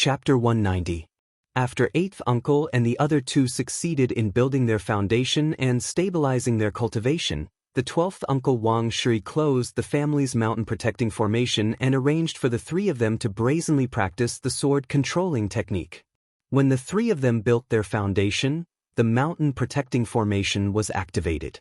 Chapter 190. After 8th uncle and the other two succeeded in building their foundation and stabilizing their cultivation, the 12th uncle Wang Shi closed the family's mountain protecting formation and arranged for the three of them to brazenly practice the sword controlling technique. When the three of them built their foundation, the mountain protecting formation was activated.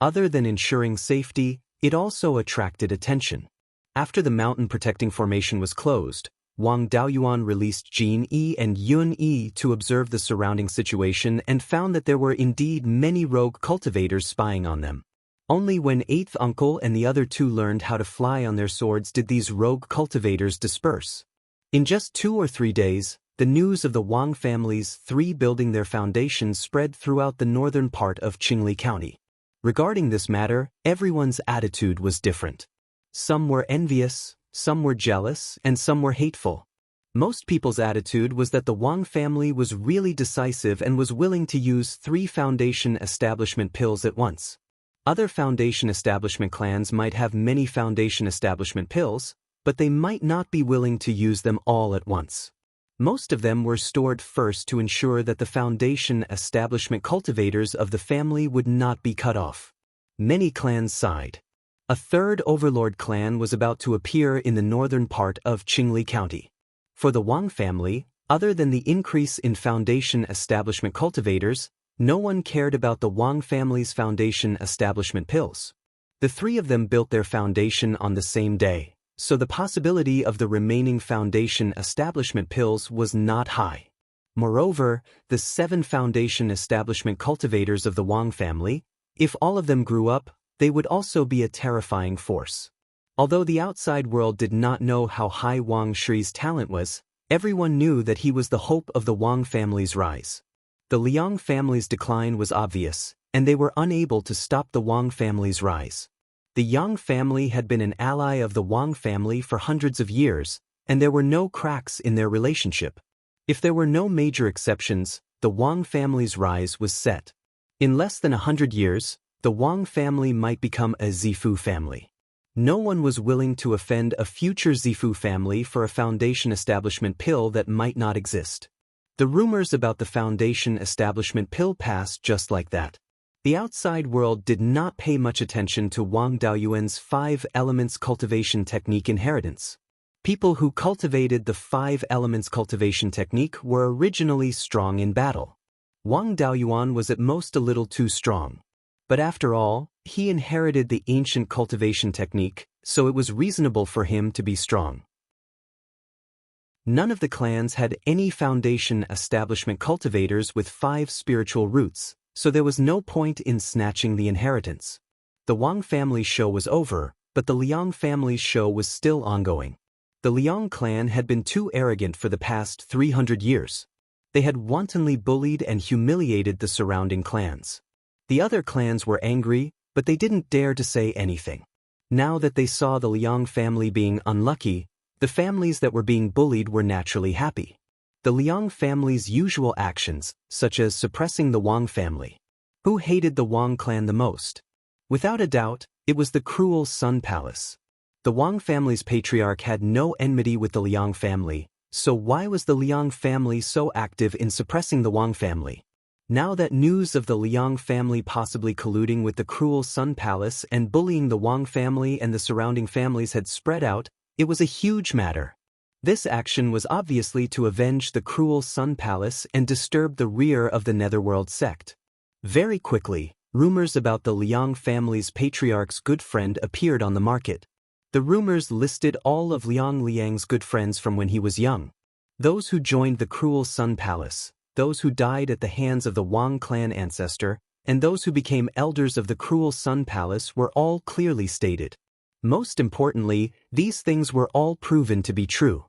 Other than ensuring safety, it also attracted attention. After the mountain protecting formation was closed, Wang Daoyuan released Jin Yi and Yun Yi to observe the surrounding situation and found that there were indeed many rogue cultivators spying on them. Only when 8th uncle and the other two learned how to fly on their swords did these rogue cultivators disperse. In just 2 or 3 days, the news of the Wang family's three building their foundation spread throughout the northern part of Qingli County. Regarding this matter, everyone's attitude was different. Some were envious, some were jealous, and some were hateful. Most people's attitude was that the Wang family was really decisive and was willing to use 3 foundation establishment pills at once. Other foundation establishment clans might have many foundation establishment pills, but they might not be willing to use them all at once. Most of them were stored first to ensure that the foundation establishment cultivators of the family would not be cut off. Many clans sighed. A third overlord clan was about to appear in the northern part of Qingli County. For the Wang family, other than the increase in foundation establishment cultivators, no one cared about the Wang family's foundation establishment pills. The three of them built their foundation on the same day, so the possibility of the remaining foundation establishment pills was not high. Moreover, the 7 foundation establishment cultivators of the Wang family, if all of them grew up, they would also be a terrifying force. Although the outside world did not know how high Wang Shi's talent was, everyone knew that he was the hope of the Wang family's rise. The Liang family's decline was obvious, and they were unable to stop the Wang family's rise. The Yang family had been an ally of the Wang family for hundreds of years, and there were no cracks in their relationship. If there were no major exceptions, the Wang family's rise was set. In less than 100 years, the Wang family might become a Zifu family. No one was willing to offend a future Zifu family for a foundation establishment pill that might not exist. The rumors about the foundation establishment pill passed just like that. The outside world did not pay much attention to Wang Daoyuan's 5 elements cultivation technique inheritance. People who cultivated the 5 elements cultivation technique were originally strong in battle. Wang Daoyuan was at most a little too strong. But after all, he inherited the ancient cultivation technique, so it was reasonable for him to be strong. None of the clans had any foundation establishment cultivators with 5 spiritual roots, so there was no point in snatching the inheritance. The Wang family's show was over, but the Liang family's show was still ongoing. The Liang clan had been too arrogant for the past 300 years. They had wantonly bullied and humiliated the surrounding clans. The other clans were angry, but they didn't dare to say anything. Now that they saw the Liang family being unlucky, the families that were being bullied were naturally happy. The Liang family's usual actions, such as suppressing the Wang family. Who hated the Wang clan the most? Without a doubt, it was the cruel Sun Palace. The Wang family's patriarch had no enmity with the Liang family, so why was the Liang family so active in suppressing the Wang family? Now that news of the Liang family possibly colluding with the cruel Sun Palace and bullying the Wang family and the surrounding families had spread out, it was a huge matter. This action was obviously to avenge the cruel Sun Palace and disturb the rear of the Netherworld sect. Very quickly, rumors about the Liang family's patriarch's good friend appeared on the market. The rumors listed all of Liang Liang's good friends from when he was young. Those who joined the cruel Sun Palace, those who died at the hands of the Wang clan ancestor, and those who became elders of the cruel Sun Palace were all clearly stated. Most importantly, these things were all proven to be true.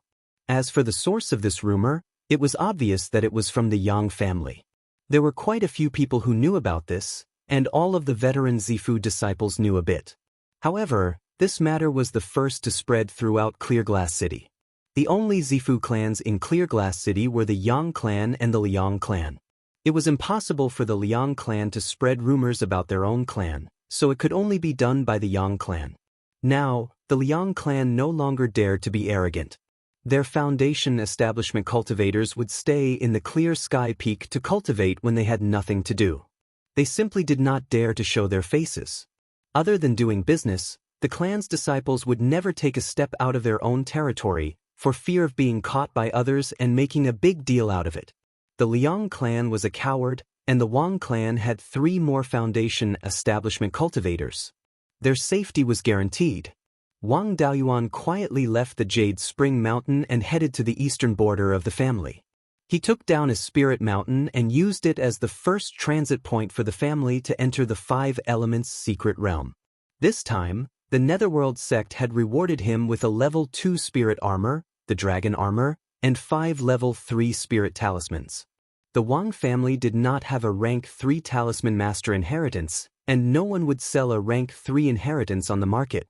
As for the source of this rumor, it was obvious that it was from the Yang family. There were quite a few people who knew about this, and all of the veteran Zifu disciples knew a bit. However, this matter was the first to spread throughout Clearglass City. The only Zifu clans in Clearglass City were the Yang clan and the Liang clan. It was impossible for the Liang clan to spread rumors about their own clan, so it could only be done by the Yang clan. Now, the Liang clan no longer dared to be arrogant. Their foundation establishment cultivators would stay in the clear sky peak to cultivate when they had nothing to do. They simply did not dare to show their faces. Other than doing business, the clan's disciples would never take a step out of their own territory, for fear of being caught by others and making a big deal out of it. The Liang clan was a coward, and the Wang clan had 3 more foundation establishment cultivators. Their safety was guaranteed. Wang Daoyuan quietly left the Jade Spring Mountain and headed to the eastern border of the family. He took down a spirit mountain and used it as the first transit point for the family to enter the 5 Elements secret realm. This time, the Netherworld sect had rewarded him with a level 2 spirit armor, the dragon armor, and 5 level 3 spirit talismans. The Wang family did not have a rank 3 talisman master inheritance, and no one would sell a rank 3 inheritance on the market.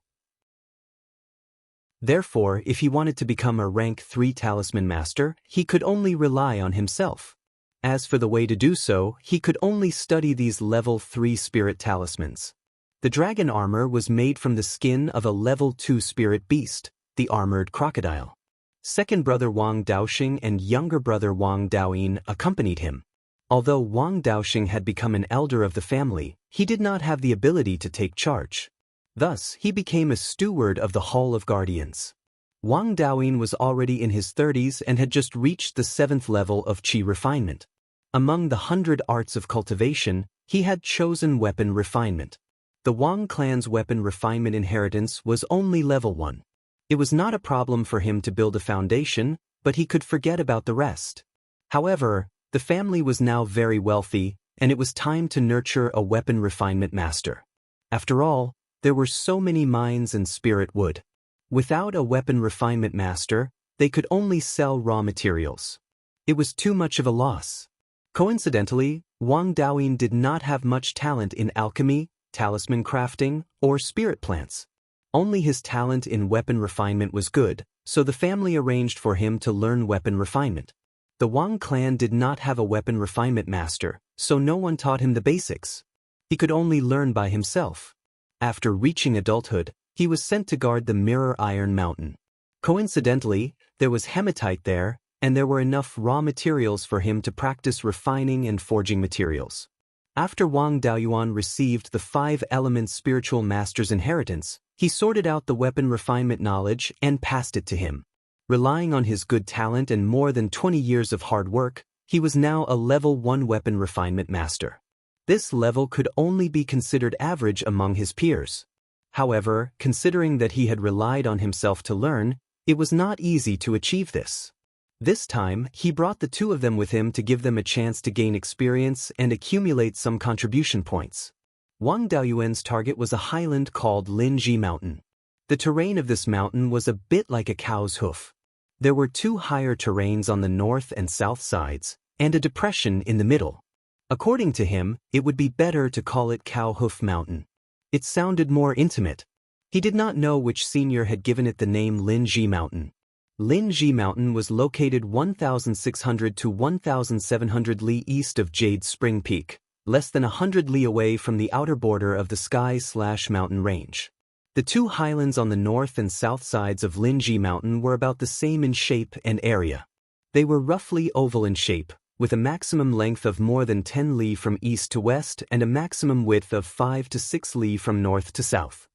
Therefore, if he wanted to become a rank 3 talisman master, he could only rely on himself. As for the way to do so, he could only study these level 3 spirit talismans. The dragon armor was made from the skin of a level 2 spirit beast, the armored crocodile. Second brother Wang Daoxing and younger brother Wang Daoyin accompanied him. Although Wang Daoxing had become an elder of the family, he did not have the ability to take charge. Thus, he became a steward of the Hall of Guardians. Wang Daoyin was already in his 30s and had just reached the 7th level of Qi refinement. Among the 100 arts of cultivation, he had chosen weapon refinement. The Wang clan's weapon refinement inheritance was only level 1. It was not a problem for him to build a foundation, but he could forget about the rest. However, the family was now very wealthy, and it was time to nurture a weapon refinement master. After all, there were so many mines and spirit wood. Without a weapon refinement master, they could only sell raw materials. It was too much of a loss. Coincidentally, Wang Daoyin did not have much talent in alchemy, talisman crafting, or spirit plants. Only his talent in weapon refinement was good, so the family arranged for him to learn weapon refinement. The Wang clan did not have a weapon refinement master, so no one taught him the basics. He could only learn by himself. After reaching adulthood, he was sent to guard the Mirror Iron Mountain. Coincidentally, there was hematite there, and there were enough raw materials for him to practice refining and forging materials. After Wang Daoyuan received the 5 Elements spiritual master's inheritance, he sorted out the weapon refinement knowledge and passed it to him. Relying on his good talent and more than 20 years of hard work, he was now a level 1 weapon refinement master. This level could only be considered average among his peers. However, considering that he had relied on himself to learn, it was not easy to achieve this. This time, he brought the 2 of them with him to give them a chance to gain experience and accumulate some contribution points. Wang Daoyuan's target was a highland called Linji Mountain. The terrain of this mountain was a bit like a cow's hoof. There were 2 higher terrains on the north and south sides, and a depression in the middle. According to him, it would be better to call it Cow Hoof Mountain. It sounded more intimate. He did not know which senior had given it the name Linji Mountain. Linji Mountain was located 1,600 to 1,700 li east of Jade Spring Peak, less than 100 li away from the outer border of the sky/mountain range. The 2 highlands on the north and south sides of Linji Mountain were about the same in shape and area. They were roughly oval in shape, with a maximum length of more than 10 li from east to west and a maximum width of 5 to 6 li from north to south.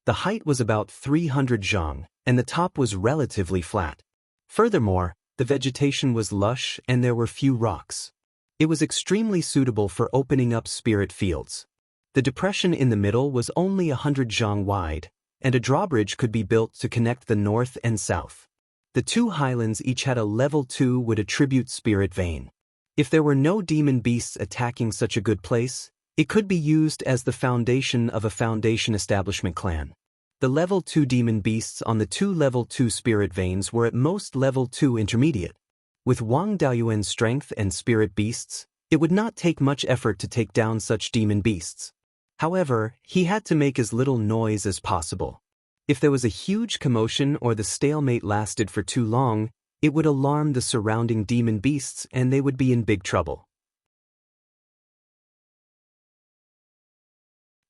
The height was about 300 zhang, and the top was relatively flat. Furthermore, the vegetation was lush and there were few rocks. It was extremely suitable for opening up spirit fields. The depression in the middle was only 100 zhang wide, and a drawbridge could be built to connect the north and south. The 2 highlands each had a level 2 would attribute spirit vein. If there were no demon beasts attacking such a good place, it could be used as the foundation of a foundation establishment clan. The level 2 demon beasts on the 2 level 2 spirit veins were at most level 2 intermediate. With Wang Daoyuan's strength and spirit beasts, it would not take much effort to take down such demon beasts. However, he had to make as little noise as possible. If there was a huge commotion or the stalemate lasted for too long, it would alarm the surrounding demon beasts and they would be in big trouble.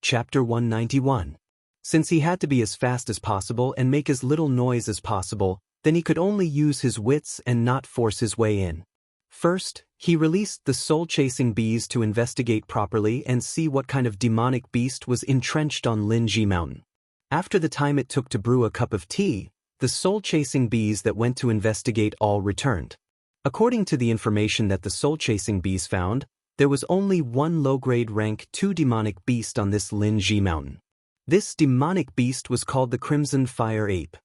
Chapter 191. Since he had to be as fast as possible and make as little noise as possible, then he could only use his wits and not force his way in. First, he released the soul-chasing bees to investigate properly and see what kind of demonic beast was entrenched on Linji Mountain. After the time it took to brew a cup of tea, the soul-chasing bees that went to investigate all returned. According to the information that the soul-chasing bees found, there was only one low-grade rank 2 demonic beast on this Linji Mountain. This demonic beast was called the Crimson Fire Ape.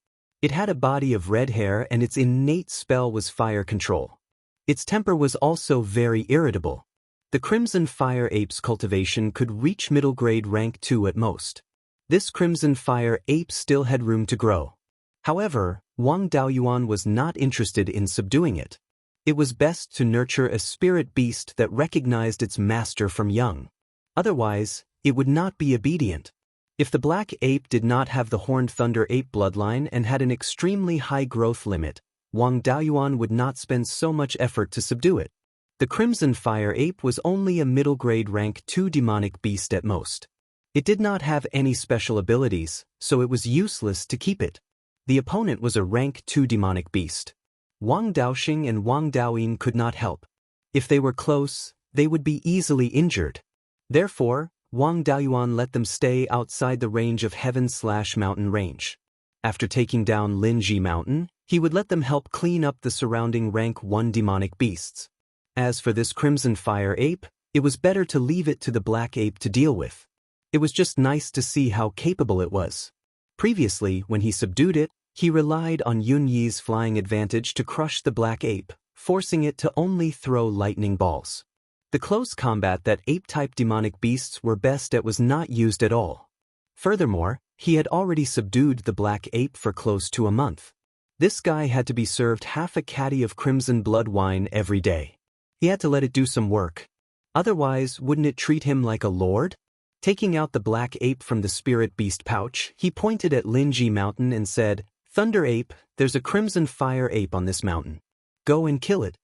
It had a body of red hair and its innate spell was fire control. Its temper was also very irritable. The Crimson Fire Ape's cultivation could reach middle grade rank 2 at most. This Crimson Fire Ape still had room to grow. However, Wang Daoyuan was not interested in subduing it. It was best to nurture a spirit beast that recognized its master from young. Otherwise, it would not be obedient. If the black ape did not have the horned thunder ape bloodline and had an extremely high growth limit, Wang Daoyuan would not spend so much effort to subdue it. The Crimson Fire Ape was only a middle grade rank 2 demonic beast at most. It did not have any special abilities, so it was useless to keep it. The opponent was a rank 2 demonic beast. Wang Daoxing and Wang Daoyin could not help. If they were close, they would be easily injured. Therefore, Wang Daoyuan let them stay outside the range of Heaven/Mountain Range. After taking down Linji Mountain, he would let them help clean up the surrounding rank 1 demonic beasts. As for this Crimson Fire Ape, it was better to leave it to the black ape to deal with. It was just nice to see how capable it was. Previously, when he subdued it, he relied on Yun Yi's flying advantage to crush the black ape, forcing it to only throw lightning balls. The close combat that ape-type demonic beasts were best at was not used at all. Furthermore, he had already subdued the black ape for close to a month. This guy had to be served half a caddy of crimson blood wine every day. He had to let it do some work. Otherwise, wouldn't it treat him like a lord? Taking out the black ape from the spirit beast pouch, he pointed at Linji Mountain and said, "Thunder Ape, there's a Crimson Fire Ape on this mountain. Go and kill it."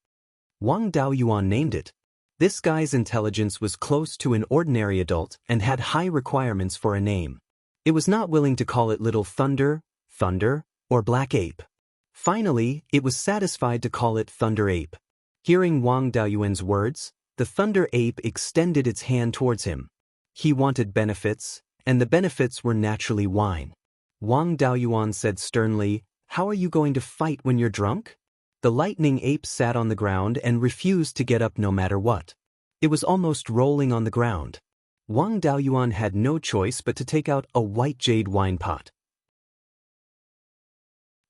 Wang Daoyuan named it. This guy's intelligence was close to an ordinary adult and had high requirements for a name. It was not willing to call it Little Thunder, or Black Ape. Finally, it was satisfied to call it Thunder Ape. Hearing Wang Daoyuan's words, the Thunder Ape extended its hand towards him. He wanted benefits, and the benefits were naturally wine. Wang Daoyuan said sternly, "How are you going to fight when you're drunk?" The lightning ape sat on the ground and refused to get up no matter what. It was almost rolling on the ground. Wang Daoyuan had no choice but to take out a white jade wine pot.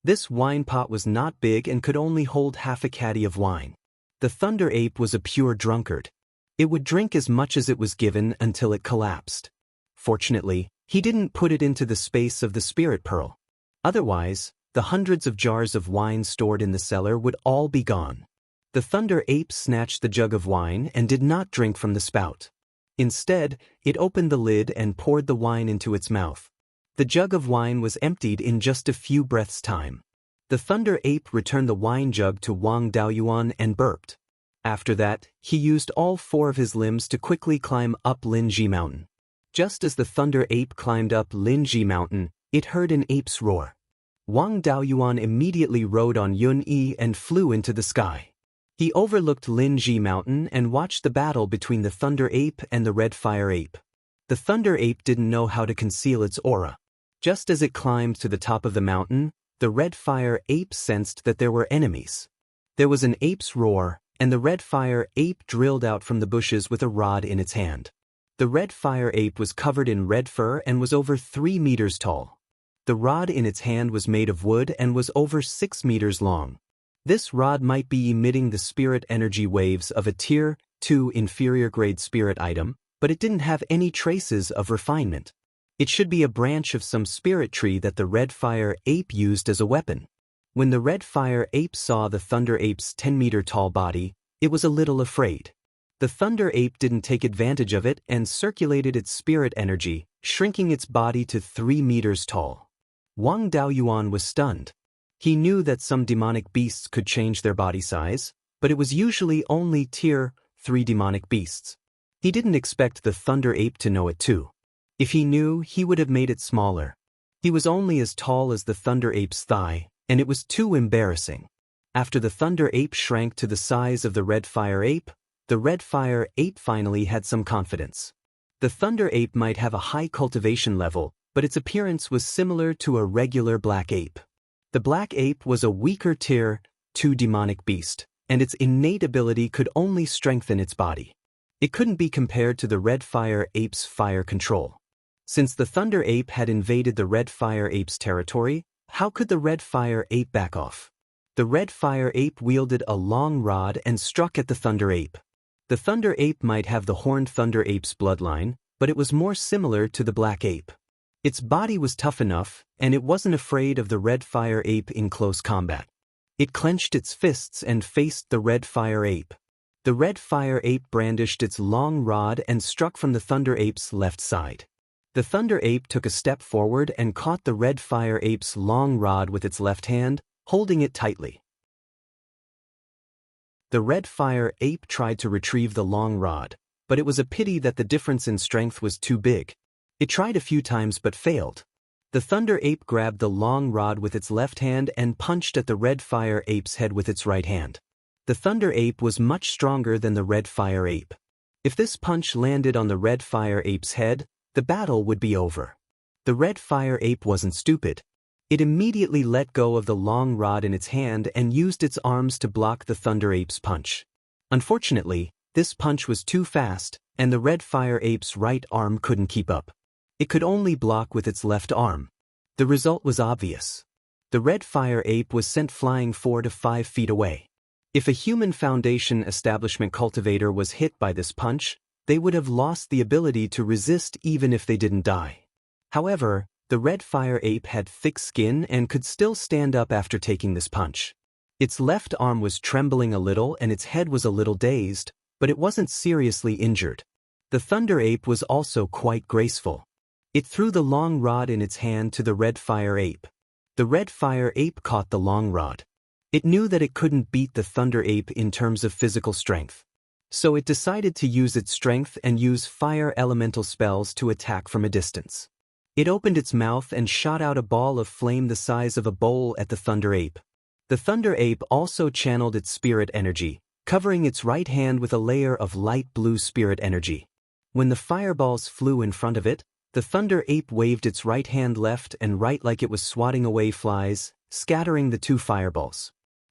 This wine pot was not big and could only hold half a caddy of wine. The Thunder Ape was a pure drunkard. It would drink as much as it was given until it collapsed. Fortunately, he didn't put it into the space of the spirit pearl. Otherwise, the hundreds of jars of wine stored in the cellar would all be gone. The Thunder Ape snatched the jug of wine and did not drink from the spout. Instead, it opened the lid and poured the wine into its mouth. The jug of wine was emptied in just a few breaths' time. The Thunder Ape returned the wine jug to Wang Daoyuan and burped. After that, he used all 4 of his limbs to quickly climb up Linji Mountain. Just as the Thunder Ape climbed up Linji Mountain, it heard an ape's roar. Wang Daoyuan immediately rode on Yun Yi and flew into the sky. He overlooked Linji Mountain and watched the battle between the Thunder Ape and the Red Fire Ape. The Thunder Ape didn't know how to conceal its aura. Just as it climbed to the top of the mountain, the Red Fire Ape sensed that there were enemies. There was an ape's roar, and the Red Fire Ape drilled out from the bushes with a rod in its hand. The Red Fire Ape was covered in red fur and was over 3 meters tall. The rod in its hand was made of wood and was over 6 meters long. This rod might be emitting the spirit energy waves of a Tier 2 inferior grade spirit item, but it didn't have any traces of refinement. It should be a branch of some spirit tree that the Red Fire Ape used as a weapon. When the Red Fire Ape saw the Thunder Ape's 10-meter tall body, it was a little afraid. The Thunder Ape didn't take advantage of it and circulated its spirit energy, shrinking its body to 3 meters tall. Wang Daoyuan was stunned. He knew that some demonic beasts could change their body size, but it was usually only Tier 3 demonic beasts. He didn't expect the Thunder Ape to know it too. If he knew, he would have made it smaller. He was only as tall as the Thunder Ape's thigh, and it was too embarrassing. After the Thunder Ape shrank to the size of the Red Fire Ape, the Red Fire Ape finally had some confidence. The Thunder Ape might have a high cultivation level, but its appearance was similar to a regular black ape. The black ape was a weaker tier 2 demonic beast, and its innate ability could only strengthen its body. It couldn't be compared to the Red Fire Ape's fire control. Since the Thunder Ape had invaded the Red Fire Ape's territory, how could the Red Fire Ape back off? The Red Fire Ape wielded a long rod and struck at the Thunder Ape. The Thunder Ape might have the Horned Thunder Ape's bloodline, but it was more similar to the Black Ape. Its body was tough enough, and it wasn't afraid of the Red Fire Ape in close combat. It clenched its fists and faced the Red Fire Ape. The Red Fire Ape brandished its long rod and struck from the Thunder Ape's left side. The Thunder Ape took a step forward and caught the Red Fire Ape's long rod with its left hand, holding it tightly. The Red Fire Ape tried to retrieve the long rod, but it was a pity that the difference in strength was too big. It tried a few times but failed. The Thunder Ape grabbed the long rod with its left hand and punched at the Red Fire Ape's head with its right hand. The Thunder Ape was much stronger than the Red Fire Ape. If this punch landed on the Red Fire Ape's head, the battle would be over. The Red Fire Ape wasn't stupid. It immediately let go of the long rod in its hand and used its arms to block the Thunder Ape's punch. Unfortunately, this punch was too fast, and the Red Fire Ape's right arm couldn't keep up. It could only block with its left arm. The result was obvious. The Red Fire Ape was sent flying 4 to 5 feet away. If a human Foundation establishment cultivator was hit by this punch, they would have lost the ability to resist even if they didn't die. However, the Red Fire Ape had thick skin and could still stand up after taking this punch. Its left arm was trembling a little and its head was a little dazed, but it wasn't seriously injured. The Thunder Ape was also quite graceful. It threw the long rod in its hand to the Red Fire Ape. The Red Fire Ape caught the long rod. It knew that it couldn't beat the Thunder Ape in terms of physical strength. So it decided to use its strength and use fire elemental spells to attack from a distance. It opened its mouth and shot out a ball of flame the size of a bowl at the Thunder Ape. The Thunder Ape also channeled its spirit energy, covering its right hand with a layer of light blue spirit energy. When the fireballs flew in front of it, the Thunder Ape waved its right hand left and right like it was swatting away flies, scattering the 2 fireballs.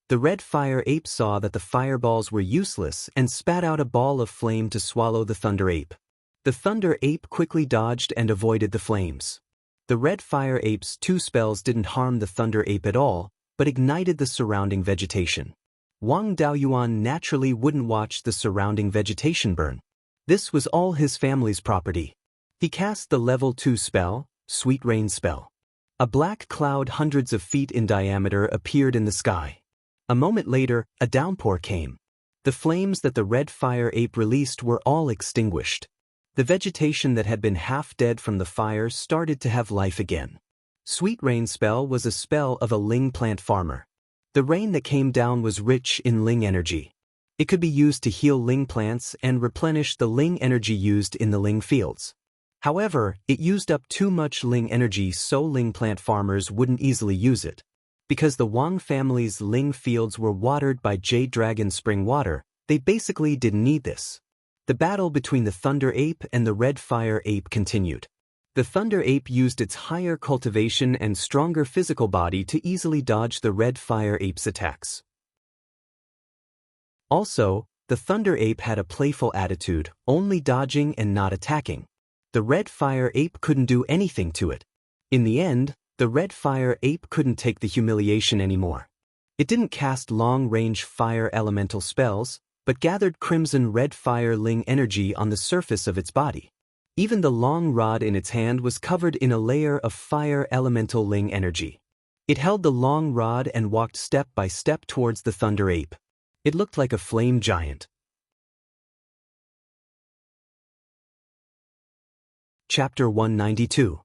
The Red Fire Ape saw that the fireballs were useless and spat out a ball of flame to swallow the Thunder Ape. The Thunder Ape quickly dodged and avoided the flames. The Red Fire Ape's 2 spells didn't harm the Thunder Ape at all, but ignited the surrounding vegetation. Wang Daoyuan naturally wouldn't watch the surrounding vegetation burn. This was all his family's property. He cast the level 2 spell, Sweet Rain spell. A black cloud hundreds of feet in diameter appeared in the sky. A moment later, a downpour came. The flames that the Red Fire Ape released were all extinguished. The vegetation that had been half dead from the fire started to have life again. Sweet Rain spell was a spell of a Ling plant farmer. The rain that came down was rich in Ling energy. It could be used to heal Ling plants and replenish the Ling energy used in the Ling fields. However, it used up too much Ling energy, so Ling plant farmers wouldn't easily use it. Because the Wang family's Ling fields were watered by Jade Dragon spring water, they basically didn't need this. The battle between the Thunder Ape and the Red Fire Ape continued. The Thunder Ape used its higher cultivation and stronger physical body to easily dodge the Red Fire Ape's attacks. Also, the Thunder Ape had a playful attitude, only dodging and not attacking. The Red Fire Ape couldn't do anything to it. In the end, the Red Fire Ape couldn't take the humiliation anymore. It didn't cast long-range fire elemental spells, but gathered crimson red fire Ling energy on the surface of its body. Even the long rod in its hand was covered in a layer of fire elemental Ling energy. It held the long rod and walked step by step towards the Thunder Ape. It looked like a flame giant. Chapter 192.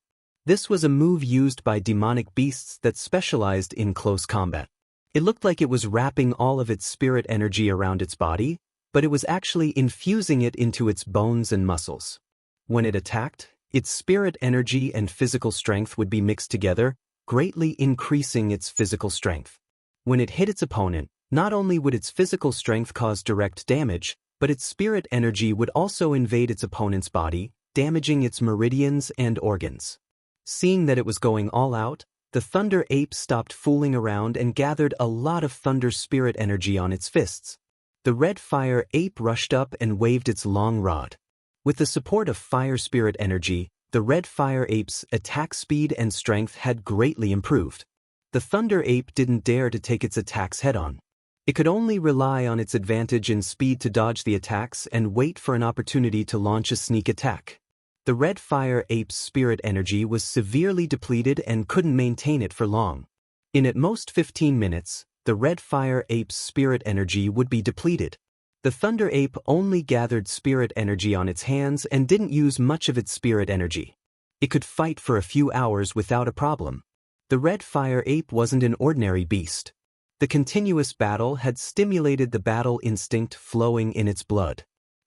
This was a move used by demonic beasts that specialized in close combat. It looked like it was wrapping all of its spirit energy around its body, but it was actually infusing it into its bones and muscles. When it attacked, Its spirit energy and physical strength would be mixed together, greatly increasing its physical strength. When it hit its opponent, not only would its physical strength cause direct damage, but its spirit energy would also invade its opponent's body, damaging its meridians and organs. Seeing that it was going all out, the Thunder Ape stopped fooling around and gathered a lot of Thunder spirit energy on its fists. The Red Fire Ape rushed up and waved its long rod. With the support of Fire spirit energy, the Red Fire Ape's attack speed and strength had greatly improved. The Thunder Ape didn't dare to take its attacks head-on. It could only rely on its advantage in speed to dodge the attacks and wait for an opportunity to launch a sneak attack. The Red Fire Ape's spirit energy was severely depleted and couldn't maintain it for long. In at most 15 minutes, the Red Fire Ape's spirit energy would be depleted. The Thunder Ape only gathered spirit energy on its hands and didn't use much of its spirit energy. It could fight for a few hours without a problem. The Red Fire Ape wasn't an ordinary beast. The continuous battle had stimulated the battle instinct flowing in its blood.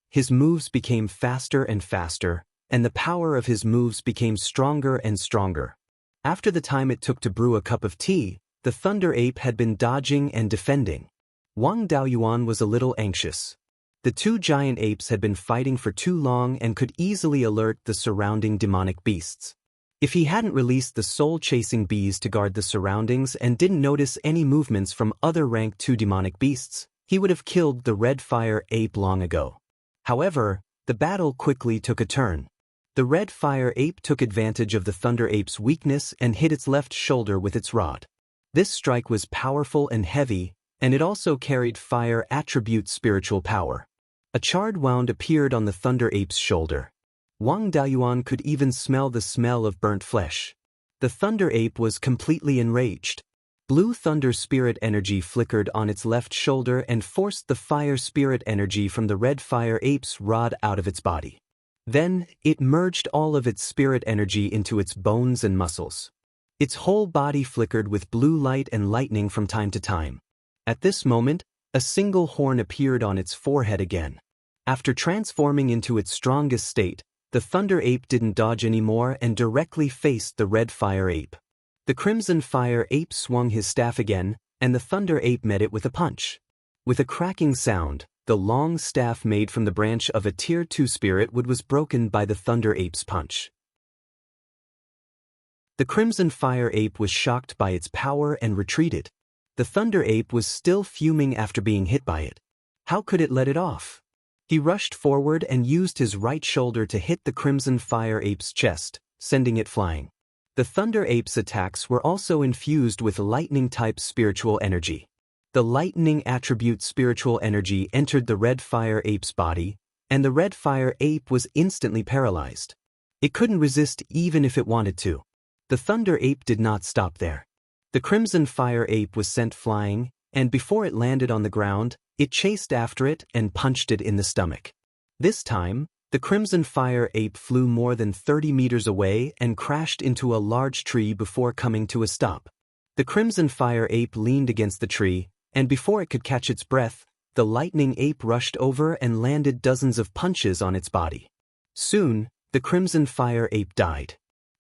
His moves became faster and faster, and the power of his moves became stronger and stronger. After the time it took to brew a cup of tea, the Thunder Ape had been dodging and defending. Wang Daoyuan was a little anxious. The two giant apes had been fighting for too long and could easily alert the surrounding demonic beasts. If he hadn't released the soul-chasing bees to guard the surroundings and didn't notice any movements from other rank 2 demonic beasts, he would have killed the Red Fire Ape long ago. However, the battle quickly took a turn. The Red Fire Ape took advantage of the Thunder Ape's weakness and hit its left shoulder with its rod. This strike was powerful and heavy, and it also carried fire attribute spiritual power. A charred wound appeared on the Thunder Ape's shoulder. Wang Daoyuan could even smell the smell of burnt flesh. The Thunder Ape was completely enraged. Blue Thunder spirit energy flickered on its left shoulder and forced the fire spirit energy from the Red Fire Ape's rod out of its body. Then, it merged all of its spirit energy into its bones and muscles. Its whole body flickered with blue light and lightning from time to time. At this moment, a single horn appeared on its forehead again. After transforming into its strongest state, the Thunder Ape didn't dodge anymore and directly faced the Red Fire Ape. The Crimson Fire Ape swung his staff again, and the Thunder Ape met it with a punch. With a cracking sound, the long staff made from the branch of a Tier 2 spirit wood was broken by the Thunder Ape's punch. The Crimson Fire Ape was shocked by its power and retreated. The Thunder Ape was still fuming after being hit by it. How could it let it off? He rushed forward and used his right shoulder to hit the Crimson Fire Ape's chest, sending it flying. The Thunder Ape's attacks were also infused with lightning-type spiritual energy. The lightning attribute spiritual energy entered the Red Fire Ape's body, and the Red Fire Ape was instantly paralyzed. It couldn't resist even if it wanted to. The Thunder Ape did not stop there. The Crimson Fire Ape was sent flying, and before it landed on the ground, it chased after it and punched it in the stomach. This time, the Crimson Fire Ape flew more than 30 meters away and crashed into a large tree before coming to a stop. The Crimson Fire Ape leaned against the tree, and before it could catch its breath, the Lightning Ape rushed over and landed dozens of punches on its body. Soon, the Crimson Fire Ape died.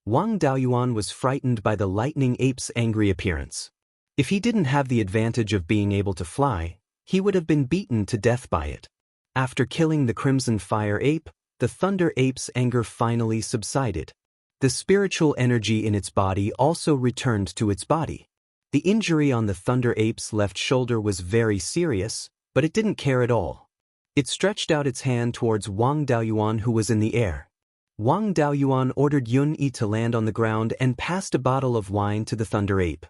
Wang Daoyuan was frightened by the Lightning Ape's angry appearance. If he didn't have the advantage of being able to fly, he would have been beaten to death by it. After killing the Crimson Fire Ape, the Thunder Ape's anger finally subsided. The spiritual energy in its body also returned to its body. The injury on the Thunder Ape's left shoulder was very serious, but it didn't care at all. It stretched out its hand towards Wang Daoyuan, who was in the air. Wang Daoyuan ordered Yun Yi to land on the ground and passed a bottle of wine to the Thunder Ape.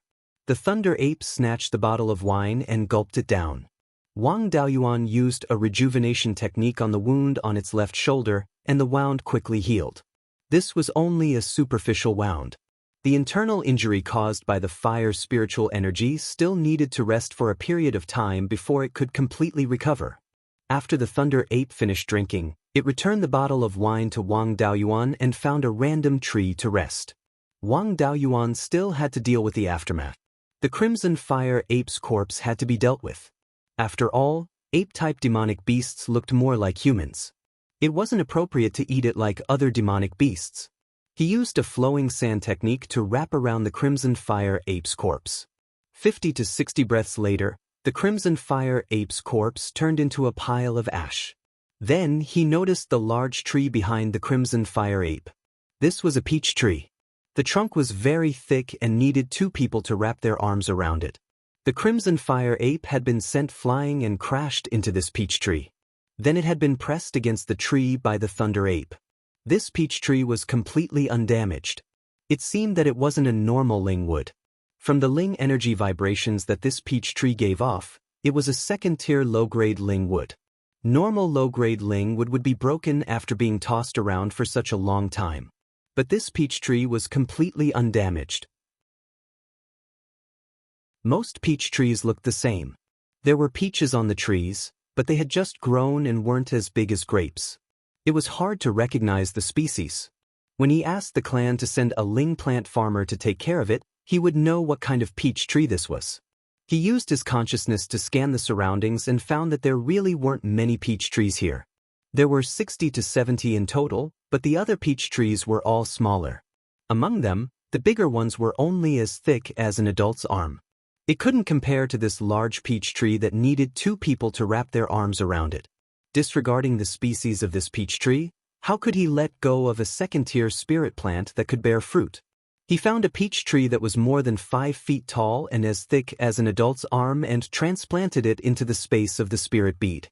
The Thunder Ape snatched the bottle of wine and gulped it down. Wang Daoyuan used a rejuvenation technique on the wound on its left shoulder, and the wound quickly healed. This was only a superficial wound. The internal injury caused by the fire spiritual energy still needed to rest for a period of time before it could completely recover. After the Thunder Ape finished drinking, it returned the bottle of wine to Wang Daoyuan and found a random tree to rest. Wang Daoyuan still had to deal with the aftermath. The Crimson Fire Ape's corpse had to be dealt with. After all, ape-type demonic beasts looked more like humans. It wasn't appropriate to eat it like other demonic beasts. He used a flowing sand technique to wrap around the crimson fire ape's corpse. 50 to 60 breaths later, the crimson fire ape's corpse turned into a pile of ash. Then he noticed the large tree behind the crimson fire ape. This was a peach tree. The trunk was very thick and needed 2 people to wrap their arms around it. The crimson fire ape had been sent flying and crashed into this peach tree. Then it had been pressed against the tree by the thunder ape. This peach tree was completely undamaged. It seemed that it wasn't a normal ling wood. From the ling energy vibrations that this peach tree gave off, it was a second-tier low-grade ling wood. Normal low-grade ling wood would be broken after being tossed around for such a long time. But this peach tree was completely undamaged. Most peach trees looked the same. There were peaches on the trees, but they had just grown and weren't as big as grapes. It was hard to recognize the species. When he asked the clan to send a ling plant farmer to take care of it, he would know what kind of peach tree this was. He used his consciousness to scan the surroundings and found that there really weren't many peach trees here. There were 60 to 70 in total, but the other peach trees were all smaller. Among them, the bigger ones were only as thick as an adult's arm. It couldn't compare to this large peach tree that needed 2 people to wrap their arms around it. Disregarding the species of this peach tree, how could he let go of a second-tier spirit plant that could bear fruit? He found a peach tree that was more than 5 feet tall and as thick as an adult's arm and transplanted it into the space of the spirit bead.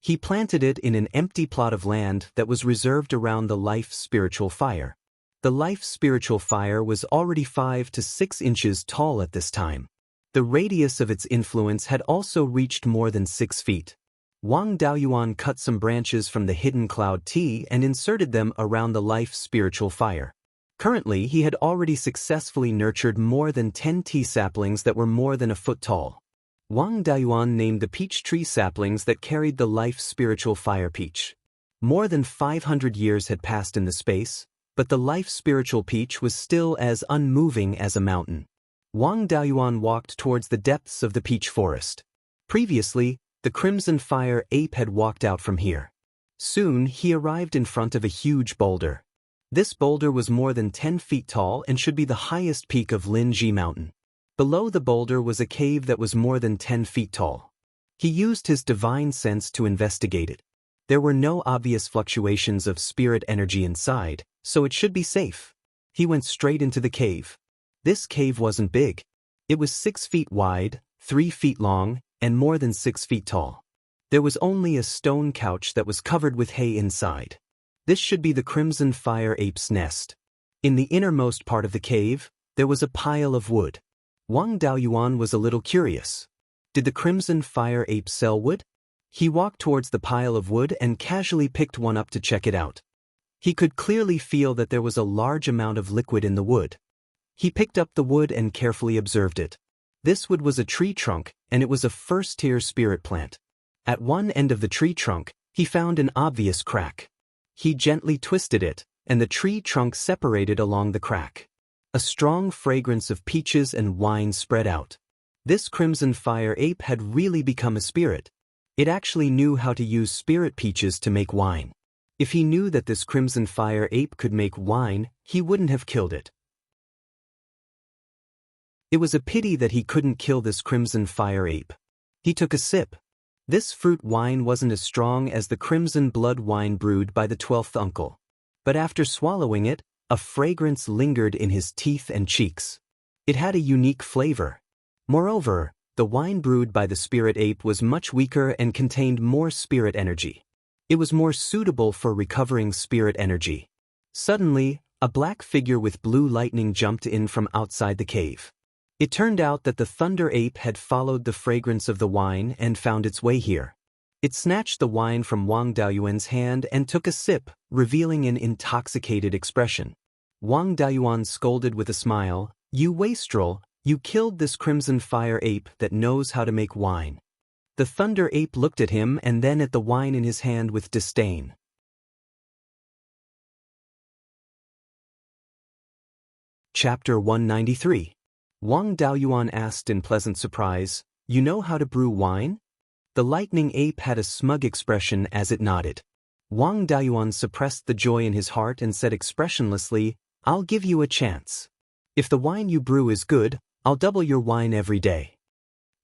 He planted it in an empty plot of land that was reserved around the life spiritual fire. The life spiritual fire was already 5 to 6 inches tall at this time. The radius of its influence had also reached more than 6 feet. Wang Daoyuan cut some branches from the hidden cloud tea and inserted them around the life spiritual fire. Currently, he had already successfully nurtured more than 10 tea saplings that were more than a foot tall. Wang Daoyuan named the peach tree saplings that carried the life spiritual fire peach. More than 500 years had passed in the space, but the life spiritual peach was still as unmoving as a mountain. Wang Daoyuan walked towards the depths of the peach forest. Previously, the crimson fire ape had walked out from here. Soon, he arrived in front of a huge boulder. This boulder was more than 10 feet tall and should be the highest peak of Linji Mountain. Below the boulder was a cave that was more than 10 feet tall. He used his divine sense to investigate it. There were no obvious fluctuations of spirit energy inside, so it should be safe. He went straight into the cave. This cave wasn't big. It was 6 feet wide, 3 feet long, and more than 6 feet tall. There was only a stone couch that was covered with hay inside. This should be the crimson fire ape's nest. In the innermost part of the cave, there was a pile of wood. Wang Daoyuan was a little curious. Did the crimson fire ape sell wood? He walked towards the pile of wood and casually picked one up to check it out. He could clearly feel that there was a large amount of liquid in the wood. He picked up the wood and carefully observed it. This wood was a tree trunk, and it was a first-tier spirit plant. At one end of the tree trunk, he found an obvious crack. He gently twisted it, and the tree trunk separated along the crack. A strong fragrance of peaches and wine spread out. This crimson fire ape had really become a spirit. It actually knew how to use spirit peaches to make wine. If he knew that this crimson fire ape could make wine, he wouldn't have killed it. It was a pity that he couldn't kill this crimson fire ape. He took a sip. This fruit wine wasn't as strong as the crimson blood wine brewed by the 12th uncle. But after swallowing it, a fragrance lingered in his teeth and cheeks. It had a unique flavor. Moreover, the wine brewed by the spirit ape was much weaker and contained more spirit energy. It was more suitable for recovering spirit energy. Suddenly, a black figure with blue lightning jumped in from outside the cave. It turned out that the thunder ape had followed the fragrance of the wine and found its way here. It snatched the wine from Wang Daoyuan's hand and took a sip, revealing an intoxicated expression. Wang Daoyuan scolded with a smile, "You wastrel, you killed this crimson fire ape that knows how to make wine." The thunder ape looked at him and then at the wine in his hand with disdain. Chapter 193. Wang Daoyuan asked in pleasant surprise, "You know how to brew wine?" The lightning ape had a smug expression as it nodded. Wang Daoyuan suppressed the joy in his heart and said expressionlessly, I'll give you a chance. If the wine you brew is good, I'll double your wine every day."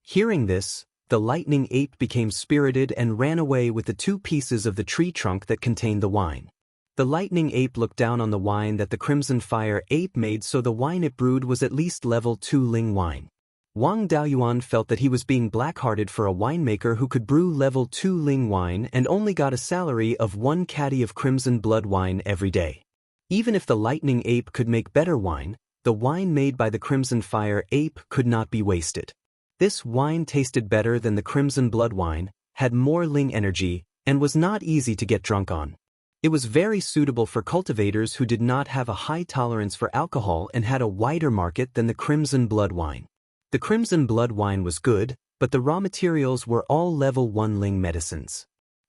Hearing this, the lightning ape became spirited and ran away with the 2 pieces of the tree trunk that contained the wine. The lightning ape looked down on the wine that the crimson fire ape made, so the wine it brewed was at least level 2 ling wine. Wang Daoyuan felt that he was being black-hearted for a winemaker who could brew level 2 ling wine and only got a salary of 1 caddy of crimson blood wine every day. Even if the lightning ape could make better wine, the wine made by the crimson fire ape could not be wasted. This wine tasted better than the crimson blood wine, had more ling energy, and was not easy to get drunk on. It was very suitable for cultivators who did not have a high tolerance for alcohol and had a wider market than the crimson blood wine. The crimson blood wine was good, but the raw materials were all level 1 ling medicines.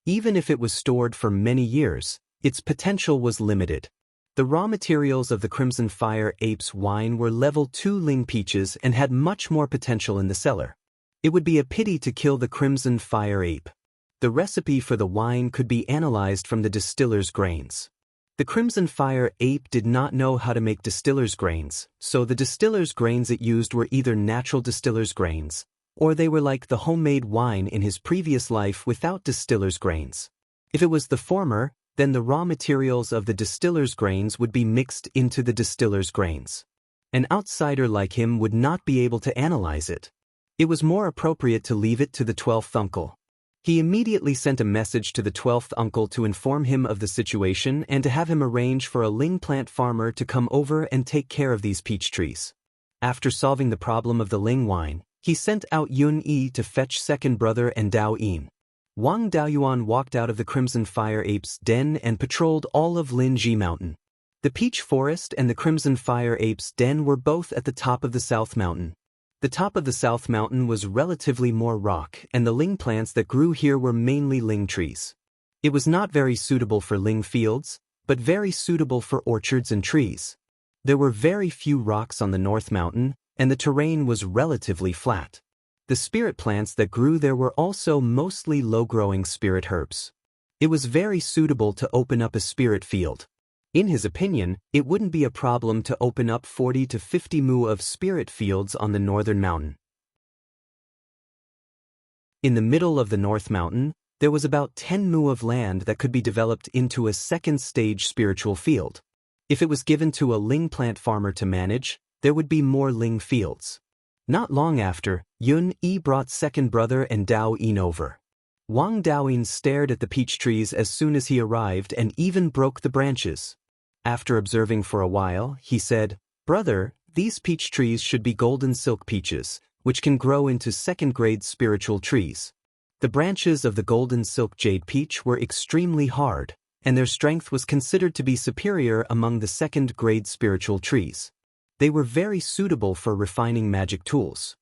Even if it was stored for many years, its potential was limited. The raw materials of the crimson fire ape's wine were level 2 ling peaches and had much more potential in the cellar. It would be a pity to kill the crimson fire ape. The recipe for the wine could be analyzed from the distiller's grains. The crimson fire ape did not know how to make distiller's grains, so the distiller's grains it used were either natural distiller's grains, or they were like the homemade wine in his previous life without distiller's grains. If it was the former, then the raw materials of the distiller's grains would be mixed into the distiller's grains. An outsider like him would not be able to analyze it. It was more appropriate to leave it to the 12th uncle. He immediately sent a message to the 12th uncle to inform him of the situation and to have him arrange for a ling plant farmer to come over and take care of these peach trees. After solving the problem of the ling wine, he sent out Yun Yi to fetch second brother and Dao Yin. Wang Daoyuan walked out of the crimson fire ape's den and patrolled all of Linji Mountain. The peach forest and the crimson fire ape's den were both at the top of the South Mountain. The top of the South Mountain was relatively more rock, and the ling plants that grew here were mainly ling trees. It was not very suitable for ling fields, but very suitable for orchards and trees. There were very few rocks on the North Mountain, and the terrain was relatively flat. The spirit plants that grew there were also mostly low-growing spirit herbs. It was very suitable to open up a spirit field. In his opinion, it wouldn't be a problem to open up 40 to 50 mu of spirit fields on the northern mountain. In the middle of the North Mountain, there was about 10 mu of land that could be developed into a second-stage spiritual field. If it was given to a ling plant farmer to manage, there would be more ling fields. Not long after, Yun Yi brought second brother and Dao Yin over. Wang Daoyin stared at the peach trees as soon as he arrived and even broke the branches. After observing for a while, he said, "Brother, these peach trees should be golden silk peaches, which can grow into second-grade spiritual trees." The branches of the golden silk jade peach were extremely hard, and their strength was considered to be superior among the second-grade spiritual trees. They were very suitable for refining magic tools.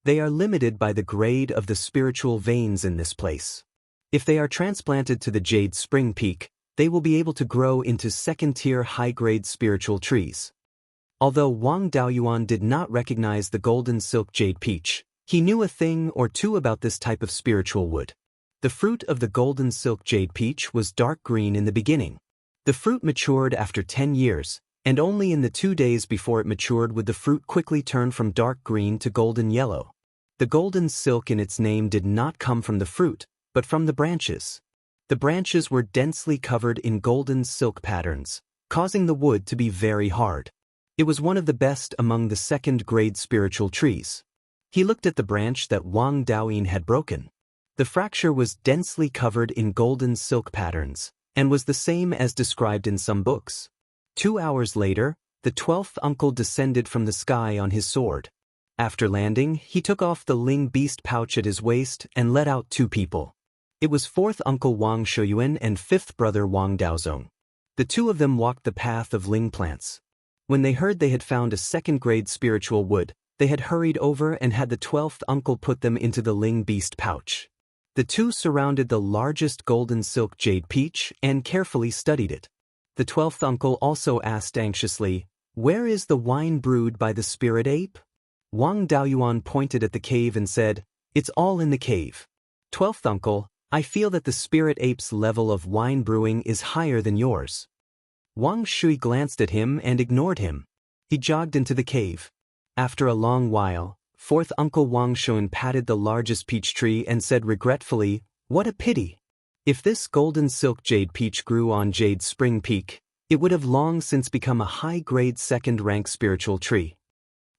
They are limited by the grade of the spiritual veins in this place. If they are transplanted to the Jade Spring Peak, they will be able to grow into second-tier high-grade spiritual trees. Although Wang Daoyuan did not recognize the golden silk jade peach, he knew a thing or two about this type of spiritual wood. The fruit of the golden silk jade peach was dark green in the beginning. The fruit matured after 10 years, and only in the 2 days before it matured would the fruit quickly turn from dark green to golden yellow. The golden silk in its name did not come from the fruit, but from the branches. The branches were densely covered in golden silk patterns, causing the wood to be very hard. It was one of the best among the second-grade spiritual trees. He looked at the branch that Wang Daoyin had broken. The fracture was densely covered in golden silk patterns, and was the same as described in some books. 2 hours later, the 12th uncle descended from the sky on his sword. After landing, he took off the ling beast pouch at his waist and let out 2 people. It was 4th uncle Wang Shuyuan and 5th brother Wang Daozong. The 2 of them walked the path of ling plants. When they heard they had found a second-grade spiritual wood, they had hurried over and had the 12th uncle put them into the ling beast pouch. The 2 surrounded the largest golden silk jade peach and carefully studied it. The 12th uncle also asked anxiously, "Where is the wine brewed by the spirit ape?" Wang Daoyuan pointed at the cave and said, "It's all in the cave." 12th uncle, I feel that the spirit ape's level of wine brewing is higher than yours. Wang Shui glanced at him and ignored him. He jogged into the cave. After a long while, fourth uncle Wang Shun patted the largest peach tree and said regretfully, "What a pity! If this golden silk jade peach grew on Jade Spring Peak, it would have long since become a high-grade second-rank spiritual tree."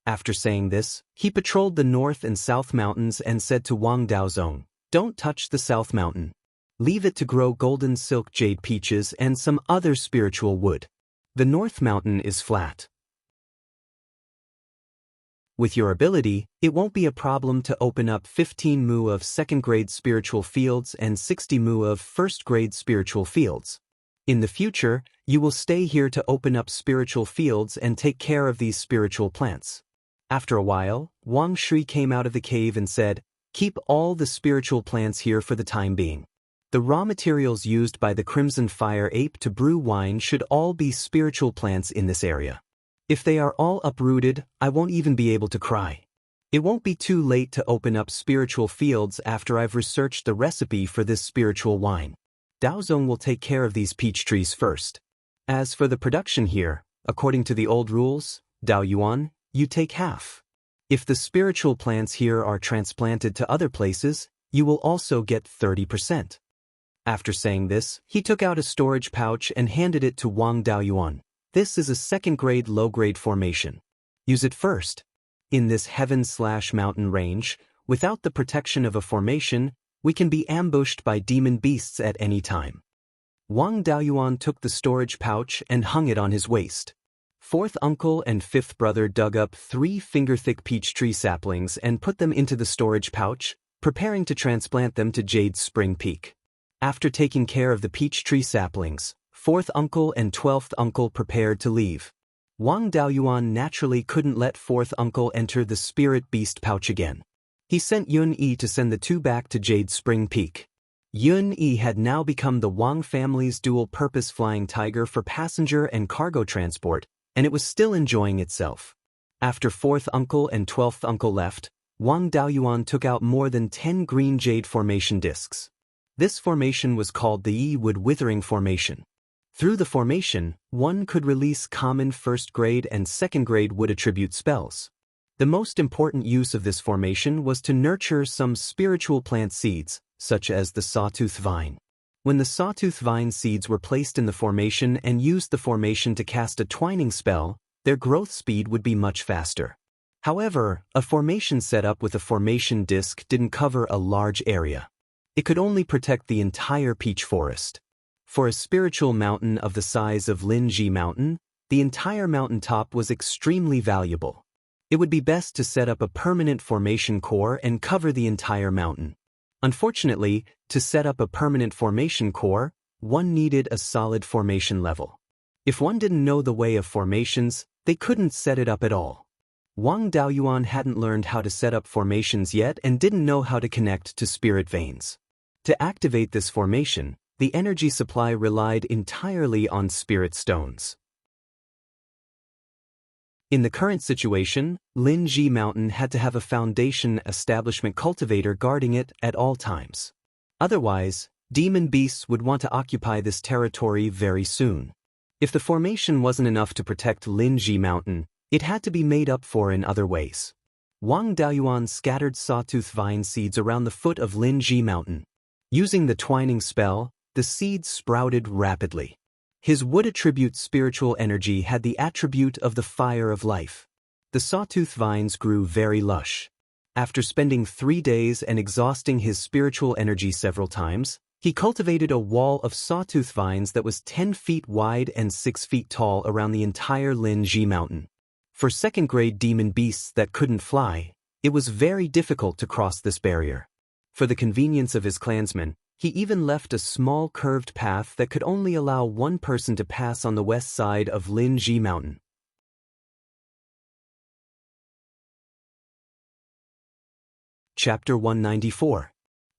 After saying this, he patrolled the north and south mountains and said to Wang Daozong, "Don't touch the south mountain. Leave it to grow golden silk jade peaches and some other spiritual wood. The north mountain is flat. With your ability, it won't be a problem to open up 15 mu of second-grade spiritual fields and 60 mu of first-grade spiritual fields. In the future, you will stay here to open up spiritual fields and take care of these spiritual plants." After a while, Wang Shui came out of the cave and said, "Keep all the spiritual plants here for the time being. The raw materials used by the Crimson Fire Ape to brew wine should all be spiritual plants in this area. If they are all uprooted, I won't even be able to cry. It won't be too late to open up spiritual fields after I've researched the recipe for this spiritual wine. Daozong will take care of these peach trees first. As for the production here, according to the old rules, Daoyuan, you take half. If the spiritual plants here are transplanted to other places, you will also get 30%. After saying this, he took out a storage pouch and handed it to Wang Daoyuan. "This is a second-grade low-grade formation. Use it first. In this heaven/mountain range, without the protection of a formation, we can be ambushed by demon beasts at any time." Wang Daoyuan took the storage pouch and hung it on his waist. Fourth uncle and fifth brother dug up 3 finger-thick peach tree saplings and put them into the storage pouch, preparing to transplant them to Jade Spring Peak. After taking care of the peach tree saplings, fourth uncle and 12th uncle prepared to leave. Wang Daoyuan naturally couldn't let fourth uncle enter the spirit beast pouch again. He sent Yun Yi to send the two back to Jade Spring Peak. Yun Yi had now become the Wang family's dual-purpose flying tiger for passenger and cargo transport, and it was still enjoying itself. After fourth uncle and 12th uncle left, Wang Daoyuan took out more than 10 green jade formation discs. This formation was called the Yi Wood Withering Formation. Through the formation, one could release common first-grade and second-grade wood attribute spells. The most important use of this formation was to nurture some spiritual plant seeds, such as the sawtooth vine. When the sawtooth vine seeds were placed in the formation and used the formation to cast a twining spell, their growth speed would be much faster. However, a formation set up with a formation disc didn't cover a large area. It could only protect the entire peach forest. For a spiritual mountain of the size of Linji Mountain, the entire mountaintop was extremely valuable. It would be best to set up a permanent formation core and cover the entire mountain. Unfortunately, to set up a permanent formation core, one needed a solid formation level. If one didn't know the way of formations, they couldn't set it up at all. Wang Daoyuan hadn't learned how to set up formations yet and didn't know how to connect to spirit veins. To activate this formation, the energy supply relied entirely on spirit stones. In the current situation, Linji Mountain had to have a foundation establishment cultivator guarding it at all times. Otherwise, demon beasts would want to occupy this territory very soon. If the formation wasn't enough to protect Linji Mountain, it had to be made up for in other ways. Wang Daoyuan scattered sawtooth vine seeds around the foot of Linji Mountain. Using the twining spell, the seeds sprouted rapidly. His wood attribute spiritual energy had the attribute of the fire of life. The sawtooth vines grew very lush. After spending 3 days and exhausting his spiritual energy several times, he cultivated a wall of sawtooth vines that was 10 feet wide and 6 feet tall around the entire Linji Mountain. For second-grade demon beasts that couldn't fly, it was very difficult to cross this barrier. For the convenience of his clansmen, he even left a small curved path that could only allow one person to pass on the west side of Linji Mountain. Chapter 194.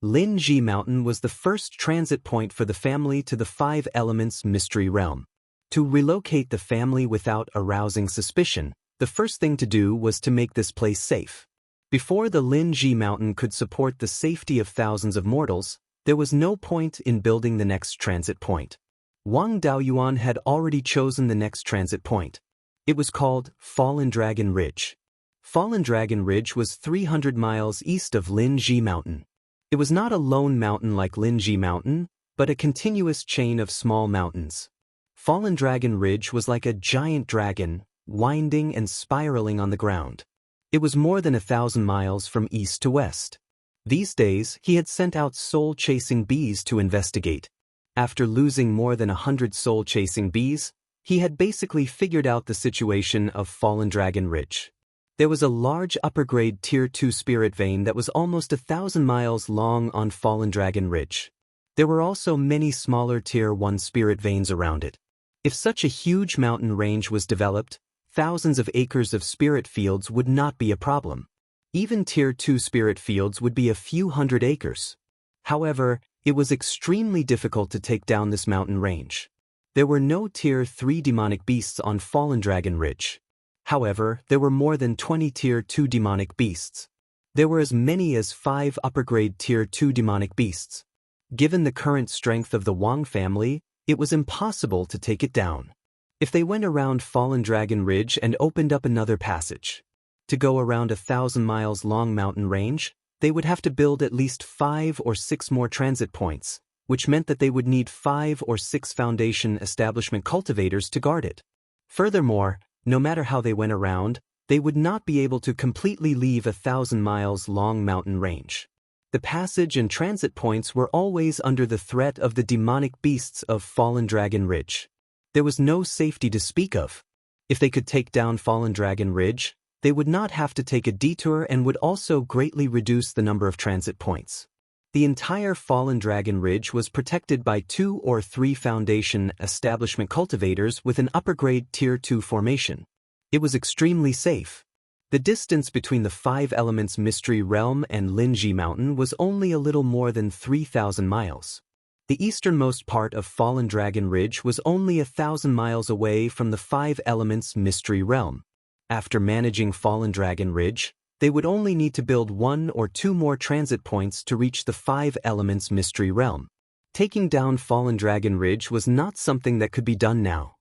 Linji Mountain was the first transit point for the family to the Five Elements Mystery Realm. To relocate the family without arousing suspicion, the first thing to do was to make this place safe. Before the Linji Mountain could support the safety of thousands of mortals, there was no point in building the next transit point. Wang Daoyuan had already chosen the next transit point. It was called Fallen Dragon Ridge. Fallen Dragon Ridge was 300 miles east of Linji Mountain. It was not a lone mountain like Linji Mountain, but a continuous chain of small mountains. Fallen Dragon Ridge was like a giant dragon, winding and spiraling on the ground. It was more than 1,000 miles from east to west. These days, he had sent out soul-chasing bees to investigate. After losing more than 100 soul-chasing bees, he had basically figured out the situation of Fallen Dragon Ridge. There was a large upper-grade Tier 2 spirit vein that was almost 1,000 miles long on Fallen Dragon Ridge. There were also many smaller Tier 1 spirit veins around it. If such a huge mountain range was developed, thousands of acres of spirit fields would not be a problem. Even Tier 2 spirit fields would be a few hundred acres. However, it was extremely difficult to take down this mountain range. There were no Tier 3 demonic beasts on Fallen Dragon Ridge. However, there were more than 20 Tier 2 demonic beasts. There were as many as 5 upper-grade Tier 2 demonic beasts. Given the current strength of the Wang family, it was impossible to take it down. If they went around Fallen Dragon Ridge and opened up another passage to go around 1,000 miles long mountain range, they would have to build at least 5 or 6 more transit points, which meant that they would need 5 or 6 foundation establishment cultivators to guard it. Furthermore, no matter how they went around, they would not be able to completely leave 1,000 miles long mountain range. The passage and transit points were always under the threat of the demonic beasts of Fallen Dragon Ridge. There was no safety to speak of. If they could take down Fallen Dragon Ridge, they would not have to take a detour and would also greatly reduce the number of transit points. The entire Fallen Dragon Ridge was protected by 2 or 3 foundation establishment cultivators with an upper-grade Tier 2 formation. It was extremely safe. The distance between the 5 Elements Mystery Realm and Linji Mountain was only a little more than 3,000 miles. The easternmost part of Fallen Dragon Ridge was only 1,000 miles away from the 5 Elements Mystery Realm. After managing Fallen Dragon Ridge, they would only need to build 1 or 2 more transit points to reach the 5 Elements Mystery Realm. Taking down Fallen Dragon Ridge was not something that could be done now.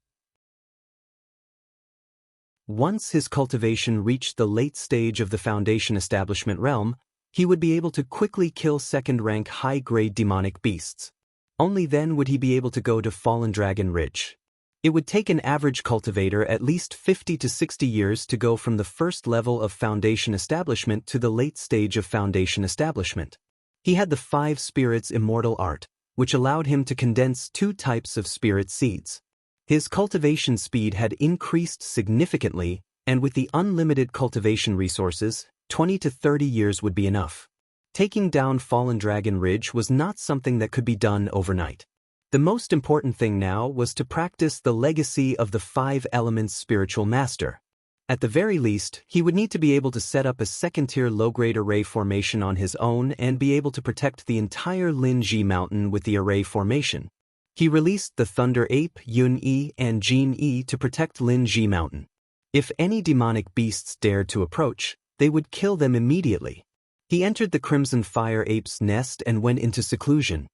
Once his cultivation reached the late stage of the Foundation Establishment Realm, he would be able to quickly kill second-rank high-grade demonic beasts. Only then would he be able to go to Fallen Dragon Ridge. It would take an average cultivator at least 50 to 60 years to go from the first level of Foundation Establishment to the late stage of Foundation Establishment. He had the 5 Spirits Immortal art, which allowed him to condense 2 types of spirit seeds. His cultivation speed had increased significantly, and with the unlimited cultivation resources, 20 to 30 years would be enough. Taking down Fallen Dragon Ridge was not something that could be done overnight. The most important thing now was to practice the legacy of the 5 Elements Spiritual Master. At the very least, he would need to be able to set up a second-tier low-grade array formation on his own and be able to protect the entire Linji Mountain with the array formation. He released the Thunder Ape, Yun-Yi, and Jin-Yi to protect Linji Mountain. If any demonic beasts dared to approach, they would kill them immediately. He entered the Crimson Fire Ape's nest and went into seclusion.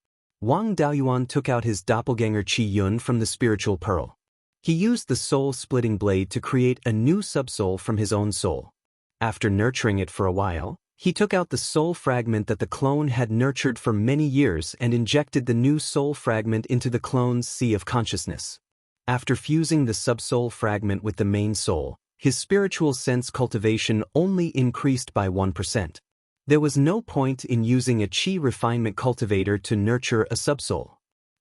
Wang Daoyuan took out his doppelganger Qi-Yun from the spiritual pearl. He used the soul-splitting blade to create a new subsoul from his own soul. After nurturing it for a while, he took out the soul fragment that the clone had nurtured for many years and injected the new soul fragment into the clone's sea of consciousness. After fusing the subsoul fragment with the main soul, his spiritual sense cultivation only increased by 1%. There was no point in using a Qi refinement cultivator to nurture a subsoul.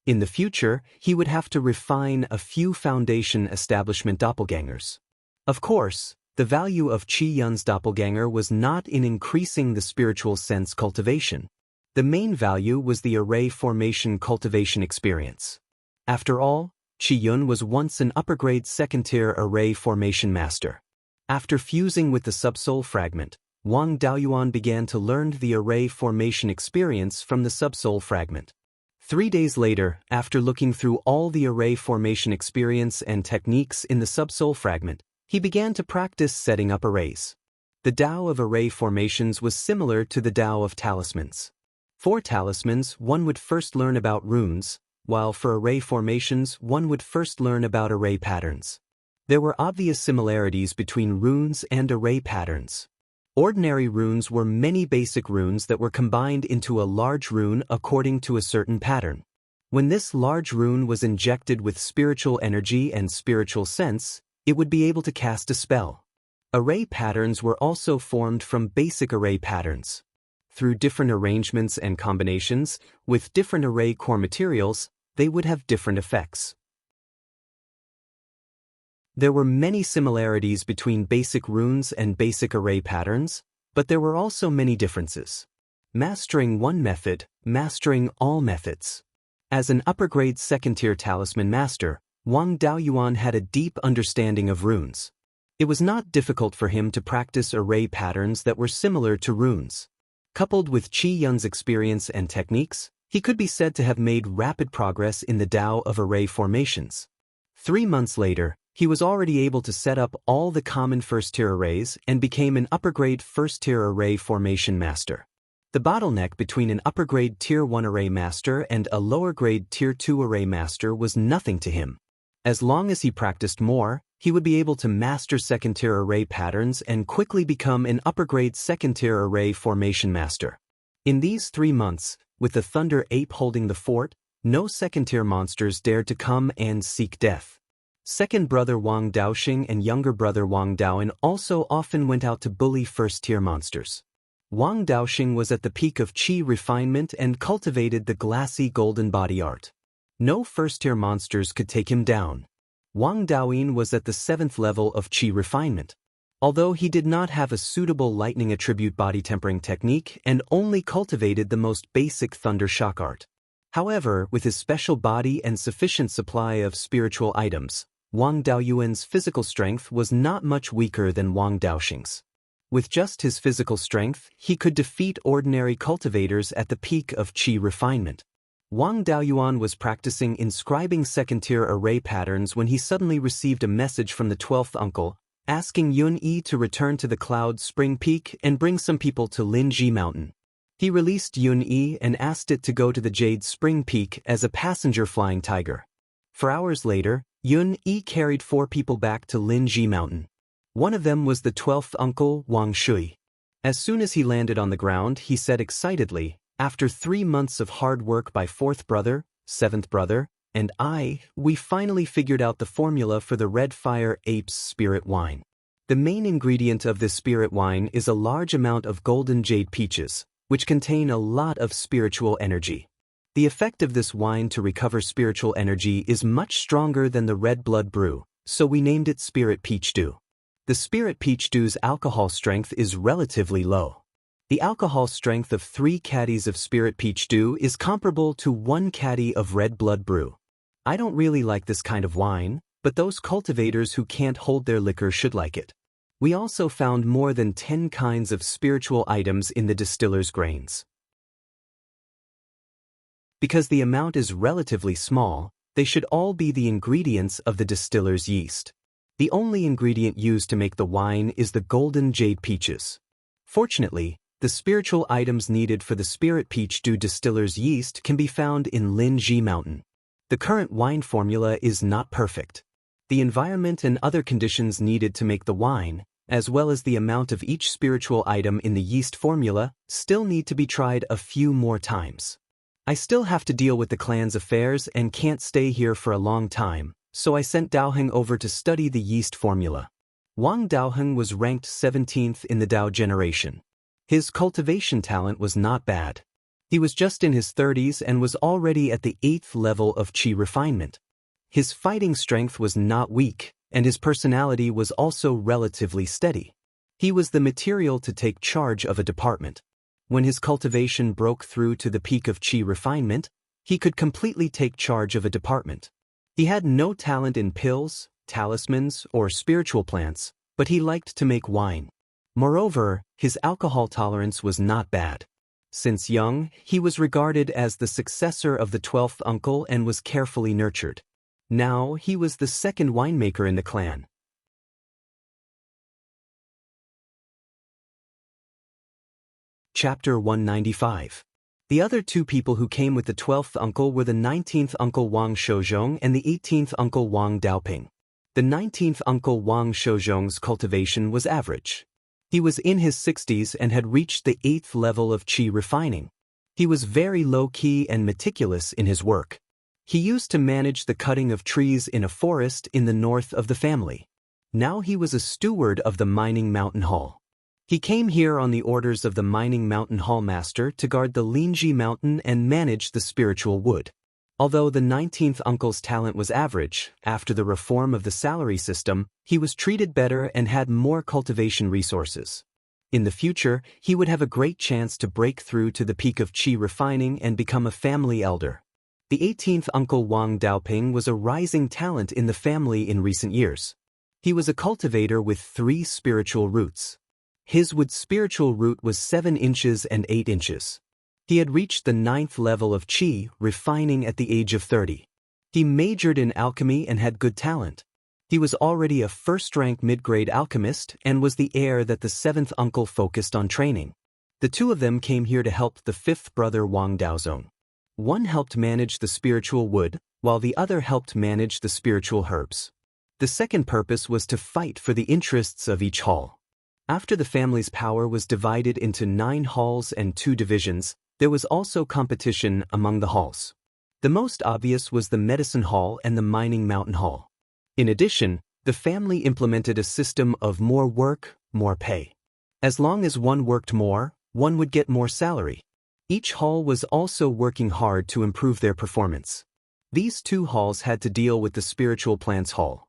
In the future, he would have to refine a few foundation establishment doppelgangers. Of course, the value of Qi-Yun's doppelganger was not in increasing the spiritual sense cultivation. The main value was the array formation cultivation experience. After all, Qi-Yun was once an upper-grade second-tier array formation master. After fusing with the subsoul fragment, Wang Daoyuan began to learn the array formation experience from the subsoul fragment. 3 days later, after looking through all the array formation experience and techniques in the subsoul fragment, he began to practice setting up arrays. The Tao of array formations was similar to the Tao of talismans. For talismans, one would first learn about runes, while for array formations one would first learn about array patterns. There were obvious similarities between runes and array patterns. Ordinary runes were many basic runes that were combined into a large rune according to a certain pattern. When this large rune was injected with spiritual energy and spiritual sense, it would be able to cast a spell. Array patterns were also formed from basic array patterns. Through different arrangements and combinations, with different array core materials, they would have different effects. There were many similarities between basic runes and basic array patterns, but there were also many differences. Mastering one method, mastering all methods. As an upper-grade second-tier talisman master, Wang Daoyuan had a deep understanding of runes. It was not difficult for him to practice array patterns that were similar to runes. Coupled with Qi Yun's experience and techniques, he could be said to have made rapid progress in the Tao of array formations. 3 months later, he was already able to set up all the common first-tier arrays and became an upper-grade first-tier array formation master. The bottleneck between an upper-grade Tier 1 array master and a lower-grade Tier 2 array master was nothing to him. As long as he practiced more, he would be able to master second-tier array patterns and quickly become an upper-grade second-tier array formation master. In these 3 months, with the Thunder Ape holding the fort, no second-tier monsters dared to come and seek death. Second brother Wang Daoxing and younger brother Wang Daoan also often went out to bully first-tier monsters. Wang Daoxing was at the peak of Qi refinement and cultivated the glassy golden body art. No first-tier monsters could take him down. Wang Daoyin was at the 7th level of Qi refinement. Although he did not have a suitable lightning attribute body tempering technique and only cultivated the most basic thunder shock art. However, with his special body and sufficient supply of spiritual items, Wang Daoyuan's physical strength was not much weaker than Wang Daoxing's. With just his physical strength, he could defeat ordinary cultivators at the peak of Qi refinement. Wang Daoyuan was practicing inscribing second-tier array patterns when he suddenly received a message from the 12th uncle, asking Yun Yi to return to the Cloud Spring Peak and bring some people to Linji Mountain. He released Yun Yi and asked it to go to the Jade Spring Peak as a passenger flying tiger. 4 hours later, Yun Yi carried 4 people back to Linji Mountain. One of them was the 12th uncle, Wang Shui. As soon as he landed on the ground, he said excitedly, "After 3 months of hard work by 4th brother, 7th brother, and we finally figured out the formula for the Red Fire Ape's spirit wine. The main ingredient of this spirit wine is a large amount of golden jade peaches, which contain a lot of spiritual energy. The effect of this wine to recover spiritual energy is much stronger than the red blood brew, so we named it Spirit Peach Dew. The Spirit Peach Dew's alcohol strength is relatively low. The alcohol strength of 3 caddies of Spirit Peach Dew is comparable to 1 caddy of red blood brew. I don't really like this kind of wine, but those cultivators who can't hold their liquor should like it." We also found more than 10 kinds of spiritual items in the distiller's grains. Because the amount is relatively small, they should all be the ingredients of the distiller's yeast. The only ingredient used to make the wine is the golden jade peaches. Fortunately, the spiritual items needed for the Spirit Peach Dew distiller's yeast can be found in Linji Mountain. The current wine formula is not perfect. The environment and other conditions needed to make the wine, as well as the amount of each spiritual item in the yeast formula, still need to be tried a few more times. I still have to deal with the clan's affairs and can't stay here for a long time, so I sent Daoheng over to study the yeast formula. Wang Daoheng was ranked 17th in the Dao generation. His cultivation talent was not bad. He was just in his 30s and was already at the 8th level of Qi refinement. His fighting strength was not weak, and his personality was also relatively steady. He was the material to take charge of a department. When his cultivation broke through to the peak of Qi refinement, he could completely take charge of a department. He had no talent in pills, talismans, or spiritual plants, but he liked to make wine. Moreover, his alcohol tolerance was not bad. Since young, he was regarded as the successor of the 12th uncle and was carefully nurtured. Now he was the second winemaker in the clan. Chapter 195. The other two people who came with the 12th uncle were the 19th uncle Wang Shouzhong and the 18th uncle Wang Daoping. The 19th uncle Wang Shouzhong's cultivation was average. He was in his 60s and had reached the 8th level of qi refining. He was very low-key and meticulous in his work. He used to manage the cutting of trees in a forest in the north of the family. Now he was a steward of the mining mountain hall. He came here on the orders of the mining mountain hall master to guard the Linji mountain and manage the spiritual wood. Although the 19th uncle's talent was average, after the reform of the salary system, he was treated better and had more cultivation resources. In the future, he would have a great chance to break through to the peak of qi refining and become a family elder. The 18th uncle Wang Daoping was a rising talent in the family in recent years. He was a cultivator with 3 spiritual roots. His wood spiritual root was 7 inches and 8 inches. He had reached the 9th level of qi, refining at the age of 30. He majored in alchemy and had good talent. He was already a first-rank mid-grade alchemist and was the heir that the 7th uncle focused on training. The two of them came here to help the 5th brother Wang Daozong. One helped manage the spiritual wood, while the other helped manage the spiritual herbs. The second purpose was to fight for the interests of each hall. After the family's power was divided into 9 halls and 2 divisions, there was also competition among the halls. The most obvious was the medicine hall and the mining mountain hall. In addition, the family implemented a system of more work, more pay. As long as one worked more, one would get more salary. Each hall was also working hard to improve their performance. These 2 halls had to deal with the spiritual plants hall.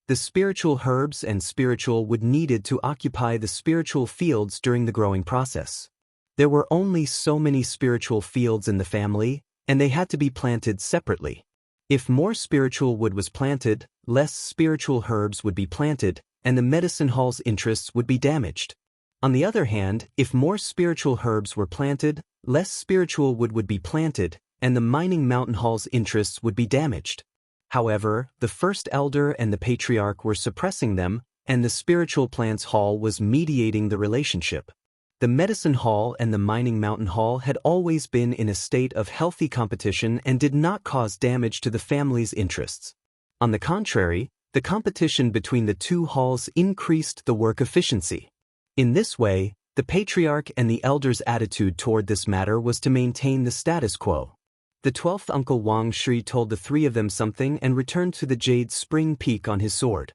The spiritual herbs and spiritual wood needed to occupy the spiritual fields during the growing process. There were only so many spiritual fields in the family, and they had to be planted separately. If more spiritual wood was planted, less spiritual herbs would be planted, and the medicine hall's interests would be damaged. On the other hand, if more spiritual herbs were planted, less spiritual wood would be planted, and the mining mountain hall's interests would be damaged. However, the first elder and the patriarch were suppressing them, and the spiritual plants hall was mediating the relationship. The medicine hall and the mining mountain hall had always been in a state of healthy competition and did not cause damage to the family's interests. On the contrary, the competition between the 2 halls increased the work efficiency. In this way, the patriarch and the elder's attitude toward this matter was to maintain the status quo. The 12th uncle Wang Shi told the 3 of them something and returned to the jade spring peak on his sword.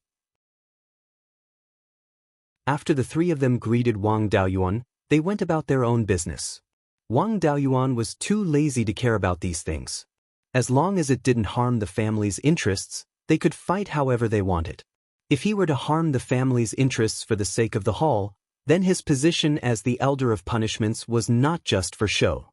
After the 3 of them greeted Wang Daoyuan, they went about their own business. Wang Daoyuan was too lazy to care about these things. As long as it didn't harm the family's interests, they could fight however they wanted. If he were to harm the family's interests for the sake of the hall, then his position as the elder of punishments was not just for show.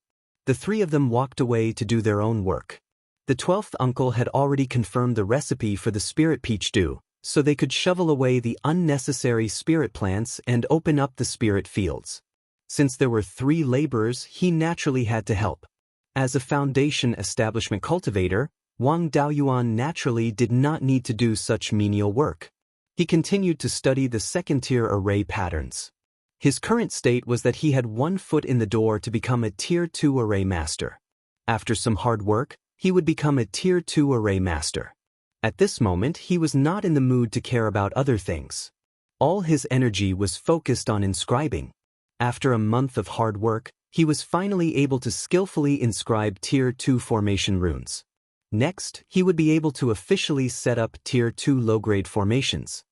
The 3 of them walked away to do their own work. The 12th uncle had already confirmed the recipe for the spirit peach dew, so they could shovel away the unnecessary spirit plants and open up the spirit fields. Since there were 3 laborers, he naturally had to help. As a foundation establishment cultivator, Wang Daoyuan naturally did not need to do such menial work. He continued to study the second-tier array patterns. His current state was that he had 1 foot in the door to become a Tier 2 array master. After some hard work, he would become a Tier 2 array master. At this moment, he was not in the mood to care about other things. All his energy was focused on inscribing. After a month of hard work, he was finally able to skillfully inscribe Tier 2 formation runes. Next, he would be able to officially set up Tier 2 low-grade formations.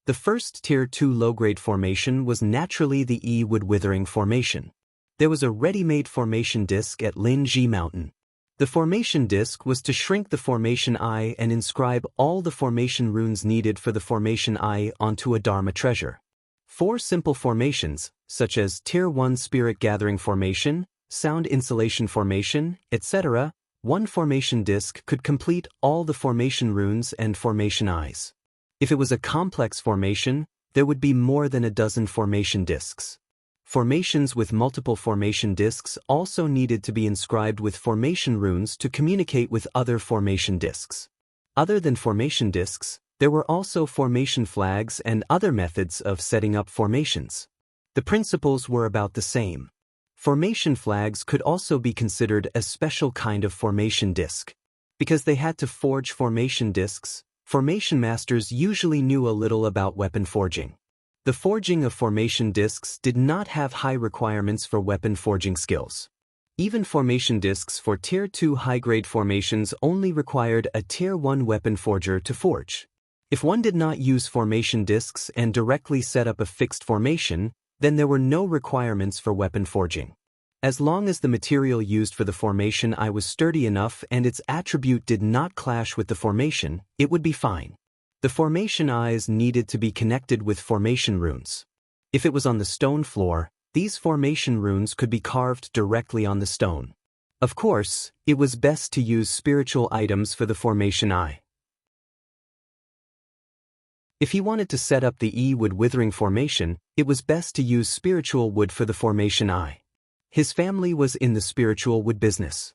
The first Tier 2 low-grade formation was naturally the E-wood withering formation. There was a ready-made formation disc at Linji Mountain. The formation disc was to shrink the formation eye and inscribe all the formation runes needed for the formation eye onto a Dharma treasure. 4 simple formations, such as Tier 1 Spirit Gathering Formation, Sound Insulation Formation, etc., 1 formation disc could complete all the formation runes and formation eyes. If it was a complex formation, there would be more than a dozen formation discs. Formations with multiple formation discs also needed to be inscribed with formation runes to communicate with other formation discs. Other than formation discs, there were also formation flags and other methods of setting up formations. The principles were about the same. Formation flags could also be considered a special kind of formation disc. Because they had to forge formation discs, formation masters usually knew a little about weapon forging. The forging of formation discs did not have high requirements for weapon forging skills. Even formation discs for Tier 2 high-grade formations only required a Tier 1 weapon forger to forge. If one did not use formation discs and directly set up a fixed formation, then there were no requirements for weapon forging. As long as the material used for the formation eye was sturdy enough and its attribute did not clash with the formation, it would be fine. The formation eyes needed to be connected with formation runes. If it was on the stone floor, these formation runes could be carved directly on the stone. Of course, it was best to use spiritual items for the formation eye. If he wanted to set up the wood withering formation, it was best to use spiritual wood for the formation eye. His family was in the spiritual wood business.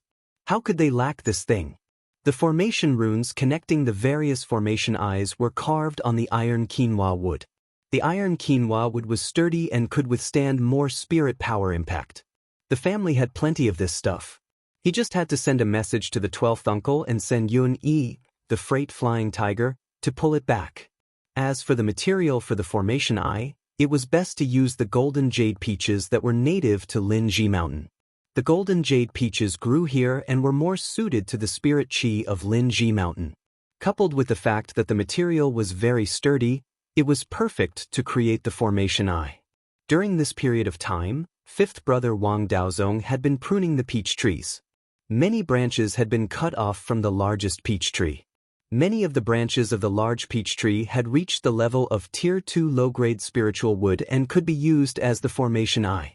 How could they lack this thing? The formation runes connecting the various formation eyes were carved on the iron quinoa wood. The iron quinoa wood was sturdy and could withstand more spirit power impact. The family had plenty of this stuff. He just had to send a message to the 12th uncle and send Yun-yi, the freight flying tiger, to pull it back. As for the material for the formation eye, it was best to use the golden jade peaches that were native to Linji Mountain. The golden jade peaches grew here and were more suited to the spirit chi of Linji Mountain. Coupled with the fact that the material was very sturdy, it was perfect to create the formation eye. During this period of time, fifth brother Wang Daozong had been pruning the peach trees. Many branches had been cut off from the largest peach tree. Many of the branches of the large peach tree had reached the level of Tier 2 low-grade spiritual wood and could be used as the formation eye.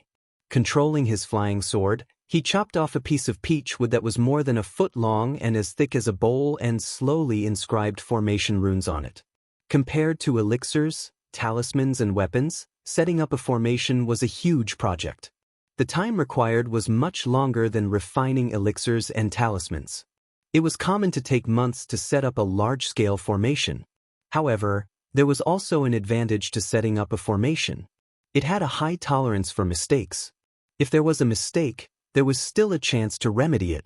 Controlling his flying sword, he chopped off a piece of peach wood that was more than a foot long and as thick as a bowl and slowly inscribed formation runes on it. Compared to elixirs, talismans and weapons, setting up a formation was a huge project. The time required was much longer than refining elixirs and talismans. It was common to take months to set up a large-scale formation. However, there was also an advantage to setting up a formation. It had a high tolerance for mistakes. If there was a mistake, there was still a chance to remedy it.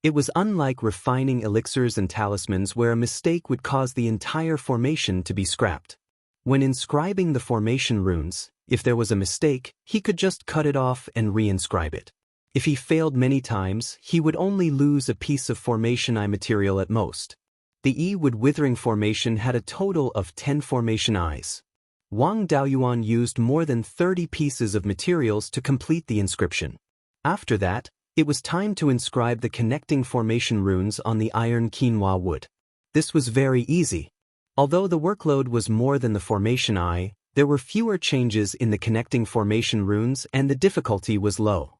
It was unlike refining elixirs and talismans where a mistake would cause the entire formation to be scrapped. When inscribing the formation runes, if there was a mistake, he could just cut it off and reinscribe it. If he failed many times, he would only lose a piece of formation eye material at most. The wood withering formation had a total of 10 formation eyes. Wang Daoyuan used more than 30 pieces of materials to complete the inscription. After that, it was time to inscribe the connecting formation runes on the iron quinoa wood. This was very easy. Although the workload was more than the formation eye, there were fewer changes in the connecting formation runes and the difficulty was low.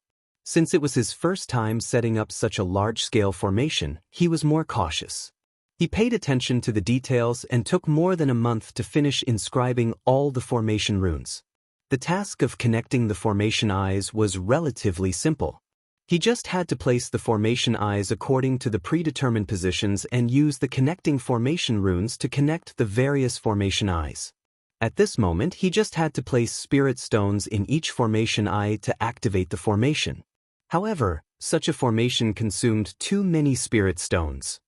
Since it was his first time setting up such a large-scale formation, he was more cautious. He paid attention to the details and took more than a month to finish inscribing all the formation runes. The task of connecting the formation eyes was relatively simple. He just had to place the formation eyes according to the predetermined positions and use the connecting formation runes to connect the various formation eyes. At this moment, he just had to place spirit stones in each formation eye to activate the formation. However, such a formation consumed too many spirit stones.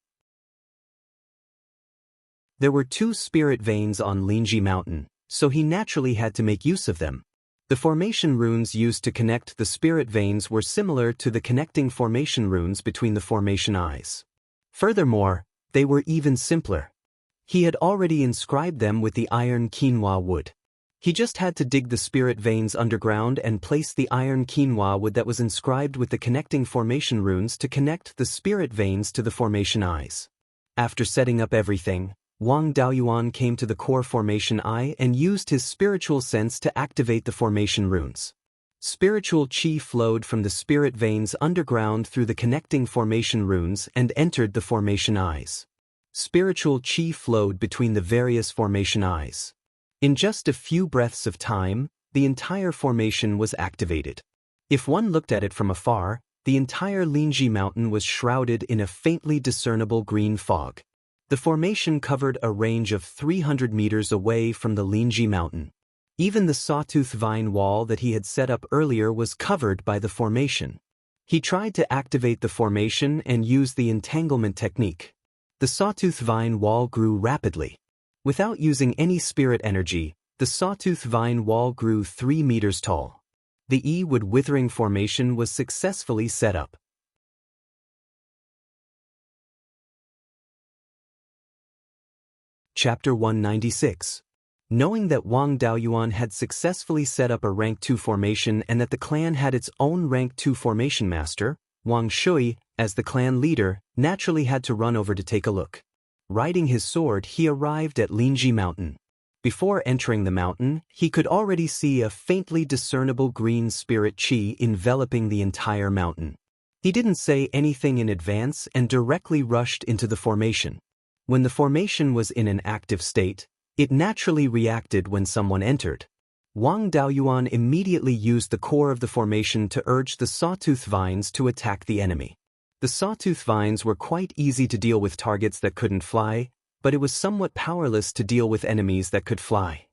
There were 2 spirit veins on Linji Mountain, so he naturally had to make use of them. The formation runes used to connect the spirit veins were similar to the connecting formation runes between the formation eyes. Furthermore, they were even simpler. He had already inscribed them with the iron quinoa wood. He just had to dig the spirit veins underground and place the iron quinoa wood that was inscribed with the connecting formation runes to connect the spirit veins to the formation eyes. After setting up everything, Wang Daoyuan came to the core formation eye and used his spiritual sense to activate the formation runes. Spiritual chi flowed from the spirit veins underground through the connecting formation runes and entered the formation eyes. Spiritual chi flowed between the various formation eyes. In just a few breaths of time, the entire formation was activated. If one looked at it from afar, the entire Linji Mountain was shrouded in a faintly discernible green fog. The formation covered a range of 300 meters away from the Linji Mountain. Even the sawtooth vine wall that he had set up earlier was covered by the formation. He tried to activate the formation and use the entanglement technique. The sawtooth vine wall grew rapidly. Without using any spirit energy, the sawtooth vine wall grew 3 meters tall. The E-wood withering formation was successfully set up. Chapter 196. Knowing that Wang Daoyuan had successfully set up a rank 2 formation and that the clan had its own rank 2 formation master, Wang Shui, as the clan leader, naturally had to run over to take a look. Riding his sword, he arrived at Linji Mountain. Before entering the mountain, he could already see a faintly discernible green spirit qi enveloping the entire mountain. He didn't say anything in advance and directly rushed into the formation. When the formation was in an active state, it naturally reacted when someone entered. Wang Daoyuan immediately used the core of the formation to urge the sawtooth vines to attack the enemy. The sawtooth vines were quite easy to deal with targets that couldn't fly, but it was somewhat powerless to deal with enemies that could fly.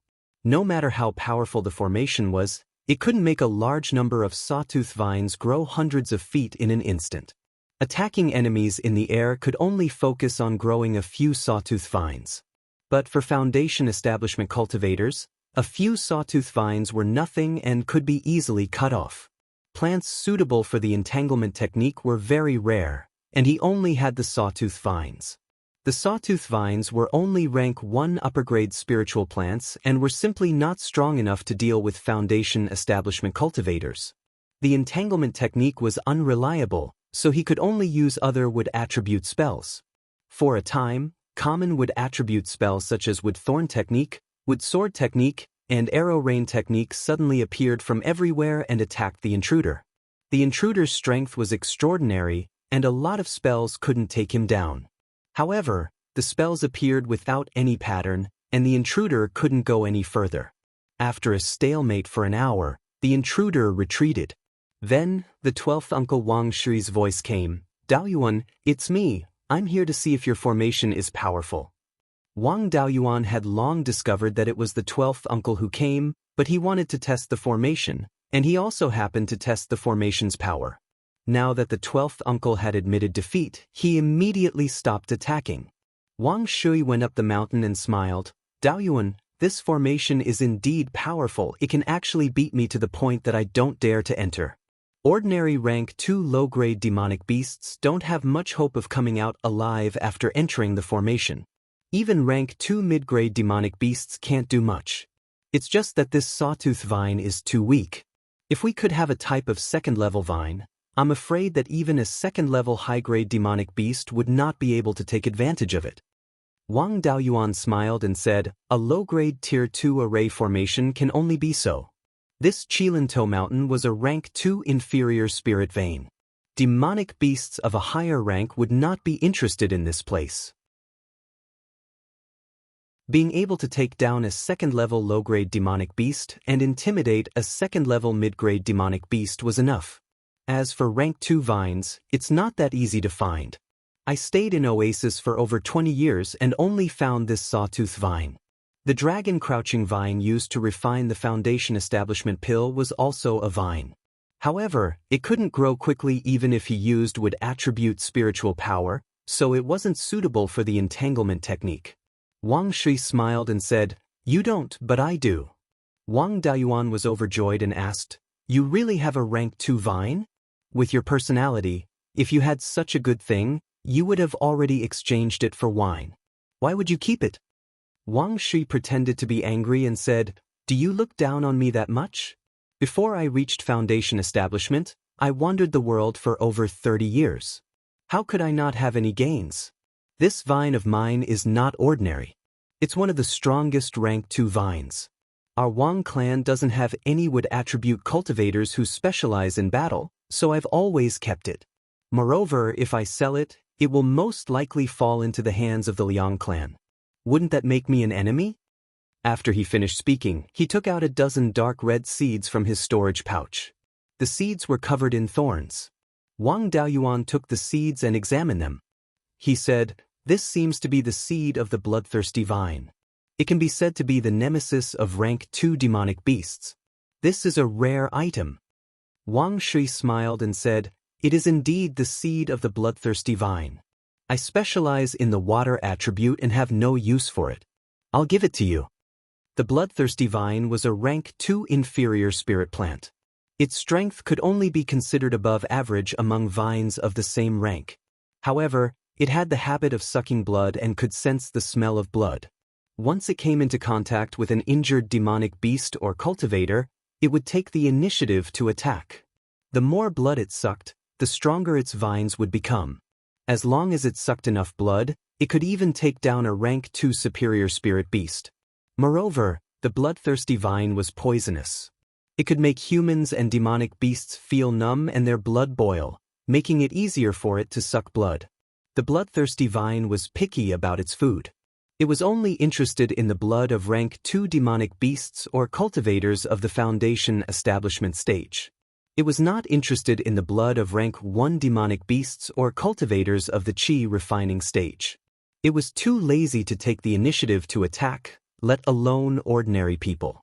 No matter how powerful the formation was, it couldn't make a large number of sawtooth vines grow hundreds of feet in an instant. Attacking enemies in the air could only focus on growing a few sawtooth vines. But for foundation establishment cultivators, a few sawtooth vines were nothing and could be easily cut off. Plants suitable for the entanglement technique were very rare, and he only had the sawtooth vines. The sawtooth vines were only rank 1 upper-grade spiritual plants and were simply not strong enough to deal with foundation establishment cultivators. The entanglement technique was unreliable, so he could only use other wood attribute spells. For a time, common wood attribute spells such as wood thorn technique, wood sword technique, and arrow rain technique suddenly appeared from everywhere and attacked the intruder. The intruder's strength was extraordinary, and a lot of spells couldn't take him down. However, the spells appeared without any pattern, and the intruder couldn't go any further. After a stalemate for an hour, the intruder retreated. Then, the 12th Uncle Wang Shui's voice came. "Daoyuan, it's me. I'm here to see if your formation is powerful." Wang Daoyuan had long discovered that it was the 12th uncle who came, but he wanted to test the formation, and he also happened to test the formation's power. Now that the 12th uncle had admitted defeat, he immediately stopped attacking. Wang Shui went up the mountain and smiled. "Daoyuan, this formation is indeed powerful. It can actually beat me to the point that I don't dare to enter. Ordinary rank 2 low-grade demonic beasts don't have much hope of coming out alive after entering the formation. Even rank 2 mid-grade demonic beasts can't do much. It's just that this sawtooth vine is too weak. If we could have a type of second-level vine, I'm afraid that even a second-level high-grade demonic beast would not be able to take advantage of it." Wang Daoyuan smiled and said, "A low-grade Tier 2 array formation can only be so. This Chilinto mountain was a rank 2 inferior spirit vein. Demonic beasts of a higher rank would not be interested in this place." Being able to take down a second-level low-grade demonic beast and intimidate a second-level mid-grade demonic beast was enough. As for rank 2 vines, it's not that easy to find. I stayed in Oasis for over 20 years and only found this sawtooth vine. The dragon crouching vine used to refine the foundation establishment pill was also a vine. However, it couldn't grow quickly even if he used would attribute spiritual power, so it wasn't suitable for the entanglement technique. Wang Shui smiled and said, "You don't, but I do." Wang Daoyuan was overjoyed and asked, "You really have a rank 2 vine? With your personality, if you had such a good thing, you would have already exchanged it for wine. Why would you keep it?" Wang Shui pretended to be angry and said, "Do you look down on me that much? Before I reached foundation establishment, I wandered the world for over 30 years. How could I not have any gains? This vine of mine is not ordinary. It's one of the strongest rank 2 vines. Our Wang clan doesn't have any wood attribute cultivators who specialize in battle, so I've always kept it. Moreover, if I sell it, it will most likely fall into the hands of the Liang clan. Wouldn't that make me an enemy?" After he finished speaking, he took out a dozen dark red seeds from his storage pouch. The seeds were covered in thorns. Wang Daoyuan took the seeds and examined them. He said, "This seems to be the seed of the bloodthirsty vine. It can be said to be the nemesis of rank 2 demonic beasts. This is a rare item. Wang Shui smiled and said, "It is indeed the seed of the bloodthirsty vine. I specialize in the water attribute and have no use for it. I'll give it to you." The bloodthirsty vine was a rank 2 inferior spirit plant. Its strength could only be considered above average among vines of the same rank. However, it had the habit of sucking blood and could sense the smell of blood. Once it came into contact with an injured demonic beast or cultivator, it would take the initiative to attack. The more blood it sucked, the stronger its vines would become. As long as it sucked enough blood, it could even take down a rank 2 superior spirit beast. Moreover, the bloodthirsty vine was poisonous. It could make humans and demonic beasts feel numb and their blood boil, making it easier for it to suck blood. The bloodthirsty vine was picky about its food. It was only interested in the blood of rank 2 demonic beasts or cultivators of the foundation establishment stage. It was not interested in the blood of rank 1 demonic beasts or cultivators of the qi refining stage. It was too lazy to take the initiative to attack, let alone ordinary people.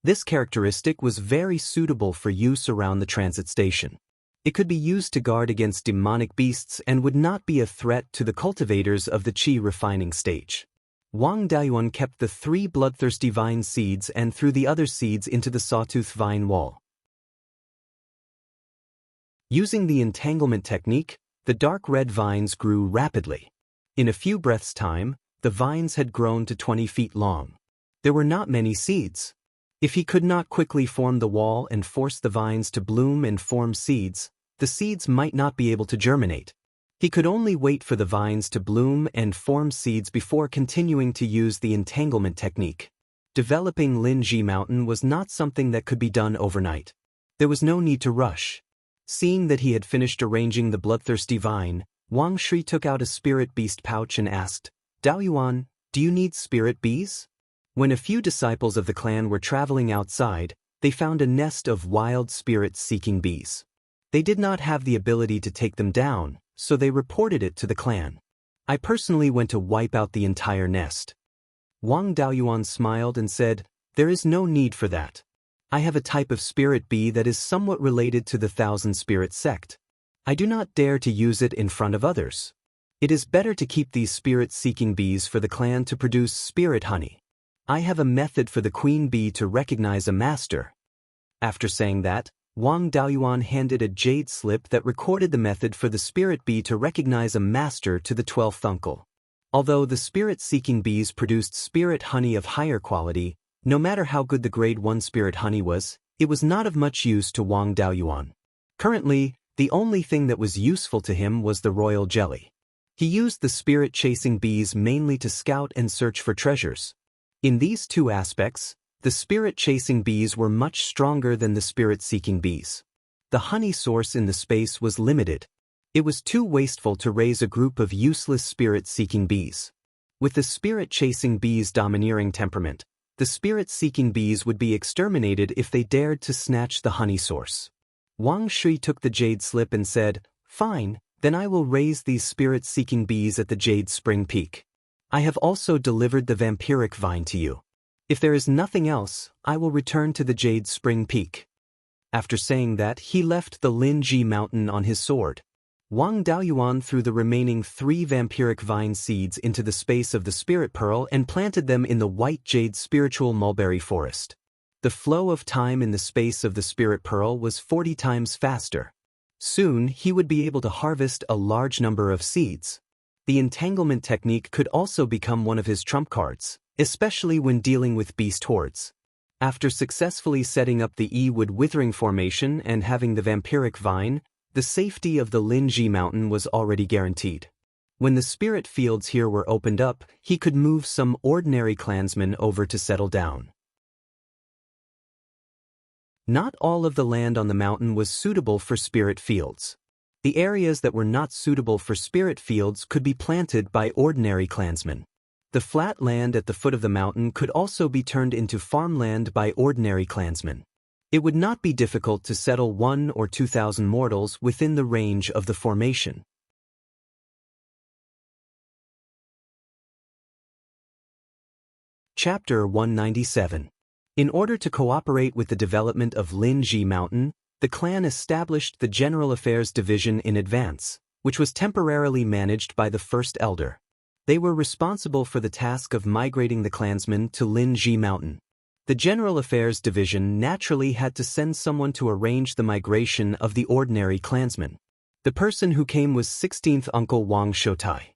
This characteristic was very suitable for use around the transit station. It could be used to guard against demonic beasts and would not be a threat to the cultivators of the qi refining stage. Wang Daoist kept the 3 bloodthirsty vine seeds and threw the other seeds into the sawtooth vine wall. Using the entanglement technique, the dark red vines grew rapidly. In a few breaths' time, the vines had grown to 20 feet long. There were not many seeds. If he could not quickly form the wall and force the vines to bloom and form seeds, the seeds might not be able to germinate. He could only wait for the vines to bloom and form seeds before continuing to use the entanglement technique. Developing Linji Mountain was not something that could be done overnight. There was no need to rush. Seeing that he had finished arranging the bloodthirsty vine, Wang Shui took out a spirit beast pouch and asked, "Daoist, do you need spirit bees?" When a few disciples of the clan were traveling outside, they found a nest of wild spirit-seeking bees. They did not have the ability to take them down, so they reported it to the clan. I personally went to wipe out the entire nest. Wang Daoist smiled and said, "There is no need for that. I have a type of spirit bee that is somewhat related to the Thousand Spirit sect. I do not dare to use it in front of others. It is better to keep these spirit-seeking bees for the clan to produce spirit honey. I have a method for the queen bee to recognize a master." After saying that, Wang Daoist handed a jade slip that recorded the method for the spirit bee to recognize a master to the 12th uncle. Although the spirit-seeking bees produced spirit honey of higher quality, no matter how good the grade 1 spirit honey was, it was not of much use to Wang Daoist. Currently, the only thing that was useful to him was the royal jelly. He used the spirit-chasing bees mainly to scout and search for treasures. In these two aspects, the spirit-chasing bees were much stronger than the spirit-seeking bees. The honey source in the space was limited. It was too wasteful to raise a group of useless spirit-seeking bees. With the spirit-chasing bees' domineering temperament, the spirit-seeking bees would be exterminated if they dared to snatch the honey source. Wang Shui took the jade slip and said, "Fine, then I will raise these spirit-seeking bees at the Jade Spring Peak. I have also delivered the vampiric vine to you. If there is nothing else, I will return to the Jade Spring Peak." After saying that, he left the Linji Mountain on his sword. Wang Daoist threw the remaining 3 vampiric vine seeds into the space of the spirit pearl and planted them in the white jade spiritual mulberry forest. The flow of time in the space of the spirit pearl was 40 times faster. Soon, he would be able to harvest a large number of seeds. The entanglement technique could also become one of his trump cards, especially when dealing with beast hordes. After successfully setting up the E-wood withering formation and having the vampiric vine, the safety of the Linji Mountain was already guaranteed. When the spirit fields here were opened up, he could move some ordinary clansmen over to settle down. Not all of the land on the mountain was suitable for spirit fields. The areas that were not suitable for spirit fields could be planted by ordinary clansmen. The flat land at the foot of the mountain could also be turned into farmland by ordinary clansmen. It would not be difficult to settle 1,000 or 2,000 mortals within the range of the formation. Chapter 197. In order to cooperate with the development of Linji Mountain, the clan established the General Affairs Division in advance, which was temporarily managed by the first elder. They were responsible for the task of migrating the clansmen to Linji Mountain. The General Affairs Division naturally had to send someone to arrange the migration of the ordinary clansmen. The person who came was 16th Uncle Wang Shoutai.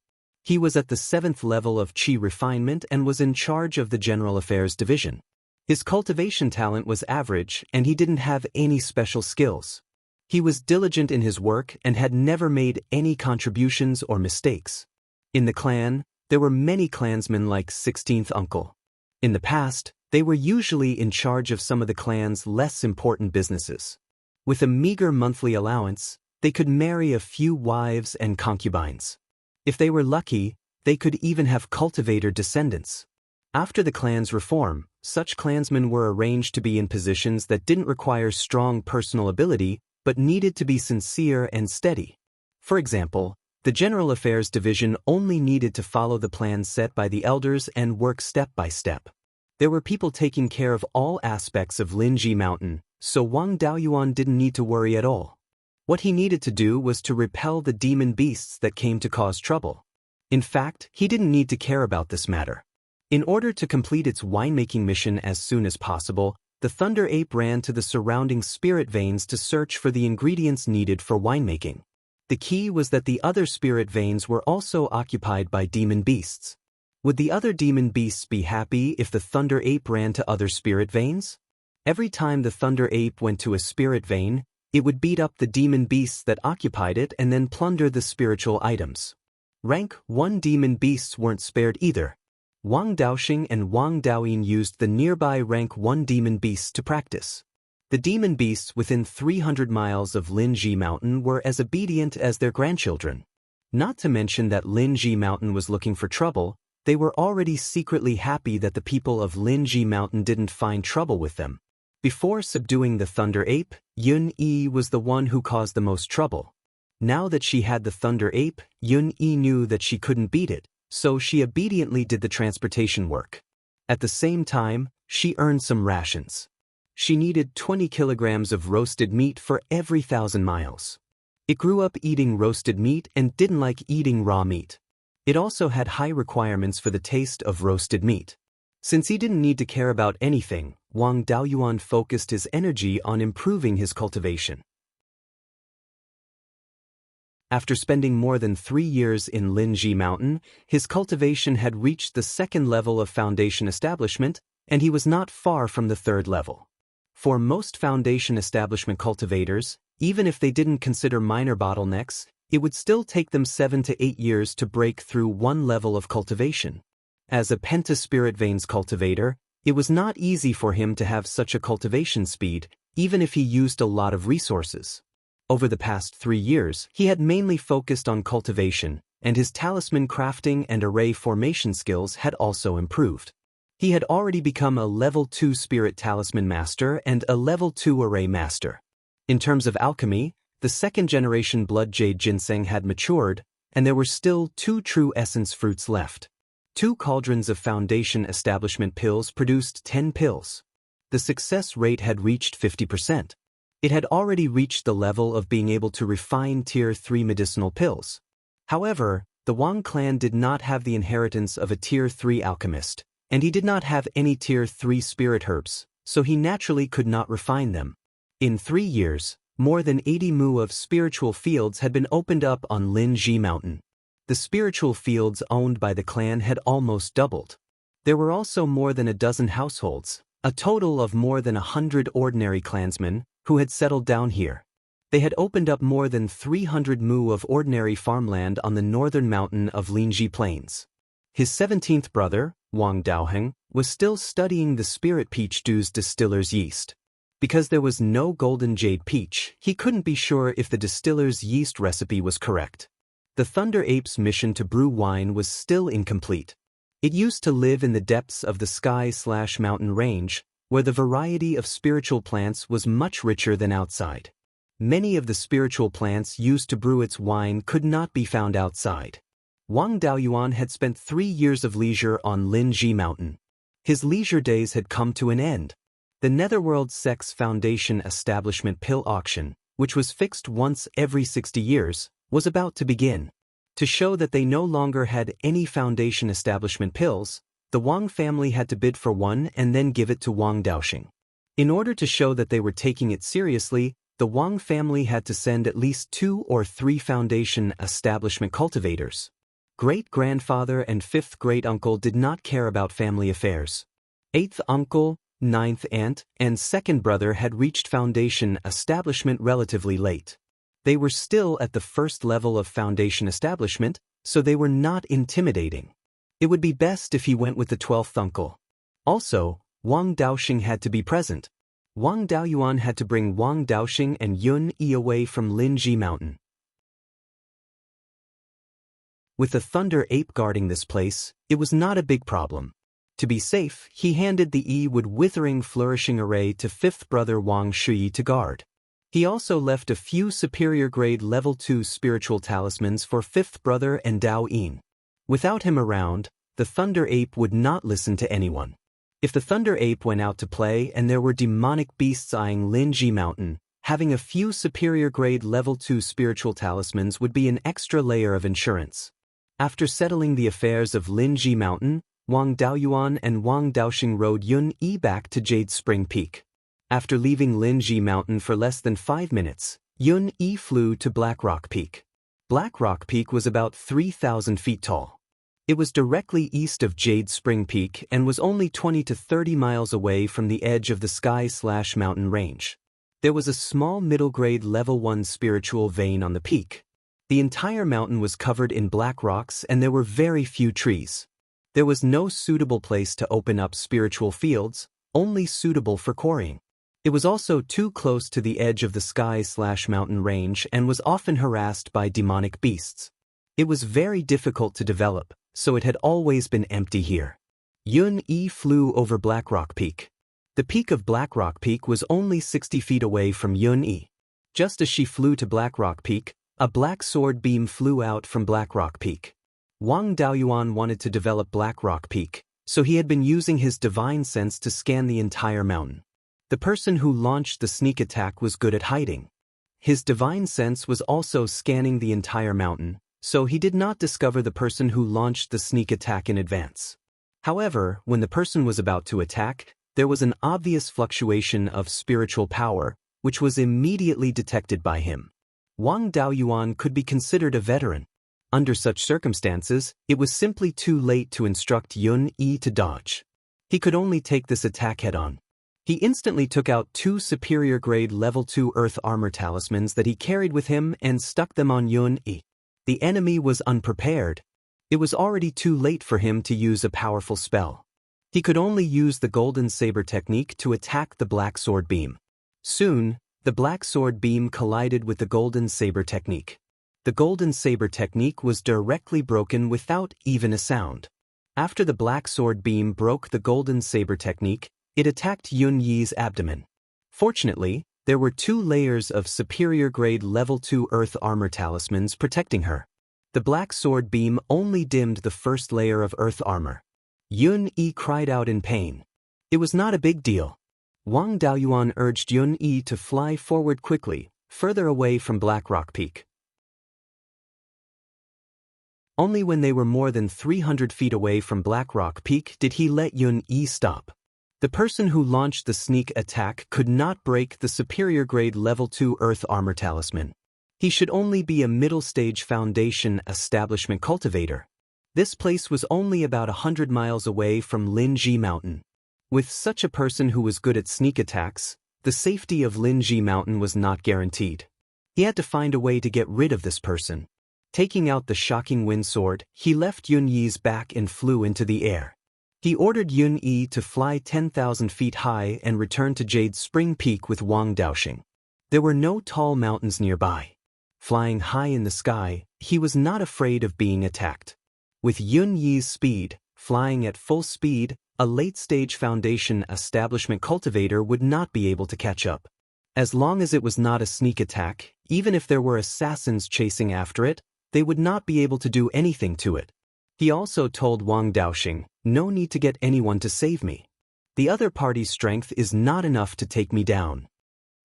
He was at the 7th level of Qi refinement and was in charge of the General Affairs Division. His cultivation talent was average and he didn't have any special skills. He was diligent in his work and had never made any contributions or mistakes. In the clan, there were many clansmen like 16th Uncle. In the past, they were usually in charge of some of the clan's less important businesses. With a meager monthly allowance, they could marry a few wives and concubines. If they were lucky, they could even have cultivator descendants. After the clan's reform, such clansmen were arranged to be in positions that didn't require strong personal ability but needed to be sincere and steady. For example, the General Affairs Division only needed to follow the plan set by the elders and work step by step. There were people taking care of all aspects of Linji Mountain, so Wang Daoyuan didn't need to worry at all. What he needed to do was to repel the demon beasts that came to cause trouble. In fact, he didn't need to care about this matter. In order to complete its winemaking mission as soon as possible, the Thunder Ape ran to the surrounding spirit veins to search for the ingredients needed for winemaking. The key was that the other spirit veins were also occupied by demon beasts. Would the other demon beasts be happy if the Thunder Ape ran to other spirit veins? Every time the Thunder Ape went to a spirit vein, it would beat up the demon beasts that occupied it and then plunder the spiritual items. Rank 1 demon beasts weren't spared either. Wang Daoxing and Wang Daoyin used the nearby rank 1 demon beasts to practice. The demon beasts within 300 miles of Linji Mountain were as obedient as their grandchildren. Not to mention that Linji Mountain was looking for trouble, they were already secretly happy that the people of Linji Mountain didn't find trouble with them. Before subduing the Thunder Ape, Yun-Yi was the one who caused the most trouble. Now that she had the Thunder Ape, Yun-Yi knew that she couldn't beat it, so she obediently did the transportation work. At the same time, she earned some rations. She needed 20 kilograms of roasted meat for every 1,000 miles. It grew up eating roasted meat and didn't like eating raw meat. It also had high requirements for the taste of roasted meat. Since he didn't need to care about anything, Wang Daoyuan focused his energy on improving his cultivation. After spending more than 3 years in Linji Mountain, his cultivation had reached the 2nd level of foundation establishment, and he was not far from the 3rd level. For most foundation establishment cultivators, even if they didn't consider minor bottlenecks, it would still take them 7 to 8 years to break through 1 level of cultivation. As a pentaspirit veins cultivator, it was not easy for him to have such a cultivation speed, even if he used a lot of resources. Over the past 3 years, he had mainly focused on cultivation, and his talisman crafting and array formation skills had also improved. He had already become a level 2 spirit talisman master and a level 2 array master. In terms of alchemy, the 2nd generation blood jade ginseng had matured, and there were still 2 true essence fruits left. 2 cauldrons of foundation establishment pills produced 10 pills. The success rate had reached 50%. It had already reached the level of being able to refine Tier 3 medicinal pills. However, the Wang clan did not have the inheritance of a Tier 3 alchemist, and he did not have any Tier 3 spirit herbs, so he naturally could not refine them. In 3 years, more than 80 mu of spiritual fields had been opened up on Linji Mountain. The spiritual fields owned by the clan had almost doubled. There were also more than a dozen households, a total of more than 100 ordinary clansmen, who had settled down here. They had opened up more than 300 mu of ordinary farmland on the northern mountain of Linji Plains. His 17th brother, Wang Daoheng, was still studying the spirit peach juice distiller's yeast. Because there was no golden jade peach, he couldn't be sure if the distiller's yeast recipe was correct. The Thunder Ape's mission to brew wine was still incomplete. It used to live in the depths of the sky/mountain range, where the variety of spiritual plants was much richer than outside. Many of the spiritual plants used to brew its wine could not be found outside. Wang Daoyuan had spent 3 years of leisure on Linji Mountain. His leisure days had come to an end. The Netherworld Sex Foundation Establishment Pill Auction, which was fixed once every 60 years, was about to begin. To show that they no longer had any Foundation establishment pills, the Wang family had to bid for one and then give it to Wang Daoxing. In order to show that they were taking it seriously, the Wang family had to send at least 2 or 3 Foundation establishment cultivators. Great-grandfather and 5th great-uncle did not care about family affairs. 8th uncle, 9th aunt, and 2nd brother had reached Foundation establishment relatively late. They were still at the first level of Foundation establishment, so they were not intimidating. It would be best if he went with the 12th uncle. Also, Wang Daoxing had to be present. Wang Daoyuan had to bring Wang Daoxing and Yun Yi away from Linji Mountain. With the Thunder Ape guarding this place, it was not a big problem. To be safe, he handed the Yi-wood withering flourishing array to 5th brother Wang Shui to guard. He also left a few superior-grade level 2 spiritual talismans for 5th brother and Dao Yin. Without him around, the Thunder Ape would not listen to anyone. If the Thunder Ape went out to play and there were demonic beasts eyeing Linji Mountain, having a few superior-grade level 2 spiritual talismans would be an extra layer of insurance. After settling the affairs of Linji Mountain, Wang Daoyuan and Wang Daoxing rode Yun Yi back to Jade Spring Peak. After leaving Linji Mountain for less than 5 minutes, Yun Yi flew to Black Rock Peak. Black Rock Peak was about 3,000 feet tall. It was directly east of Jade Spring Peak and was only 20 to 30 miles away from the edge of the sky/mountain range. There was a small middle-grade level 1 spiritual vein on the peak. The entire mountain was covered in black rocks and there were very few trees. There was no suitable place to open up spiritual fields, only suitable for quarrying. It was also too close to the edge of the sky/mountain range and was often harassed by demonic beasts. It was very difficult to develop, so it had always been empty here. Yun Yi flew over Black Rock Peak. The peak of Black Rock Peak was only 60 feet away from Yun Yi. Just as she flew to Black Rock Peak, a black sword beam flew out from Black Rock Peak. Wang Daoyuan wanted to develop Black Rock Peak, so he had been using his divine sense to scan the entire mountain. The person who launched the sneak attack was good at hiding. His divine sense was also scanning the entire mountain, so he did not discover the person who launched the sneak attack in advance. However, when the person was about to attack, there was an obvious fluctuation of spiritual power, which was immediately detected by him. Wang Daoyuan could be considered a veteran. Under such circumstances, it was simply too late to instruct Yun Yi to dodge. He could only take this attack head-on. He instantly took out 2 superior-grade level 2 earth armor talismans that he carried with him and stuck them on Yun Yi. The enemy was unprepared. It was already too late for him to use a powerful spell. He could only use the Golden Saber technique to attack the Black Sword Beam. Soon, the Black Sword Beam collided with the Golden Saber technique. The Golden Saber technique was directly broken without even a sound. After the Black Sword Beam broke the Golden Saber technique, it attacked Yun Yi's abdomen. Fortunately, there were 2 layers of superior-grade level 2 earth armor talismans protecting her. The Black Sword Beam only dimmed the first layer of earth armor. Yun Yi cried out in pain. It was not a big deal. Wang Daoyuan urged Yun Yi to fly forward quickly, further away from Black Rock Peak. Only when they were more than 300 feet away from Black Rock Peak did he let Yun Yi stop. The person who launched the sneak attack could not break the superior-grade level 2 earth armor talisman. He should only be a middle-stage Foundation establishment cultivator. This place was only about 100 miles away from Linji Mountain. With such a person who was good at sneak attacks, the safety of Linji Mountain was not guaranteed. He had to find a way to get rid of this person. Taking out the shocking wind sword, he left Yun Yi's back and flew into the air. He ordered Yun Yi to fly 10,000 feet high and return to Jade Spring Peak with Wang Daoxing. There were no tall mountains nearby. Flying high in the sky, he was not afraid of being attacked. With Yun Yi's speed, flying at full speed, a late-stage Foundation establishment cultivator would not be able to catch up. As long as it was not a sneak attack, even if there were assassins chasing after it, they would not be able to do anything to it. He also told Wang Daoxing, No need to get anyone to save me. The other party's strength is not enough to take me down.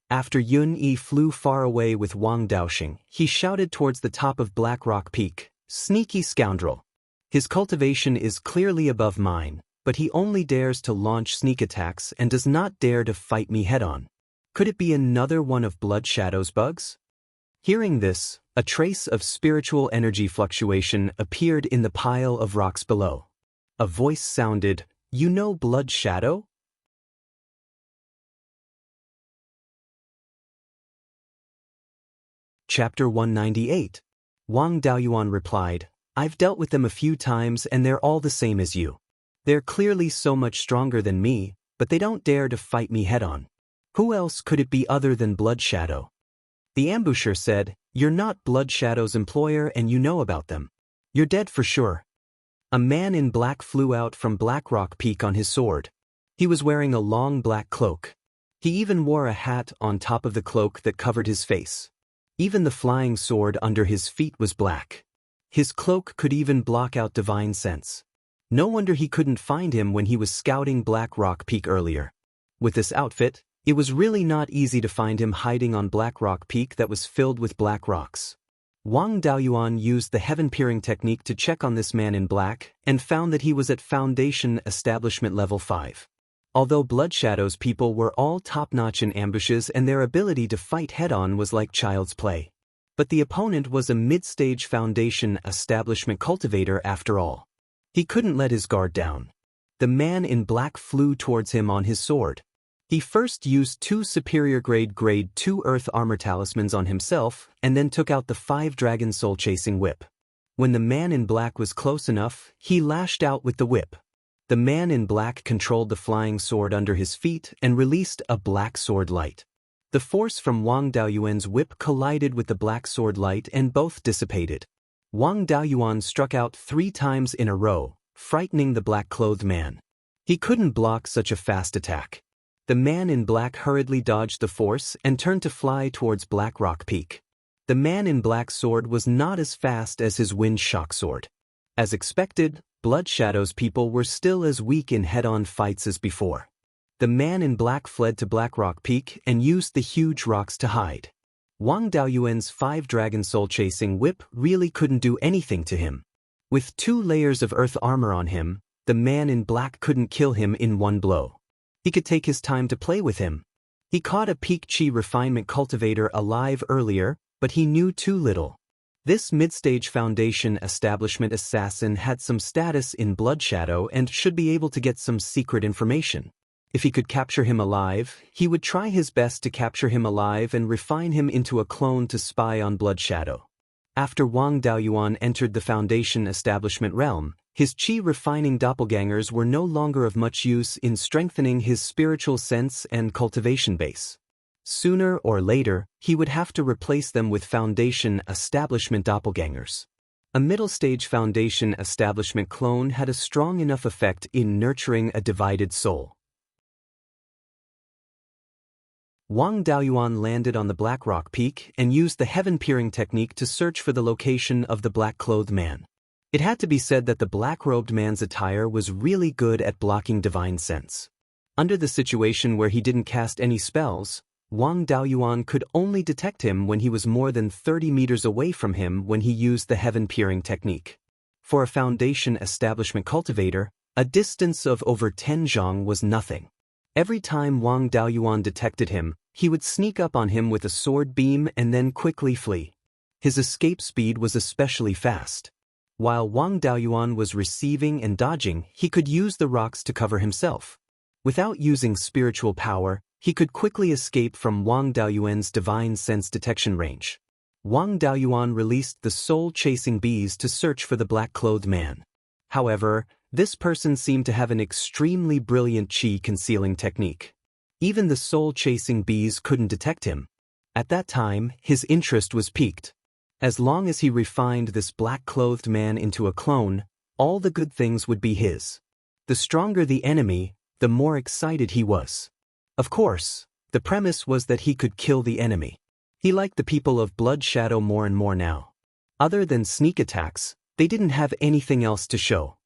After Yun Yi flew far away with Wang Daoxing, he shouted towards the top of Black Rock Peak, "Sneaky scoundrel! His cultivation is clearly above mine, but he only dares to launch sneak attacks and does not dare to fight me head-on. Could it be another one of Blood Shadow's bugs?" Hearing this, a trace of spiritual energy fluctuation appeared in the pile of rocks below. A voice sounded, "You know Blood Shadow?" Chapter 198. Wang Daoyuan replied, "I've dealt with them a few times and they're all the same as you. They're clearly so much stronger than me, but they don't dare to fight me head-on. Who else could it be other than Blood Shadow?" The ambusher said, "You're not Blood Shadow's employer and you know about them. You're dead for sure." A man in black flew out from Black Rock Peak on his sword. He was wearing a long black cloak. He even wore a hat on top of the cloak that covered his face. Even the flying sword under his feet was black. His cloak could even block out divine sense. No wonder he couldn't find him when he was scouting Black Rock Peak earlier. With this outfit, it was really not easy to find him hiding on Black Rock Peak that was filled with black rocks. Wang Daoyuan used the heaven-peering technique to check on this man in black and found that he was at Foundation Establishment Level 5. Although Blood Shadow's people were all top-notch in ambushes and their ability to fight head-on was like child's play. But the opponent was a mid-stage Foundation Establishment cultivator after all. He couldn't let his guard down. The man in black flew towards him on his sword. He first used 2 superior grade 2 Earth Armor Talismans on himself and then took out the 5 Dragon Soul Chasing Whip. When the man in black was close enough, he lashed out with the whip. The man in black controlled the flying sword under his feet and released a black sword light. The force from Wang Daoyuan's whip collided with the black sword light and both dissipated. Wang Daoyuan struck out 3 times in a row, frightening the black-clothed man. He couldn't block such a fast attack. The man in black hurriedly dodged the force and turned to fly towards Black Rock Peak. The man in black's sword was not as fast as his wind shock sword. As expected, Blood Shadow's people were still as weak in head-on fights as before. The man in black fled to Black Rock Peak and used the huge rocks to hide. Wang Daoyuan's 5 Dragon Soul Chasing Whip really couldn't do anything to him. With 2 layers of earth armor on him, the man in black couldn't kill him in one blow. He could take his time to play with him. He caught a Peak Chi Refinement cultivator alive earlier, but he knew too little. This mid-stage Foundation Establishment assassin had some status in Blood Shadow and should be able to get some secret information. If he could capture him alive, he would try his best to capture him alive and refine him into a clone to spy on Blood Shadow. After Wang Daoyuan entered the Foundation Establishment realm, his chi-refining doppelgangers were no longer of much use in strengthening his spiritual sense and cultivation base. Sooner or later, he would have to replace them with Foundation Establishment doppelgangers. A middle-stage Foundation Establishment clone had a strong enough effect in nurturing a divided soul. Wang Daoyuan landed on the Black Rock Peak and used the heaven-peering technique to search for the location of the black-clothed man. It had to be said that the black-robed man's attire was really good at blocking divine sense. Under the situation where he didn't cast any spells, Wang Daoyuan could only detect him when he was more than 30 meters away from him when he used the heaven-peering technique. For a Foundation Establishment cultivator, a distance of over 10 zhang was nothing. Every time Wang Daoyuan detected him, he would sneak up on him with a sword beam and then quickly flee. His escape speed was especially fast. While Wang Daoyuan was receiving and dodging, he could use the rocks to cover himself. Without using spiritual power, he could quickly escape from Wang Daoyuan's divine sense detection range. Wang Daoyuan released the soul-chasing bees to search for the black-clothed man. However, this person seemed to have an extremely brilliant chi-concealing technique. Even the soul-chasing bees couldn't detect him. At that time, his interest was piqued. As long as he refined this black-clothed man into a clone, all the good things would be his. The stronger the enemy, the more excited he was. Of course, the premise was that he could kill the enemy. He liked the people of Blood Shadow more and more now. Other than sneak attacks, they didn't have anything else to show.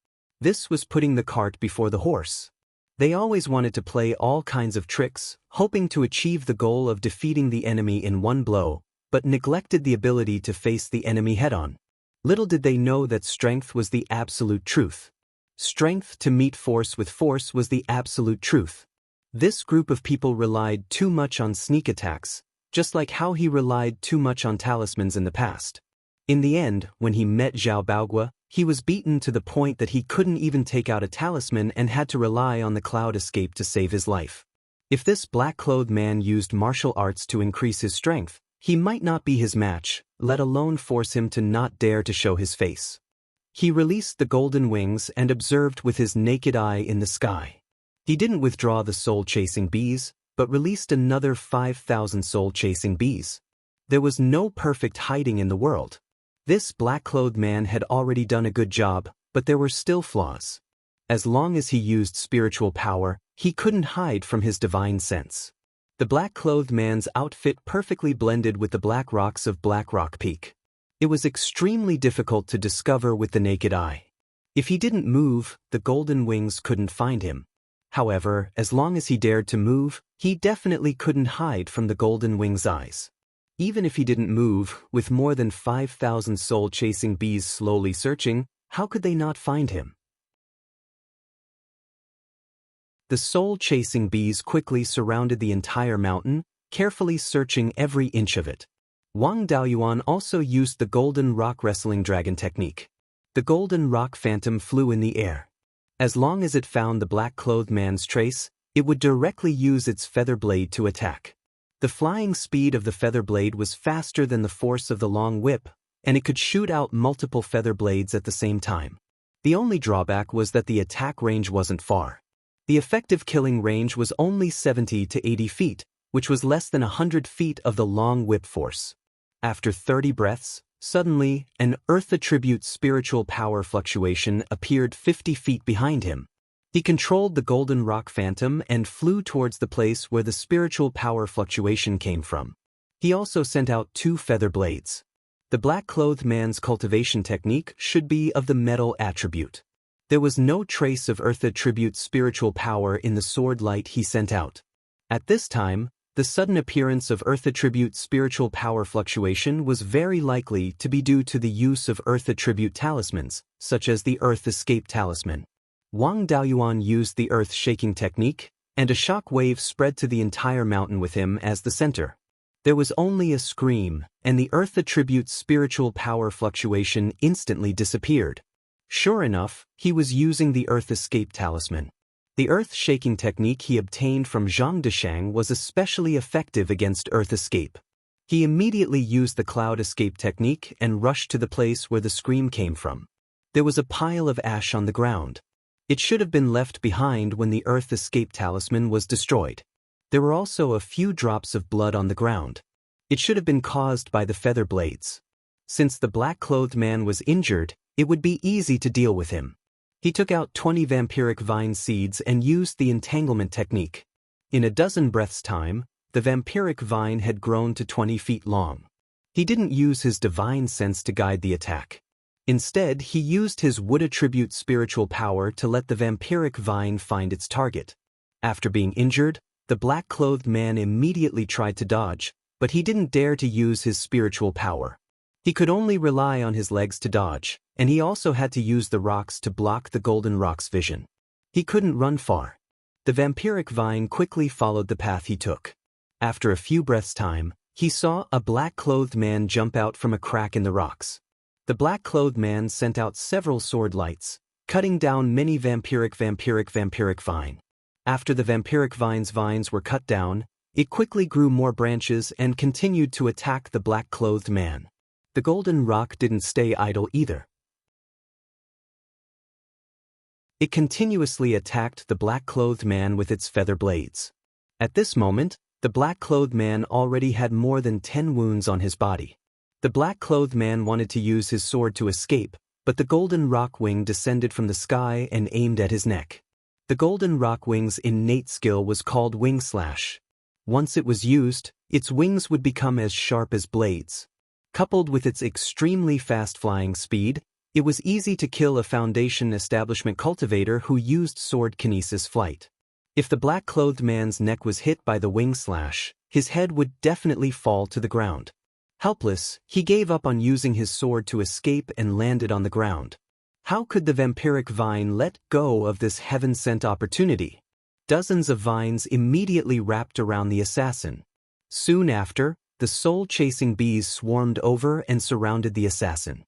This was putting the cart before the horse. They always wanted to play all kinds of tricks, hoping to achieve the goal of defeating the enemy in one blow, but neglected the ability to face the enemy head-on. Little did they know that strength was the absolute truth. Strength to meet force with force was the absolute truth. This group of people relied too much on sneak attacks, just like how he relied too much on talismans in the past. In the end, when he met Zhao Baogua, he was beaten to the point that he couldn't even take out a talisman and had to rely on the cloud escape to save his life. If this black-clothed man used martial arts to increase his strength, he might not be his match, let alone force him to not dare to show his face. He released the golden wings and observed with his naked eye in the sky. He didn't withdraw the soul-chasing bees, but released another 5,000 soul-chasing bees. There was no perfect hiding in the world. This black-clothed man had already done a good job, but there were still flaws. As long as he used spiritual power, he couldn't hide from his divine sense. The black-clothed man's outfit perfectly blended with the black rocks of Black Rock Peak. It was extremely difficult to discover with the naked eye. If he didn't move, the golden wings couldn't find him. However, as long as he dared to move, he definitely couldn't hide from the golden wings' eyes. Even if he didn't move, with more than 5,000 soul-chasing bees slowly searching, how could they not find him? The soul-chasing bees quickly surrounded the entire mountain, carefully searching every inch of it. Wang Daoyuan also used the golden rock wrestling dragon technique. The golden rock phantom flew in the air. As long as it found the black-clothed man's trace, it would directly use its feather blade to attack. The flying speed of the feather blade was faster than the force of the long whip, and it could shoot out multiple feather blades at the same time. The only drawback was that the attack range wasn't far. The effective killing range was only 70 to 80 feet, which was less than 100 feet of the long whip force. After 30 breaths, suddenly, an earth attribute spiritual power fluctuation appeared 50 feet behind him. He controlled the golden rock phantom and flew towards the place where the spiritual power fluctuation came from. He also sent out 2 feather blades. The black-clothed man's cultivation technique should be of the metal attribute. There was no trace of earth attribute spiritual power in the sword light he sent out. At this time, the sudden appearance of earth attribute spiritual power fluctuation was very likely to be due to the use of earth attribute talismans, such as the earth escape talisman. Wang Daoyuan used the earth shaking technique, and a shock wave spread to the entire mountain with him as the center. There was only a scream, and the earth attribute spiritual power fluctuation instantly disappeared. Sure enough, he was using the earth escape talisman. The earth-shaking technique he obtained from Zhang Deshang was especially effective against earth escape. He immediately used the cloud escape technique and rushed to the place where the scream came from. There was a pile of ash on the ground. It should have been left behind when the earth escape talisman was destroyed. There were also a few drops of blood on the ground. It should have been caused by the feather blades. Since the black-clothed man was injured, it would be easy to deal with him. He took out 20 vampiric vine seeds and used the entanglement technique. In a dozen breaths' time, the vampiric vine had grown to 20 feet long. He didn't use his divine sense to guide the attack. Instead, he used his wood attribute spiritual power to let the vampiric vine find its target. After being injured, the black-clothed man immediately tried to dodge, but he didn't dare to use his spiritual power. He could only rely on his legs to dodge, and he also had to use the rocks to block the golden rock's vision. He couldn't run far. The vampiric vine quickly followed the path he took. After a few breaths' time, he saw a black-clothed man jump out from a crack in the rocks. The black-clothed man sent out several sword lights, cutting down many vampiric vine. After the vampiric vines were cut down, it quickly grew more branches and continued to attack the black-clothed man. The golden rock didn't stay idle either. It continuously attacked the black-clothed man with its feather blades. At this moment, the black-clothed man already had more than 10 wounds on his body. The black-clothed man wanted to use his sword to escape, but the golden rock wing descended from the sky and aimed at his neck. The golden rock wing's innate skill was called wing slash. Once it was used, its wings would become as sharp as blades. Coupled with its extremely fast flying speed, It was easy to kill a Foundation establishment cultivator who used sword kinesis flight. If the black-clothed man's neck was hit by the wing slash, his head would definitely fall to the ground. Helpless, he gave up on using his sword to escape and landed on the ground. How could the vampiric vine let go of this heaven-sent opportunity? Dozens of vines immediately wrapped around the assassin. Soon after, the soul-chasing bees swarmed over and surrounded the assassin.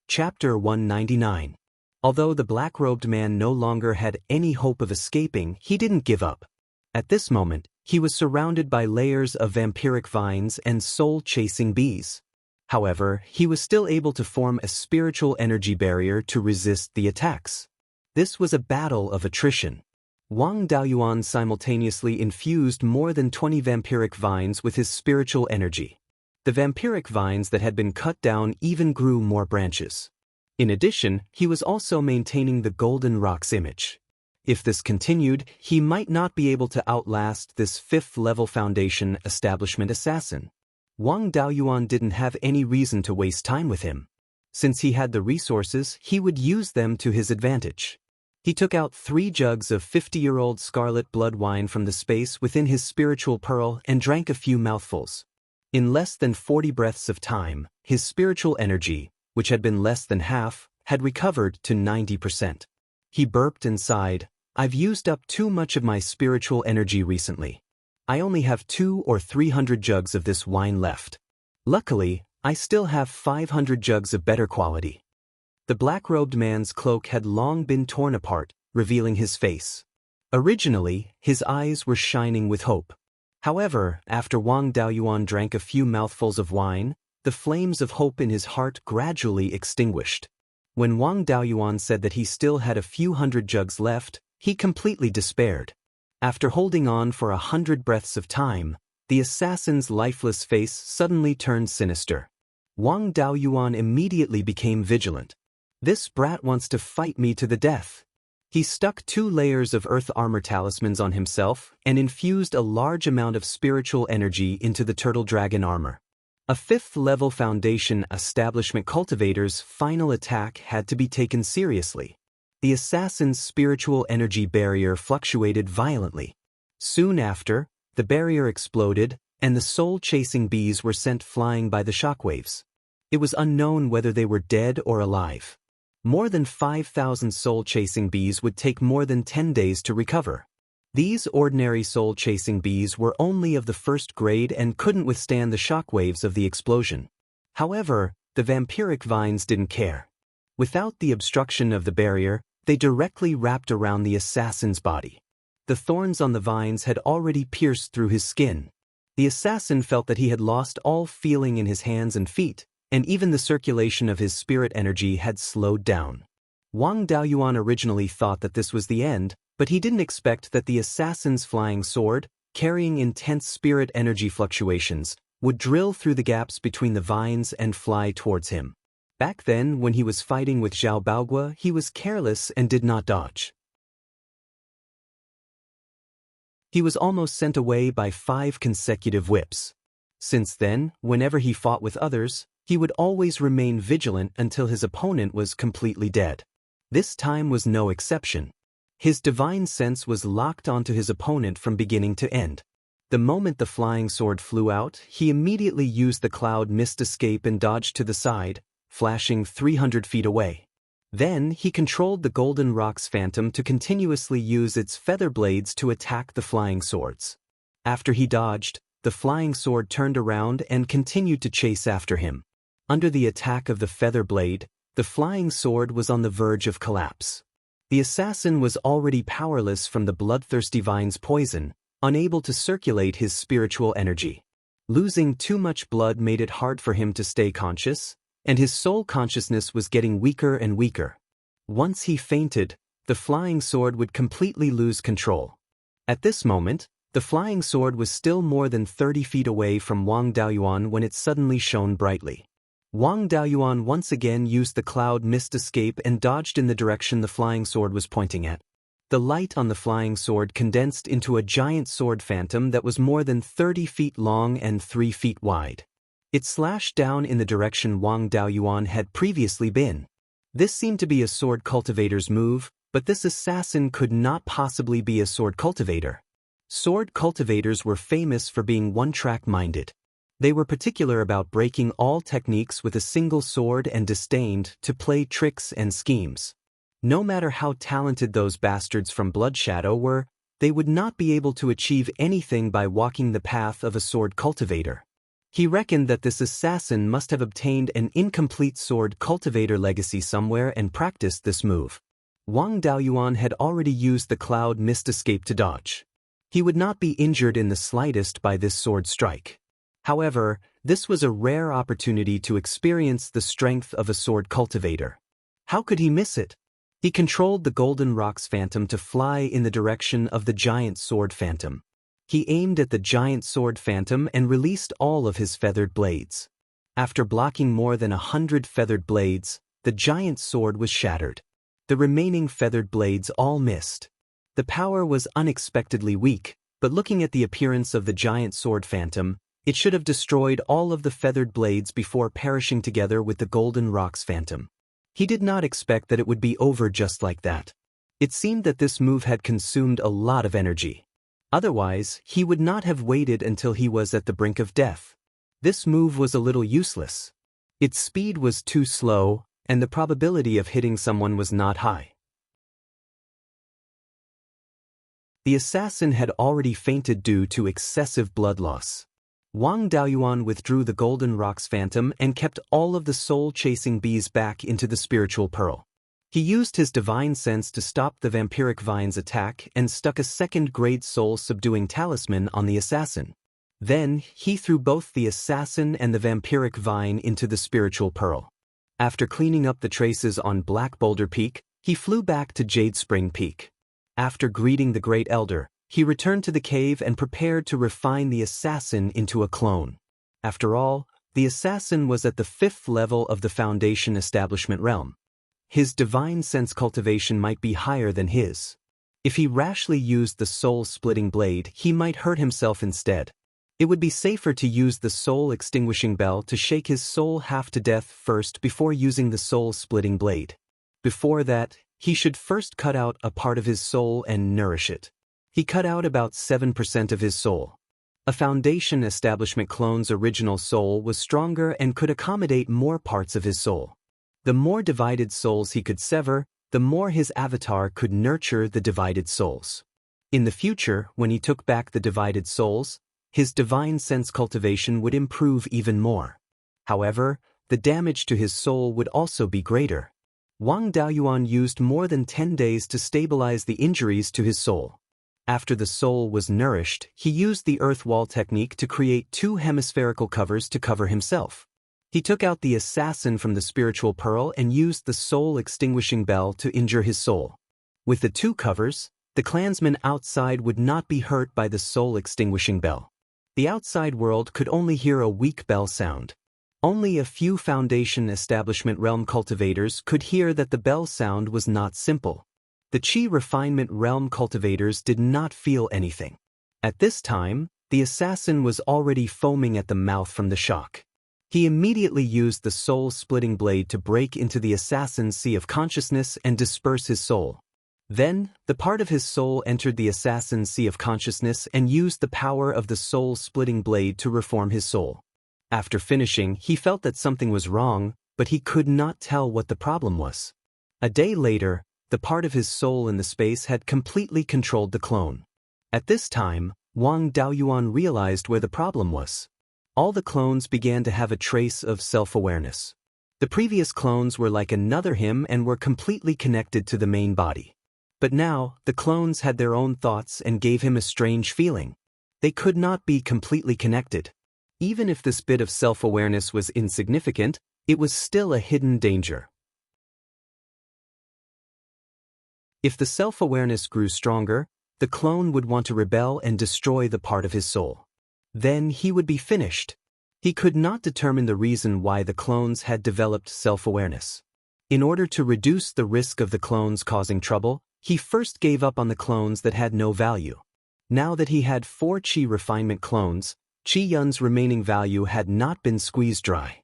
Chapter 199. Although the black-robed man no longer had any hope of escaping, he didn't give up. At this moment, he was surrounded by layers of vampiric vines and soul-chasing bees. However, he was still able to form a spiritual energy barrier to resist the attacks. This was a battle of attrition. Wang Daoist simultaneously infused more than 20 vampiric vines with his spiritual energy. The vampiric vines that had been cut down even grew more branches. In addition, he was also maintaining the golden rock's image. If this continued, he might not be able to outlast this 5th-level Foundation establishment assassin. Wang Daoist didn't have any reason to waste time with him. Since he had the resources, he would use them to his advantage. He took out 3 jugs of 50-year-old scarlet blood wine from the space within his spiritual pearl and drank a few mouthfuls. In less than 40 breaths of time, his spiritual energy, which had been less than half, had recovered to 90%. He burped and sighed, "I've used up too much of my spiritual energy recently. I only have 200 or 300 jugs of this wine left. Luckily, I still have 500 jugs of better quality." The black-robed man's cloak had long been torn apart, revealing his face. Originally, his eyes were shining with hope. However, after Wang Daoist drank a few mouthfuls of wine, the flames of hope in his heart gradually extinguished. When Wang Daoist said that he still had a few hundred jugs left, he completely despaired. After holding on for 100 breaths of time, the assassin's lifeless face suddenly turned sinister. Wang Daoist immediately became vigilant. "This brat wants to fight me to the death." He stuck 2 layers of earth armor talismans on himself and infused a large amount of spiritual energy into the turtle dragon armor. A 5th-level Foundation establishment cultivator's final attack had to be taken seriously. The assassin's spiritual energy barrier fluctuated violently. Soon after, the barrier exploded, and the soul-chasing bees were sent flying by the shockwaves. It was unknown whether they were dead or alive. More than 5,000 soul-chasing bees would take more than 10 days to recover. These ordinary soul-chasing bees were only of the 1st grade and couldn't withstand the shockwaves of the explosion. However, the vampiric vines didn't care. Without the obstruction of the barrier, they directly wrapped around the assassin's body. The thorns on the vines had already pierced through his skin. The assassin felt that he had lost all feeling in his hands and feet, and even the circulation of his spirit energy had slowed down. Wang Daoist originally thought that this was the end, but he didn't expect that the assassin's flying sword, carrying intense spirit energy fluctuations, would drill through the gaps between the vines and fly towards him. Back then, when he was fighting with Zhao Baogua, he was careless and did not dodge. He was almost sent away by 5 consecutive whips. Since then, whenever he fought with others, he would always remain vigilant until his opponent was completely dead. This time was no exception. His divine sense was locked onto his opponent from beginning to end. The moment the flying sword flew out, he immediately used the cloud mist escape and dodged to the side, flashing 300 feet away. Then, he controlled the Golden Rock's phantom to continuously use its feather blades to attack the flying swords. After he dodged, the flying sword turned around and continued to chase after him. Under the attack of the feather blade, the flying sword was on the verge of collapse. The assassin was already powerless from the bloodthirsty vine's poison, unable to circulate his spiritual energy. Losing too much blood made it hard for him to stay conscious, and his soul consciousness was getting weaker and weaker. Once he fainted, the flying sword would completely lose control. At this moment, the flying sword was still more than 30 feet away from Wang Daoist when it suddenly shone brightly. Wang Daoist once again used the cloud mist escape and dodged in the direction the flying sword was pointing at. The light on the flying sword condensed into a giant sword phantom that was more than 30 feet long and 3 feet wide. It slashed down in the direction Wang Daoyuan had previously been. This seemed to be a sword cultivator's move, but this assassin could not possibly be a sword cultivator. Sword cultivators were famous for being one-track minded. They were particular about breaking all techniques with a single sword and disdained to play tricks and schemes. No matter how talented those bastards from Bloodshadow were, they would not be able to achieve anything by walking the path of a sword cultivator. He reckoned that this assassin must have obtained an incomplete sword cultivator legacy somewhere and practiced this move. Wang Daoyuan had already used the cloud mist escape to dodge. He would not be injured in the slightest by this sword strike. However, this was a rare opportunity to experience the strength of a sword cultivator. How could he miss it? He controlled the Golden Rocks Phantom to fly in the direction of the giant sword phantom. He aimed at the giant sword phantom and released all of his feathered blades. After blocking more than 100 feathered blades, the giant sword was shattered. The remaining feathered blades all missed. The power was unexpectedly weak, but looking at the appearance of the giant sword phantom, it should have destroyed all of the feathered blades before perishing together with the Golden Rocks Phantom. He did not expect that it would be over just like that. It seemed that this move had consumed a lot of energy. Otherwise, he would not have waited until he was at the brink of death. This move was a little useless. Its speed was too slow, and the probability of hitting someone was not high. The assassin had already fainted due to excessive blood loss. Wang Daoyuan withdrew the Golden Rocks Phantom and kept all of the soul-chasing bees back into the spiritual pearl. He used his divine sense to stop the vampiric vine's attack and stuck a second-grade soul-subduing talisman on the assassin. Then, he threw both the assassin and the vampiric vine into the spiritual pearl. After cleaning up the traces on Black Boulder Peak, he flew back to Jade Spring Peak. After greeting the Great Elder, he returned to the cave and prepared to refine the assassin into a clone. After all, the assassin was at the 5th level of the Foundation Establishment realm. His divine sense cultivation might be higher than his. If he rashly used the soul-splitting blade, he might hurt himself instead. It would be safer to use the soul-extinguishing bell to shake his soul half to death first before using the soul-splitting blade. Before that, he should first cut out a part of his soul and nourish it. He cut out about 7% of his soul. A Foundation Establishment clone's original soul was stronger and could accommodate more parts of his soul. The more divided souls he could sever, the more his avatar could nurture the divided souls. In the future, when he took back the divided souls, his divine sense cultivation would improve even more. However, the damage to his soul would also be greater. Wang Daoyuan used more than 10 days to stabilize the injuries to his soul. After the soul was nourished, he used the earth wall technique to create 2 hemispherical covers to cover himself. He took out the assassin from the spiritual pearl and used the soul-extinguishing bell to injure his soul. With the 2 covers, the clansmen outside would not be hurt by the soul-extinguishing bell. The outside world could only hear a weak bell sound. Only a few Foundation Establishment realm cultivators could hear that the bell sound was not simple. The Qi Refinement realm cultivators did not feel anything. At this time, the assassin was already foaming at the mouth from the shock. He immediately used the soul-splitting blade to break into the assassin's sea of consciousness and disperse his soul. Then, the part of his soul entered the assassin's sea of consciousness and used the power of the soul-splitting blade to reform his soul. After finishing, he felt that something was wrong, but he could not tell what the problem was. A day later, the part of his soul in the space had completely controlled the clone. At this time, Wang Daoyuan realized where the problem was. All the clones began to have a trace of self-awareness. The previous clones were like another him and were completely connected to the main body. But now, the clones had their own thoughts and gave him a strange feeling. They could not be completely connected. Even if this bit of self-awareness was insignificant, it was still a hidden danger. If the self-awareness grew stronger, the clone would want to rebel and destroy the part of his soul. Then he would be finished. He could not determine the reason why the clones had developed self-awareness. In order to reduce the risk of the clones causing trouble, He first gave up on the clones that had no value. Now that he had 4 Qi refinement clones, Qi Yun's remaining value had not been squeezed dry.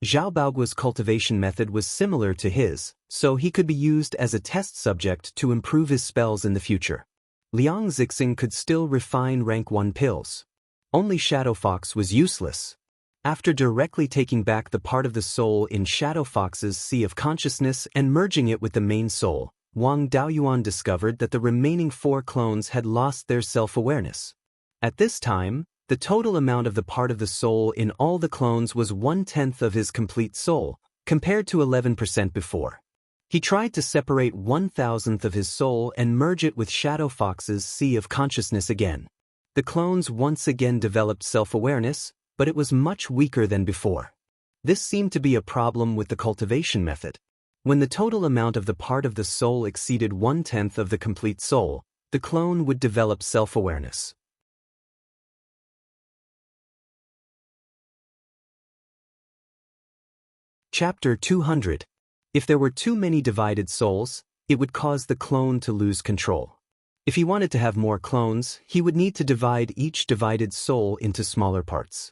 Zhao Baoguo's cultivation method was similar to his, so he could be used as a test subject to improve his spells in the future. Liang Zixing could still refine rank 1 pills. Only Shadow Fox was useless. After directly taking back the part of the soul in Shadow Fox's Sea of Consciousness and merging it with the main soul, Wang Daoyuan discovered that the remaining 4 clones had lost their self-awareness. At this time, the total amount of the part of the soul in all the clones was 1/10 of his complete soul, compared to 11% before. He tried to separate 1/1000th of his soul and merge it with Shadow Fox's Sea of Consciousness again. The clones once again developed self-awareness, but it was much weaker than before. This seemed to be a problem with the cultivation method. When the total amount of the part of the soul exceeded 1/10 of the complete soul, the clone would develop self-awareness. Chapter 200. If there were too many divided souls, it would cause the clone to lose control. If he wanted to have more clones, he would need to divide each divided soul into smaller parts.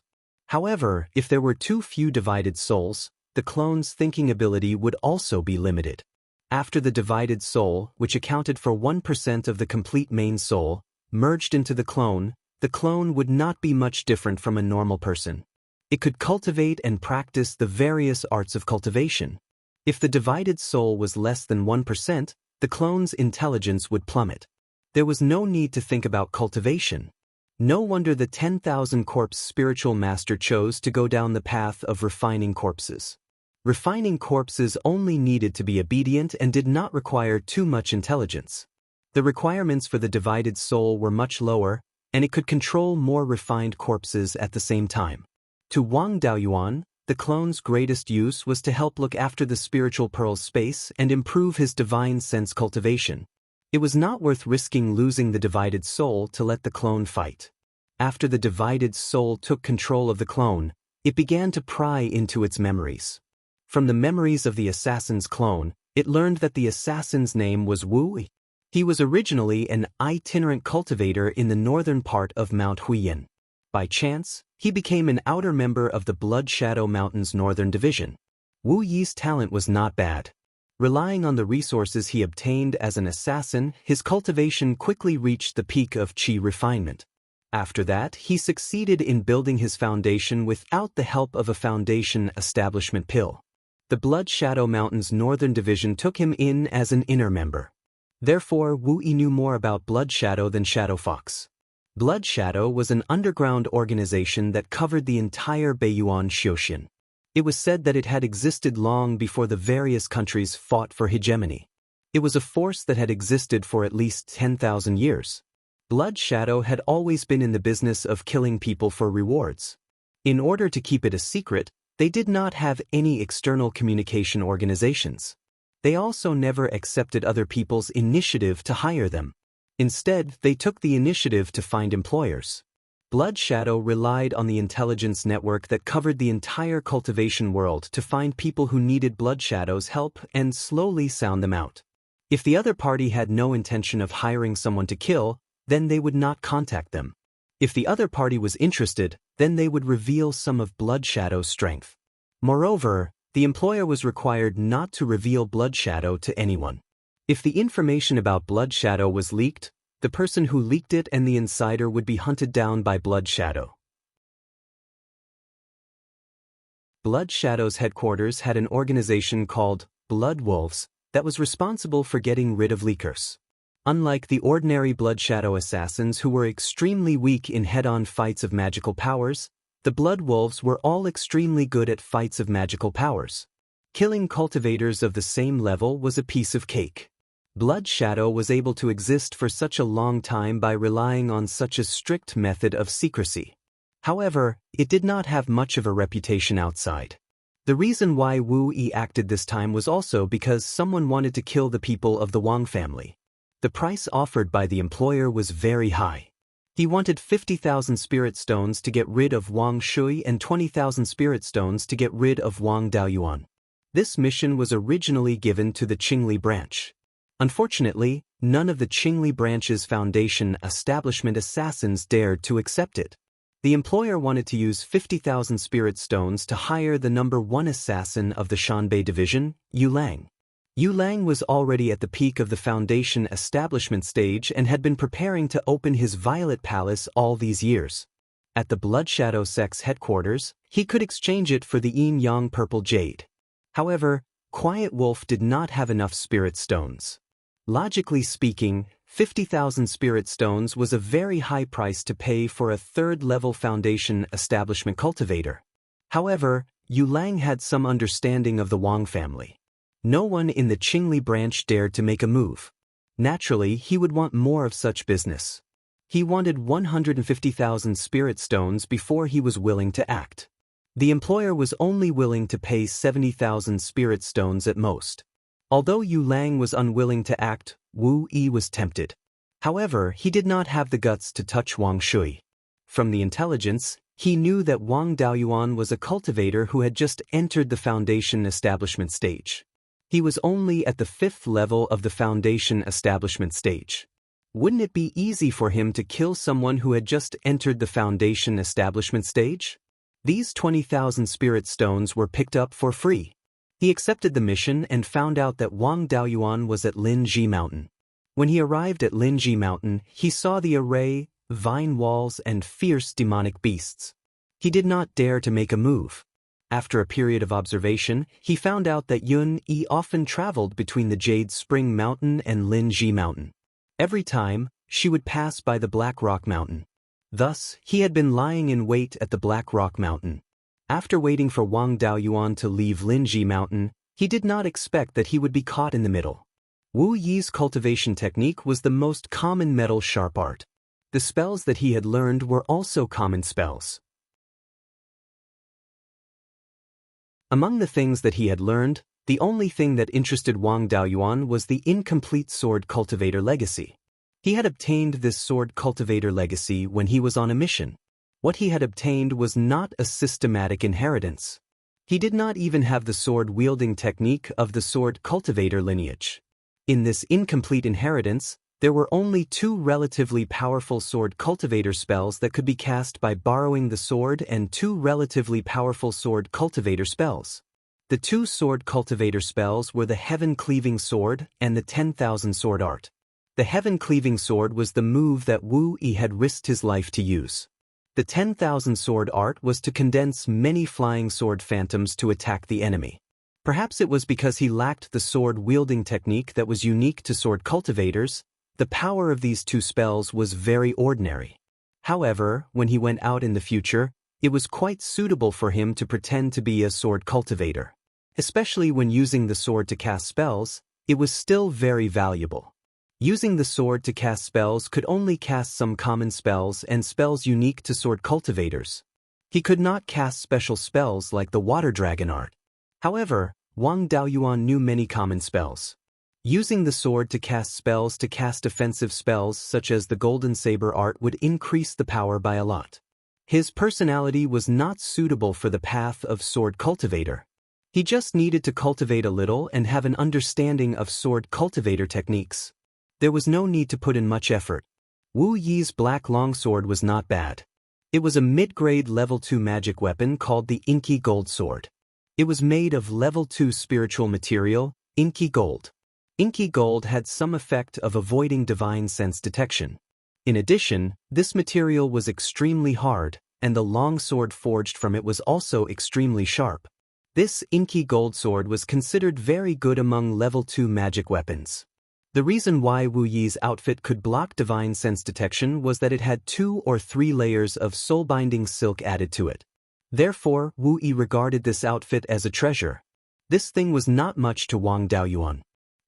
However, if there were too few divided souls, the clone's thinking ability would also be limited. After the divided soul, which accounted for 1% of the complete main soul, merged into the clone would not be much different from a normal person. It could cultivate and practice the various arts of cultivation. If the divided soul was less than 1%, the clone's intelligence would plummet. There was no need to think about cultivation. No wonder the 10,000 corpse spiritual master chose to go down the path of refining corpses. Refining corpses only needed to be obedient and did not require too much intelligence. The requirements for the divided soul were much lower, and it could control more refined corpses at the same time. To Wang Daoyuan, the clone's greatest use was to help look after the spiritual pearl's space and improve his divine sense cultivation. It was not worth risking losing the divided soul to let the clone fight. After the divided soul took control of the clone, it began to pry into its memories. From the memories of the assassin's clone, it learned that the assassin's name was Wu. He was originally an itinerant cultivator in the northern part of Mount Huiyan. By chance, he became an outer member of the Blood Shadow Mountain's northern division. Wu Yi's talent was not bad. Relying on the resources he obtained as an assassin, his cultivation quickly reached the peak of Qi refinement. After that, he succeeded in building his foundation without the help of a foundation establishment pill. The Blood Shadow Mountain's northern division took him in as an inner member. Therefore, Wu Yi knew more about Blood Shadow than Shadow Fox. Blood Shadow was an underground organization that covered the entire Beiyuan Xiuxian. It was said that it had existed long before the various countries fought for hegemony. It was a force that had existed for at least 10,000 years. Blood Shadow had always been in the business of killing people for rewards. In order to keep it a secret, they did not have any external communication organizations. They also never accepted other people's initiative to hire them. Instead, they took the initiative to find employers. Blood Shadow relied on the intelligence network that covered the entire cultivation world to find people who needed Blood Shadow's help and slowly sound them out. If the other party had no intention of hiring someone to kill, then they would not contact them. If the other party was interested, then they would reveal some of Blood Shadow's strength. Moreover, the employer was required not to reveal Blood Shadow to anyone. If the information about Blood Shadow was leaked, the person who leaked it and the insider would be hunted down by Blood Shadow. Blood Shadow's headquarters had an organization called Blood Wolves that was responsible for getting rid of leakers. Unlike the ordinary Blood Shadow assassins who were extremely weak in head-on fights of magical powers, the Blood Wolves were all extremely good at fights of magical powers. Killing cultivators of the same level was a piece of cake. Blood Shadow was able to exist for such a long time by relying on such a strict method of secrecy. However, it did not have much of a reputation outside. The reason why Wu Yi acted this time was also because someone wanted to kill the people of the Wang family. The price offered by the employer was very high. He wanted 50,000 spirit stones to get rid of Wang Shui and 20,000 spirit stones to get rid of Wang Daoyuan. This mission was originally given to the Qingli branch. Unfortunately, none of the Qingli branch's foundation establishment assassins dared to accept it. The employer wanted to use 50,000 spirit stones to hire the #1 assassin of the Shanbei division, Yu Lang. Yu Lang was already at the peak of the foundation establishment stage and had been preparing to open his Violet Palace all these years. At the Blood Shadow Sect's headquarters, he could exchange it for the Yin-Yang Purple Jade. However, Quiet Wolf did not have enough spirit stones. Logically speaking, 50,000 spirit stones was a very high price to pay for a third-level foundation establishment cultivator. However, Yu Lang had some understanding of the Wang family. No one in the Qingli branch dared to make a move. Naturally, he would want more of such business. He wanted 150,000 spirit stones before he was willing to act. The employer was only willing to pay 70,000 spirit stones at most. Although Yu Lang was unwilling to act, Wu Yi was tempted. However, he did not have the guts to touch Wang Shui. From the intelligence, he knew that Wang Daoyuan was a cultivator who had just entered the foundation establishment stage. He was only at the 5th level of the foundation establishment stage. Wouldn't it be easy for him to kill someone who had just entered the foundation establishment stage? These 20,000 spirit stones were picked up for free. He accepted the mission and found out that Wang Daoyuan was at Linji Mountain. When he arrived at Linji Mountain, he saw the array, vine walls, and fierce demonic beasts. He did not dare to make a move. After a period of observation, he found out that Yun Yi often traveled between the Jade Spring Mountain and Linji Mountain. Every time, she would pass by the Black Rock Mountain. Thus, he had been lying in wait at the Black Rock Mountain. After waiting for Wang Daoyuan to leave Linji Mountain, he did not expect that he would be caught in the middle. Wu Yi's cultivation technique was the most common metal sharp art. The spells that he had learned were also common spells. Among the things that he had learned, the only thing that interested Wang Daoyuan was the incomplete sword cultivator legacy. He had obtained this sword cultivator legacy when he was on a mission. What he had obtained was not a systematic inheritance. He did not even have the sword-wielding technique of the sword cultivator lineage. In this incomplete inheritance, there were only 2 relatively powerful sword cultivator spells that could be cast by borrowing the sword and 2 relatively powerful sword cultivator spells. The 2 sword cultivator spells were the Heaven-Cleaving Sword and the 10,000 Sword Art. The Heaven-Cleaving Sword was the move that Wu Yi had risked his life to use. The 10,000 Sword Art was to condense many flying sword phantoms to attack the enemy. Perhaps it was because he lacked the sword-wielding technique that was unique to sword cultivators. The power of these 2 spells was very ordinary. However, when he went out in the future, it was quite suitable for him to pretend to be a sword cultivator. Especially when using the sword to cast spells, it was still very valuable. Using the sword to cast spells could only cast some common spells and spells unique to sword cultivators. He could not cast special spells like the Water Dragon art. However, Wang Daoyuan knew many common spells. Using the sword to cast offensive spells such as the Golden Saber art would increase the power by a lot. His personality was not suitable for the path of sword cultivator. He just needed to cultivate a little and have an understanding of sword cultivator techniques. There was no need to put in much effort. Wu Yi's black longsword was not bad. It was a mid-grade level 2 magic weapon called the Inky Gold Sword. It was made of level 2 spiritual material, Inky Gold. Inky Gold had some effect of avoiding divine sense detection. In addition, this material was extremely hard, and the long sword forged from it was also extremely sharp. This Inky Gold Sword was considered very good among level 2 magic weapons. The reason why Wu Yi's outfit could block divine sense detection was that it had 2 or 3 layers of soul-binding silk added to it. Therefore, Wu Yi regarded this outfit as a treasure. This thing was not much to Wang Daoyuan.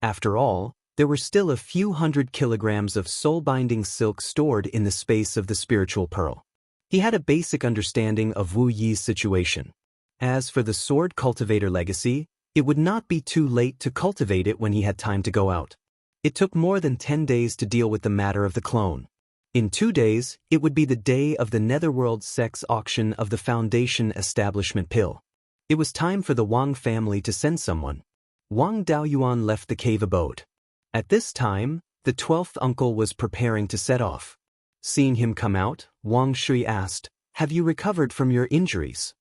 After all, there were still a few hundred kilograms of soul-binding silk stored in the space of the spiritual pearl. He had a basic understanding of Wu Yi's situation. As for the sword cultivator legacy, it would not be too late to cultivate it when he had time to go out. It took more than 10 days to deal with the matter of the clone. In 2 days, it would be the day of the Netherworld sex auction of the Foundation Establishment Pill. It was time for the Wang family to send someone. Wang Daoyuan left the cave abode. At this time, The 12th uncle was preparing to set off. Seeing him come out, Wang Shui asked, "Have you recovered from your injuries?"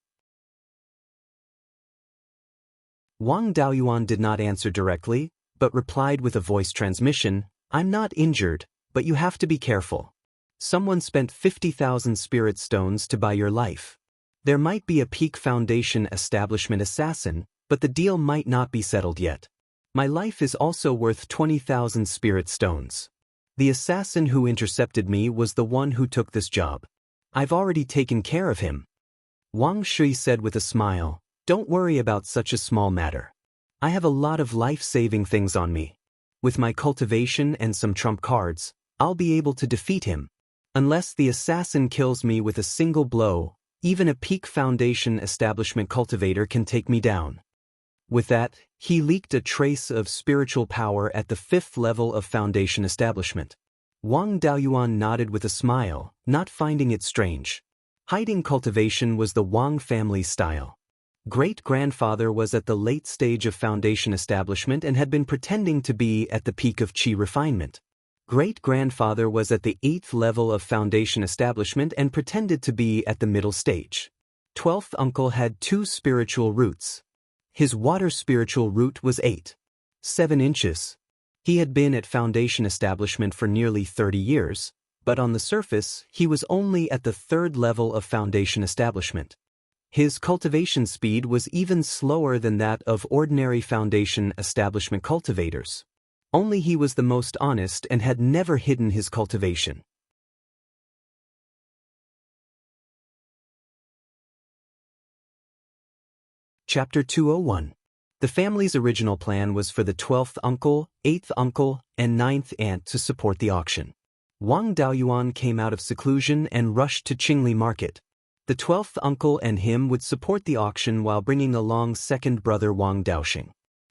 Wang Daoyuan did not answer directly, but replied with a voice transmission, "I'm not injured, but you have to be careful. Someone spent 50,000 spirit stones to buy your life. There might be a peak foundation establishment assassin, but the deal might not be settled yet. My life is also worth 20,000 spirit stones. The assassin who intercepted me was the one who took this job. I've already taken care of him." Wang Shui said with a smile, "Don't worry about such a small matter. I have a lot of life-saving things on me. With my cultivation and some trump cards, I'll be able to defeat him. Unless the assassin kills me with a single blow, even a peak foundation establishment cultivator can take me down." With that, he leaked a trace of spiritual power at the 5th level of foundation establishment. Wang Daoyuan nodded with a smile, not finding it strange. Hiding cultivation was the Wang family style. Great-grandfather was at the late stage of foundation establishment and had been pretending to be at the peak of qi refinement. Great-grandfather was at the 8th level of foundation establishment and pretended to be at the middle stage. 12th uncle had 2 spiritual roots. His water spiritual root was 8.7 inches. He had been at foundation establishment for nearly 30 years, but on the surface, he was only at the 3rd level of foundation establishment. His cultivation speed was even slower than that of ordinary foundation establishment cultivators. Only he was the most honest and had never hidden his cultivation. Chapter 201. The family's original plan was for the 12th uncle, 8th uncle, and 9th aunt to support the auction. Wang Daoyuan came out of seclusion and rushed to Qingli Market. The 12th uncle and him would support the auction while bringing along second brother Wang Daoxing.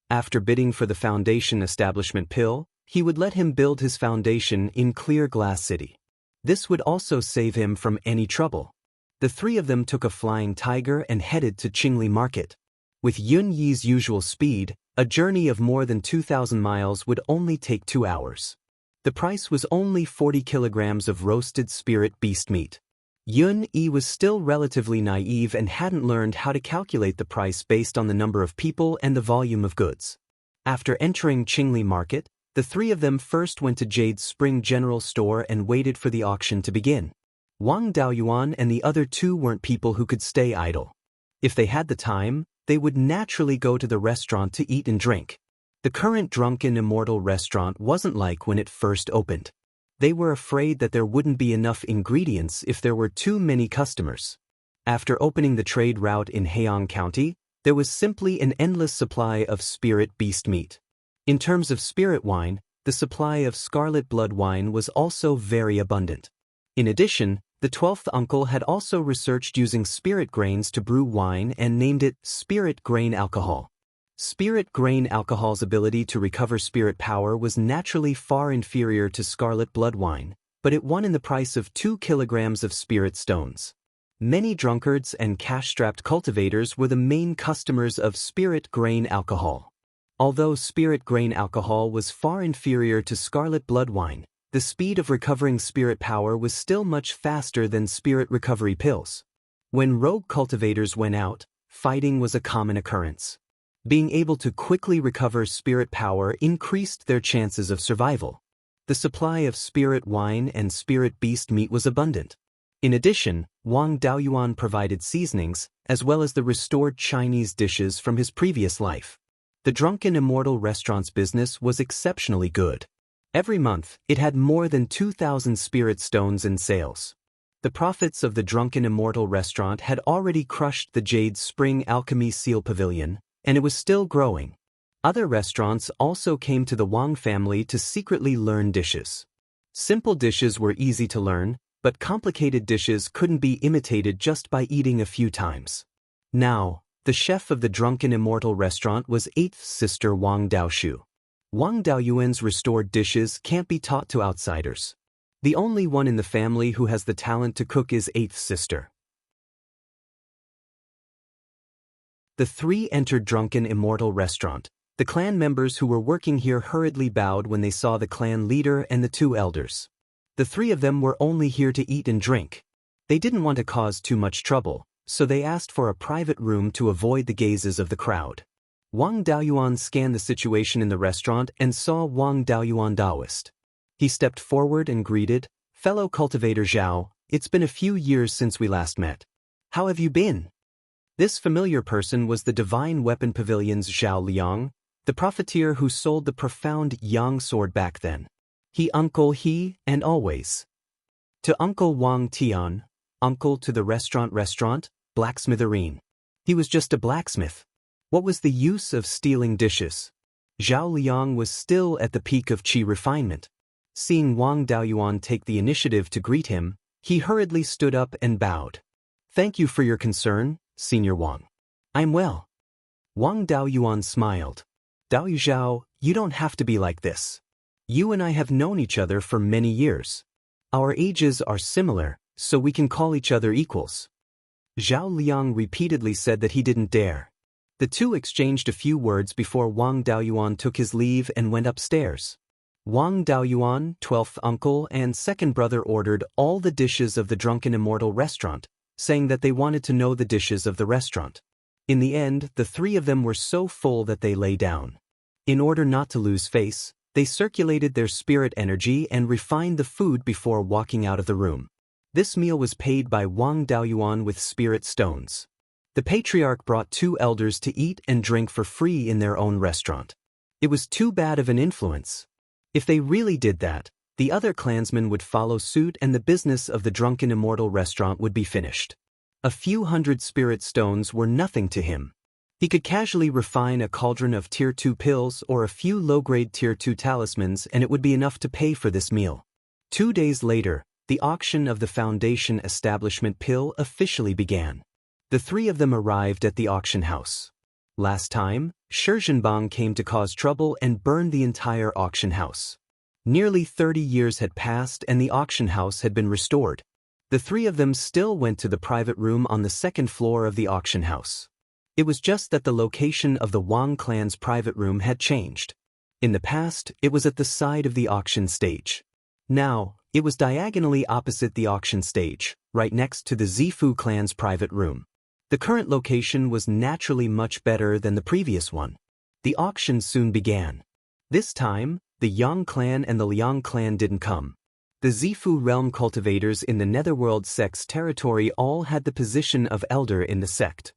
After bidding for the foundation establishment pill, he would let him build his foundation in Clear Glass City. This would also save him from any trouble. The 3 of them took a flying tiger and headed to Qingli Market. With Yun Yi's usual speed, a journey of more than 2,000 miles would only take 2 hours. The price was only 40 kilograms of roasted spirit beast meat. Yun Yi was still relatively naive and hadn't learned how to calculate the price based on the number of people and the volume of goods. After entering Qingli Market, the 3 of them first went to Jade's Spring General Store and waited for the auction to begin. Wang Daoyuan and the other 2 weren't people who could stay idle. If they had the time, they would naturally go to the restaurant to eat and drink. The current Drunken Immortal restaurant wasn't like when it first opened. They were afraid that there wouldn't be enough ingredients if there were too many customers. After opening the trade route in Heian County, there was simply an endless supply of spirit beast meat. In terms of spirit wine, the supply of scarlet blood wine was also very abundant. In addition, the 12th uncle had also researched using spirit grains to brew wine and named it spirit grain alcohol. Spirit grain alcohol's ability to recover spirit power was naturally far inferior to scarlet blood wine, but it won in the price of 2 kilograms of spirit stones. Many drunkards and cash-strapped cultivators were the main customers of spirit grain alcohol. Although spirit grain alcohol was far inferior to scarlet blood wine, the speed of recovering spirit power was still much faster than spirit recovery pills. When rogue cultivators went out, fighting was a common occurrence. Being able to quickly recover spirit power increased their chances of survival. The supply of spirit wine and spirit beast meat was abundant. In addition, Wang Daoyuan provided seasonings, as well as the restored Chinese dishes from his previous life. The Drunken Immortal restaurant's business was exceptionally good. Every month, it had more than 2,000 spirit stones in sales. The profits of the Drunken Immortal restaurant had already crushed the Jade Spring Alchemy Seal Pavilion, and it was still growing. Other restaurants also came to the Wang family to secretly learn dishes. Simple dishes were easy to learn, but complicated dishes couldn't be imitated just by eating a few times. Now, the chef of the Drunken Immortal restaurant was 8th sister Wang Daoshu. Wang Daoyuan's restored dishes can't be taught to outsiders. The only one in the family who has the talent to cook is 8th sister. The 3 entered Drunken Immortal restaurant. The clan members who were working here hurriedly bowed when they saw the clan leader and the two elders. The three of them were only here to eat and drink. They didn't want to cause too much trouble, so they asked for a private room to avoid the gazes of the crowd. Wang Daoyuan scanned the situation in the restaurant and saw Wang Daoyuan Daoist. He stepped forward and greeted, "Fellow cultivator Zhao, it's been a few years since we last met. How have you been?" This familiar person was the Divine Weapon Pavilion's Zhao Liang, the profiteer who sold the profound Yang sword back then. He and always. To Uncle Wang Tian, uncle to the restaurant, blacksmitherine. He was just a blacksmith. What was the use of stealing dishes? Zhao Liang was still at the peak of qi refinement. Seeing Wang Daoyuan take the initiative to greet him, he hurriedly stood up and bowed. "Thank you for your concern, Senior Wang. I'm well." Wang Daoyuan smiled. "Daoyu Zhao, you don't have to be like this. You and I have known each other for many years. Our ages are similar, so we can call each other equals." Zhao Liang repeatedly said that he didn't dare. The two exchanged a few words before Wang Daoyuan took his leave and went upstairs. Wang Daoyuan, 12th uncle and second brother, ordered all the dishes of the drunken Immortal restaurant, saying that they wanted to know the dishes of the restaurant. In the end, the three of them were so full that they lay down. In order not to lose face, they circulated their spirit energy and refined the food before walking out of the room. This meal was paid by Wang Daoyuan with spirit stones. The patriarch brought two elders to eat and drink for free in their own restaurant. It was too bad of an influence. If they really did that, the other clansmen would follow suit and the business of the drunken Immortal restaurant would be finished. A few hundred spirit stones were nothing to him. He could casually refine a cauldron of Tier 2 pills or a few low-grade Tier 2 talismans and it would be enough to pay for this meal. 2 days later, the auction of the Foundation Establishment pill officially began. The three of them arrived at the auction house. Last time, Shizhenbang came to cause trouble and burned the entire auction house. Nearly 30 years had passed and the auction house had been restored. The three of them still went to the private room on the second floor of the auction house. It was just that the location of the Wang clan's private room had changed. In the past, it was at the side of the auction stage. Now, it was diagonally opposite the auction stage, right next to the Zifu clan's private room. The current location was naturally much better than the previous one. The auction soon began. This time, the Yang clan and the Liang clan didn't come. The Zifu realm cultivators in the Netherworld sect's territory all had the position of elder in the sect.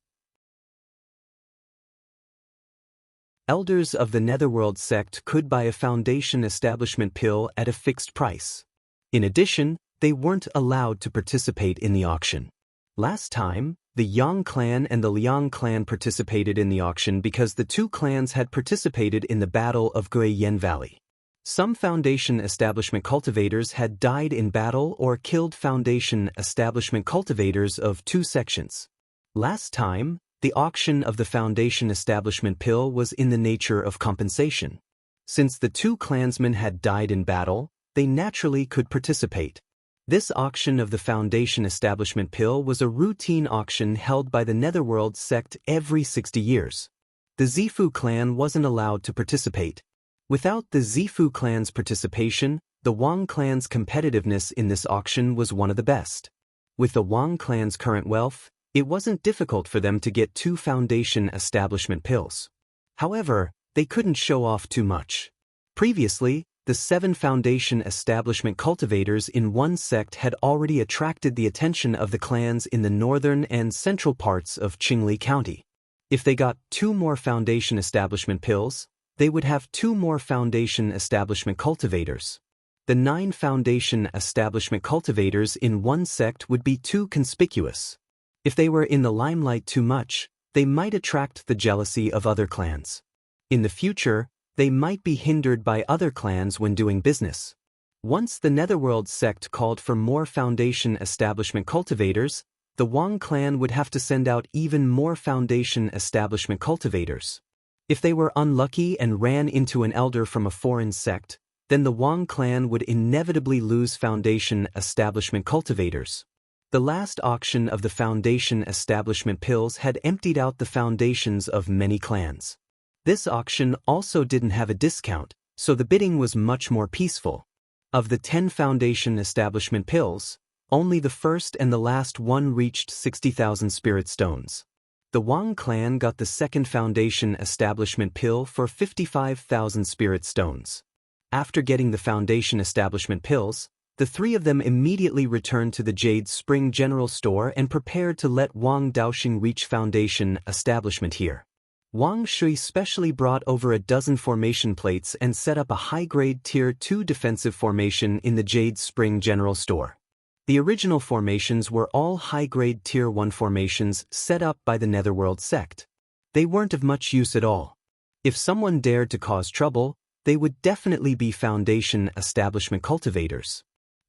Elders of the Netherworld sect could buy a Foundation Establishment pill at a fixed price. In addition, they weren't allowed to participate in the auction. Last time, the Yang clan and the Liang clan participated in the auction because the two clans had participated in the Battle of Guiyan Valley. Some Foundation Establishment cultivators had died in battle or killed Foundation Establishment cultivators of two sections. Last time, the auction of the Foundation Establishment pill was in the nature of compensation. Since the two clansmen had died in battle, they naturally could participate. This auction of the Foundation Establishment pill was a routine auction held by the Netherworld sect every 60 years. The Zifu clan wasn't allowed to participate. Without the Zifu clan's participation, the Wang clan's competitiveness in this auction was one of the best. With the Wang clan's current wealth, it wasn't difficult for them to get 2 Foundation Establishment pills. However, they couldn't show off too much. Previously, the 7 Foundation Establishment cultivators in one sect had already attracted the attention of the clans in the northern and central parts of Qingli County. If they got 2 more Foundation Establishment pills, they would have 2 more Foundation Establishment cultivators. The 9 Foundation Establishment cultivators in one sect would be too conspicuous. If they were in the limelight too much, they might attract the jealousy of other clans. In the future, they might be hindered by other clans when doing business. Once the Netherworld sect called for more Foundation Establishment cultivators, the Wang clan would have to send out even more Foundation Establishment cultivators. If they were unlucky and ran into an elder from a foreign sect, then the Wang clan would inevitably lose Foundation Establishment cultivators. The last auction of the Foundation Establishment pills had emptied out the foundations of many clans. This auction also didn't have a discount, so the bidding was much more peaceful. Of the 10 foundation establishment pills, only the first and the last one reached 60,000 spirit stones. The Wang clan got the second foundation establishment pill for 55,000 spirit stones. After getting the foundation establishment pills, the three of them immediately returned to the Jade Spring General Store and prepared to let Wang Daoxing reach foundation establishment here. Wang Shui specially brought over a dozen formation plates and set up a high-grade Tier 2 defensive formation in the Jade Spring General Store. The original formations were all high-grade Tier 1 formations set up by the Netherworld sect. They weren't of much use at all. If someone dared to cause trouble, they would definitely be foundation establishment cultivators.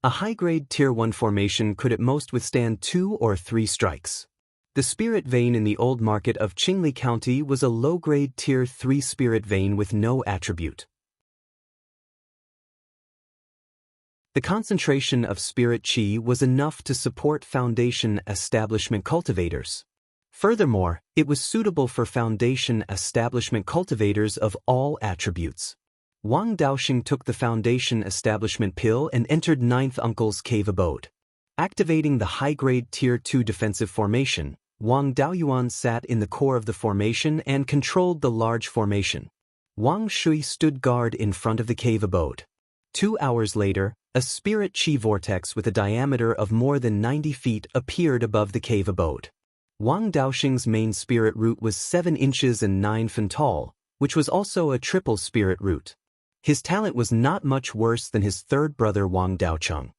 A high-grade Tier 1 formation could at most withstand 2 or 3 strikes. The spirit vein in the old market of Qingli County was a low-grade Tier 3 spirit vein with no attribute. The concentration of spirit qi was enough to support foundation establishment cultivators. Furthermore, it was suitable for foundation establishment cultivators of all attributes. Wang Daoxing took the foundation establishment pill and entered Ninth Uncle's cave abode. Activating the high-grade Tier 2 defensive formation, Wang Daoyuan sat in the core of the formation and controlled the large formation. Wang Shui stood guard in front of the cave abode. 2 hours later, a spirit qi vortex with a diameter of more than 90 feet appeared above the cave abode. Wang Daoxing's main spirit root was 7 inches and 9 feet tall, which was also a triple spirit root. His talent was not much worse than his third brother Wang Daocheng.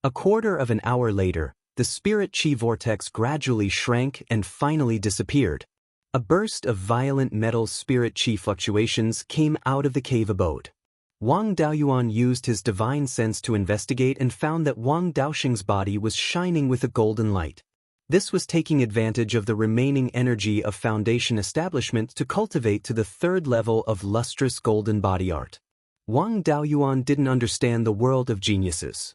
A quarter of an hour later, the spirit qi vortex gradually shrank and finally disappeared. A burst of violent metal spirit qi fluctuations came out of the cave abode. Wang Daoyuan used his divine sense to investigate and found that Wang Daoxing's body was shining with a golden light. This was taking advantage of the remaining energy of foundation establishment to cultivate to the 3rd level of lustrous golden body art. Wang Daoyuan didn't understand the world of geniuses.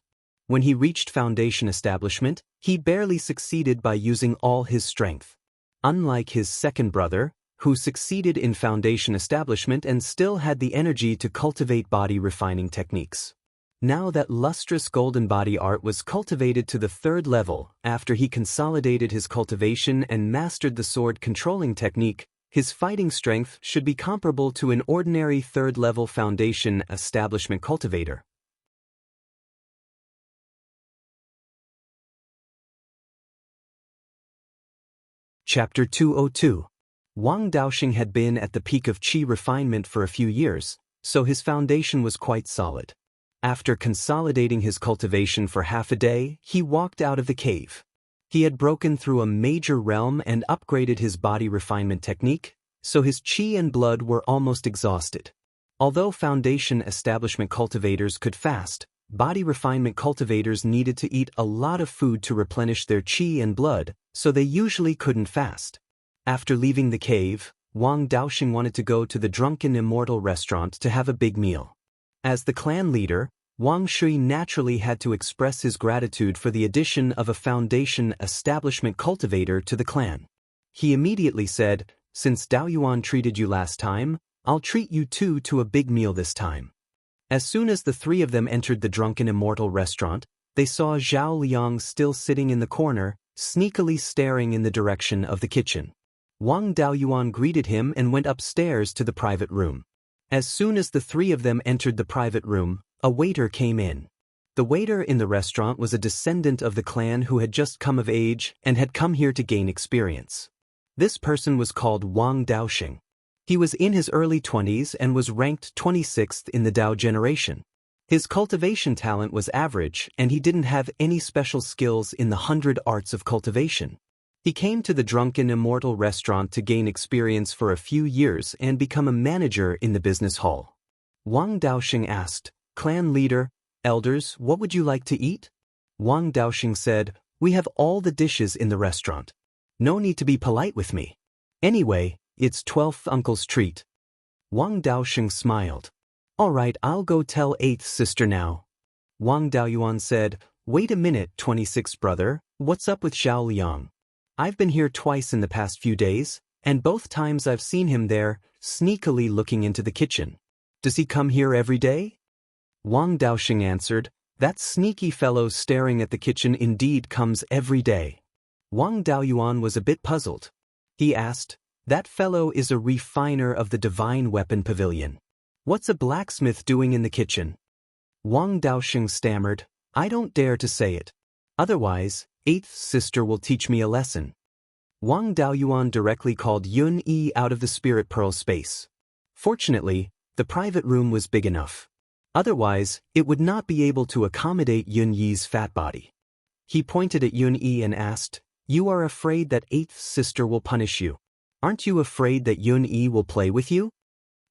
When he reached foundation establishment, he barely succeeded by using all his strength. Unlike his second brother, who succeeded in foundation establishment and still had the energy to cultivate body refining techniques. Now that lustrous golden body art was cultivated to the 3rd level, after he consolidated his cultivation and mastered the sword controlling technique, his fighting strength should be comparable to an ordinary 3rd level foundation establishment cultivator. Chapter 202. Wang Daoxing had been at the peak of qi refinement for a few years, so his foundation was quite solid. After consolidating his cultivation for half a day, he walked out of the cave. He had broken through a major realm and upgraded his body refinement technique, so his qi and blood were almost exhausted. Although foundation establishment cultivators could fast, body refinement cultivators needed to eat a lot of food to replenish their qi and blood, so they usually couldn't fast. After leaving the cave, Wang Daoxing wanted to go to the drunken Immortal restaurant to have a big meal. As the clan leader, Wang Shui naturally had to express his gratitude for the addition of a foundation establishment cultivator to the clan. He immediately said, "Since Daoyuan treated you last time, I'll treat you too to a big meal this time." As soon as the three of them entered the drunken Immortal restaurant, they saw Zhao Liang still sitting in the corner, sneakily staring in the direction of the kitchen. Wang Daoyuan greeted him and went upstairs to the private room. As soon as the three of them entered the private room, a waiter came in. The waiter in the restaurant was a descendant of the clan who had just come of age and had come here to gain experience. This person was called Wang Daoxing. He was in his early 20s and was ranked 26th in the Dao generation. His cultivation talent was average and he didn't have any special skills in the 100 arts of cultivation. He came to the drunken Immortal restaurant to gain experience for a few years and become a manager in the business hall. Wang Daoxing asked, "Clan leader, elders, what would you like to eat?" Wang Daoxing said, "We have all the dishes in the restaurant. No need to be polite with me. Anyway, it's 12th uncle's treat." Wang Daoxing smiled. "All right, I'll go tell 8th sister now." Wang Daoyuan said, "Wait a minute, 26th brother, what's up with Zhao Liang? I've been here twice in the past few days, And both times I've seen him there, sneakily looking into the kitchen. Does he come here every day? Wang Daoxing answered, that sneaky fellow staring at the kitchen indeed comes every day. Wang Daoyuan was a bit puzzled. He asked, that fellow is a refiner of the divine weapon pavilion. What's a blacksmith doing in the kitchen? Wang Daoxing stammered, I don't dare to say it. Otherwise, eighth sister will teach me a lesson. Wang Daoyuan directly called Yun Yi out of the spirit pearl space. Fortunately, the private room was big enough. Otherwise, it would not be able to accommodate Yun Yi's fat body. He pointed at Yun Yi and asked, you are afraid that eighth sister will punish you. Aren't you afraid that Yun Yi will play with you?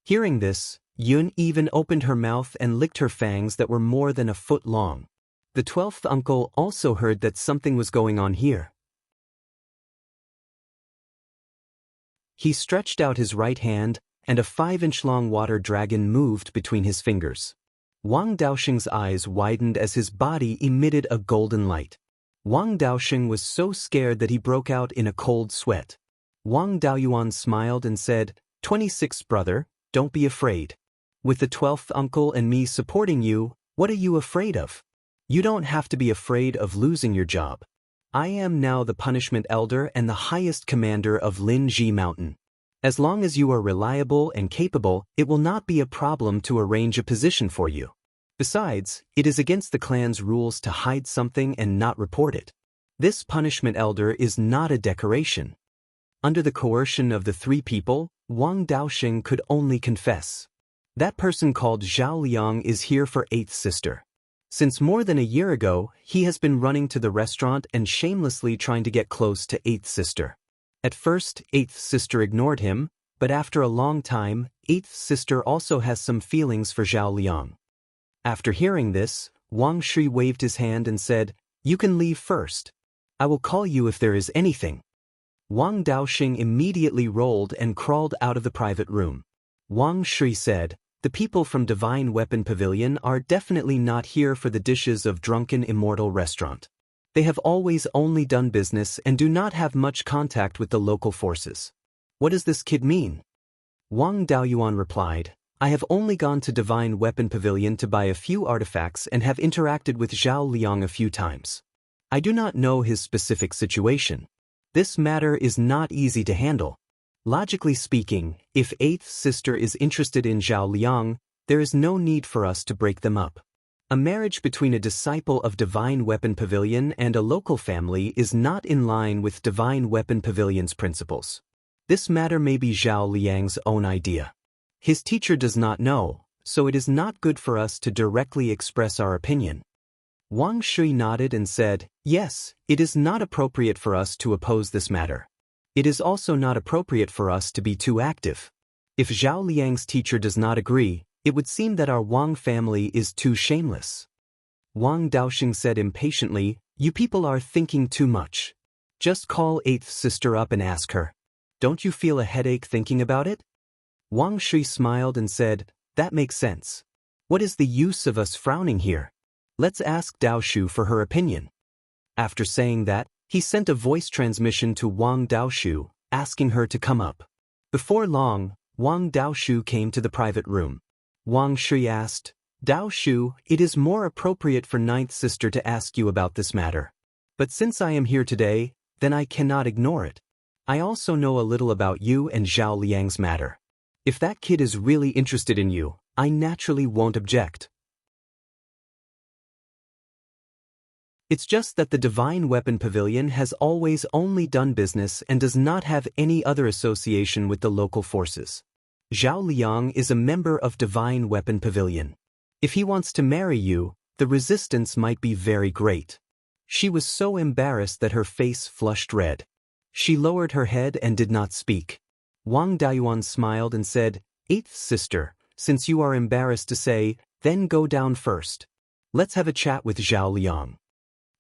Hearing this, Yun even opened her mouth and licked her fangs that were more than a foot long. The 12th uncle also heard that something was going on here. He stretched out his right hand, and a 5-inch-long water dragon moved between his fingers. Wang Daoxing's eyes widened as his body emitted a golden light. Wang Daoxing was so scared that he broke out in a cold sweat. Wang Daoyuan smiled and said, 26th brother, don't be afraid. With the 12th uncle and me supporting you, what are you afraid of? You don't have to be afraid of losing your job. I am now the punishment elder and the highest commander of Linji Mountain. As long as you are reliable and capable, it will not be a problem to arrange a position for you. Besides, it is against the clan's rules to hide something and not report it. This punishment elder is not a decoration. Under the coercion of the 3 people, Wang Daoxing could only confess. That person called Zhao Liang is here for 8th sister. Since more than a year ago, he has been running to the restaurant and shamelessly trying to get close to 8th sister. At first, 8th sister ignored him, but after a long time, 8th sister also has some feelings for Zhao Liang. After hearing this, Wang Shi waved his hand and said, you can leave first. I will call you if there is anything. Wang Daoxing immediately rolled and crawled out of the private room. Wang Shi said, the people from Divine Weapon Pavilion are definitely not here for the dishes of drunken Immortal restaurant. They have always only done business and do not have much contact with the local forces. What does this kid mean? Wang Daoyuan replied, I have only gone to Divine Weapon Pavilion to buy a few artifacts and have interacted with Zhao Liang a few times. I do not know his specific situation. This matter is not easy to handle. Logically speaking, if 8th sister is interested in Zhao Liang, there is no need for us to break them up. A marriage between a disciple of Divine Weapon Pavilion and a local family is not in line with Divine Weapon Pavilion's principles. This matter may be Zhao Liang's own idea. His teacher does not know, so it is not good for us to directly express our opinion. Wang Shui nodded and said, yes, it is not appropriate for us to oppose this matter. It is also not appropriate for us to be too active. If Zhao Liang's teacher does not agree, it would seem that our Wang family is too shameless. Wang Daoxing said impatiently, you people are thinking too much. Just call 8th sister up and ask her. Don't you feel a headache thinking about it? Wang Shui smiled and said, that makes sense. What is the use of us frowning here? Let's ask Dao Shu for her opinion. After saying that, he sent a voice transmission to Wang Daoshu, asking her to come up. Before long, Wang Daoshu came to the private room. Wang Shui asked, Daoshu, it is more appropriate for 9th sister to ask you about this matter. But since I am here today, then I cannot ignore it. I also know a little about you and Zhao Liang's matter. If that kid is really interested in you, I naturally won't object. It's just that the Divine Weapon Pavilion has always only done business and does not have any other association with the local forces. Zhao Liang is a member of Divine Weapon Pavilion. If he wants to marry you, the resistance might be very great. She was so embarrassed that her face flushed red. She lowered her head and did not speak. Wang Daoyuan smiled and said, 8th sister, since you are embarrassed to say, then go down first. Let's have a chat with Zhao Liang.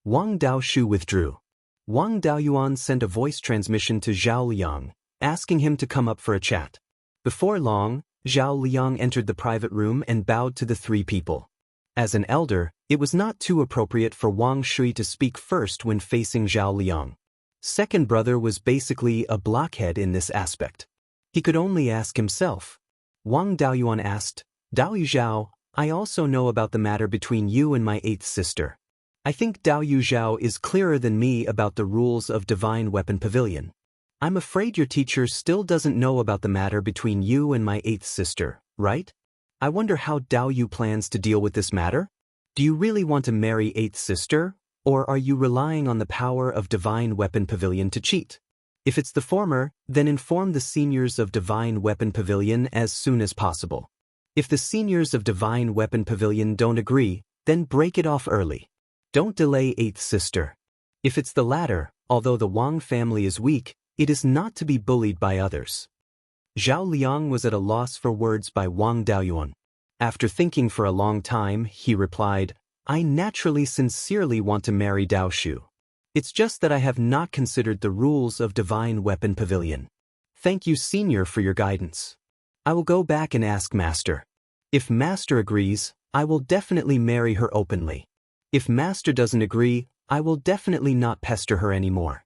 Wang Daoshu withdrew. Wang Daoyuan sent a voice transmission to Zhao Liang, asking him to come up for a chat. Before long, Zhao Liang entered the private room and bowed to the 3 people. As an elder, it was not too appropriate for Wang Shui to speak first when facing Zhao Liang. Second brother was basically a blockhead in this aspect. He could only ask himself. Wang Daoyuan asked, Dao Yuzhao, I also know about the matter between you and my eighth sister. I think Dao Yuzhao is clearer than me about the rules of Divine Weapon Pavilion. I'm afraid your teacher still doesn't know about the matter between you and my eighth sister, right? I wonder how Dao Yu plans to deal with this matter? Do you really want to marry eighth sister, or are you relying on the power of Divine Weapon Pavilion to cheat? If it's the former, then inform the seniors of Divine Weapon Pavilion as soon as possible. If the seniors of Divine Weapon Pavilion don't agree, then break it off early. Don't delay eighth sister. If it's the latter, although the Wang family is weak, it is not to be bullied by others. Zhao Liang was at a loss for words by Wang Daoyuan. After thinking for a long time, he replied, I naturally sincerely want to marry Dao Shu. It's just that I have not considered the rules of Divine Weapon Pavilion. Thank you, senior, for your guidance. I will go back and ask Master. If Master agrees, I will definitely marry her openly. If Master doesn't agree, I will definitely not pester her anymore.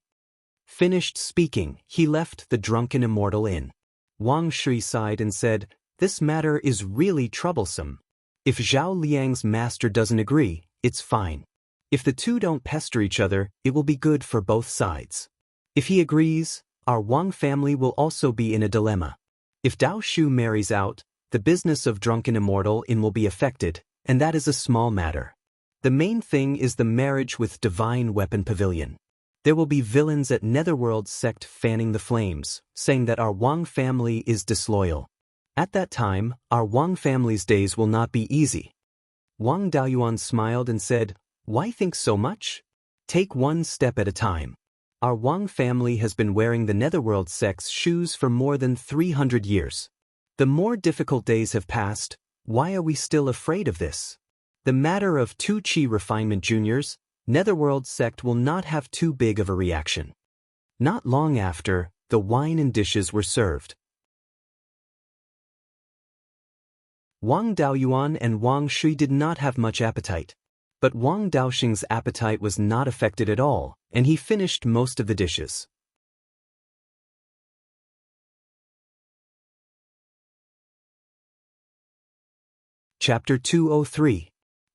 Finished speaking, he left the drunken Immortal inn. Wang Shui sighed and said, This matter is really troublesome. If Zhao Liang's master doesn't agree, it's fine. If the two don't pester each other, it will be good for both sides. If he agrees, our Wang family will also be in a dilemma. If Dao Shu marries out, the business of drunken Immortal inn will be affected, and that is a small matter. The main thing is the marriage with Divine Weapon Pavilion. There will be villains at Netherworld sect fanning the flames, saying that our Wang family is disloyal. At that time, our Wang family's days will not be easy. Wang Daoyuan smiled and said, Why think so much? Take one step at a time. Our Wang family has been wearing the Netherworld sect's shoes for more than 300 years. The more difficult days have passed, why are we still afraid of this? The matter of two Qi refinement juniors, Netherworld sect will not have too big of a reaction. Not long after, the wine and dishes were served. Wang Daoyuan and Wang Shui did not have much appetite. But Wang Daoxing's appetite was not affected at all, and he finished most of the dishes. Chapter 203.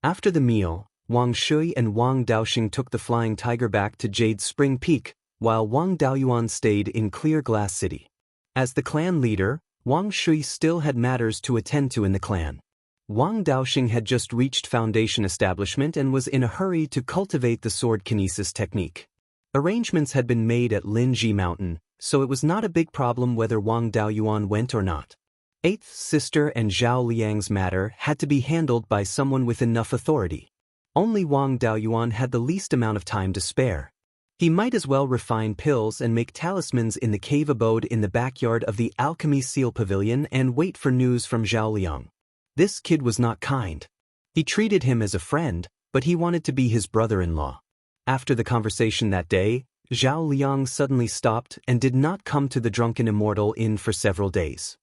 After the meal, Wang Shui and Wang Daoxing took the Flying Tiger back to Jade Spring Peak, while Wang Daoyuan stayed in Clear Glass City. As the clan leader, Wang Shui still had matters to attend to in the clan. Wang Daoxing had just reached Foundation Establishment and was in a hurry to cultivate the sword kinesis technique. Arrangements had been made at Linji Mountain, so it was not a big problem whether Wang Daoyuan went or not. Eighth sister and Zhao Liang's matter had to be handled by someone with enough authority. Only Wang Daoyuan had the least amount of time to spare. He might as well refine pills and make talismans in the cave abode in the backyard of the Alchemy Seal Pavilion and wait for news from Zhao Liang. This kid was not kind. He treated him as a friend, but he wanted to be his brother-in-law. After the conversation that day, Zhao Liang suddenly stopped and did not come to the Drunken Immortal inn for several days.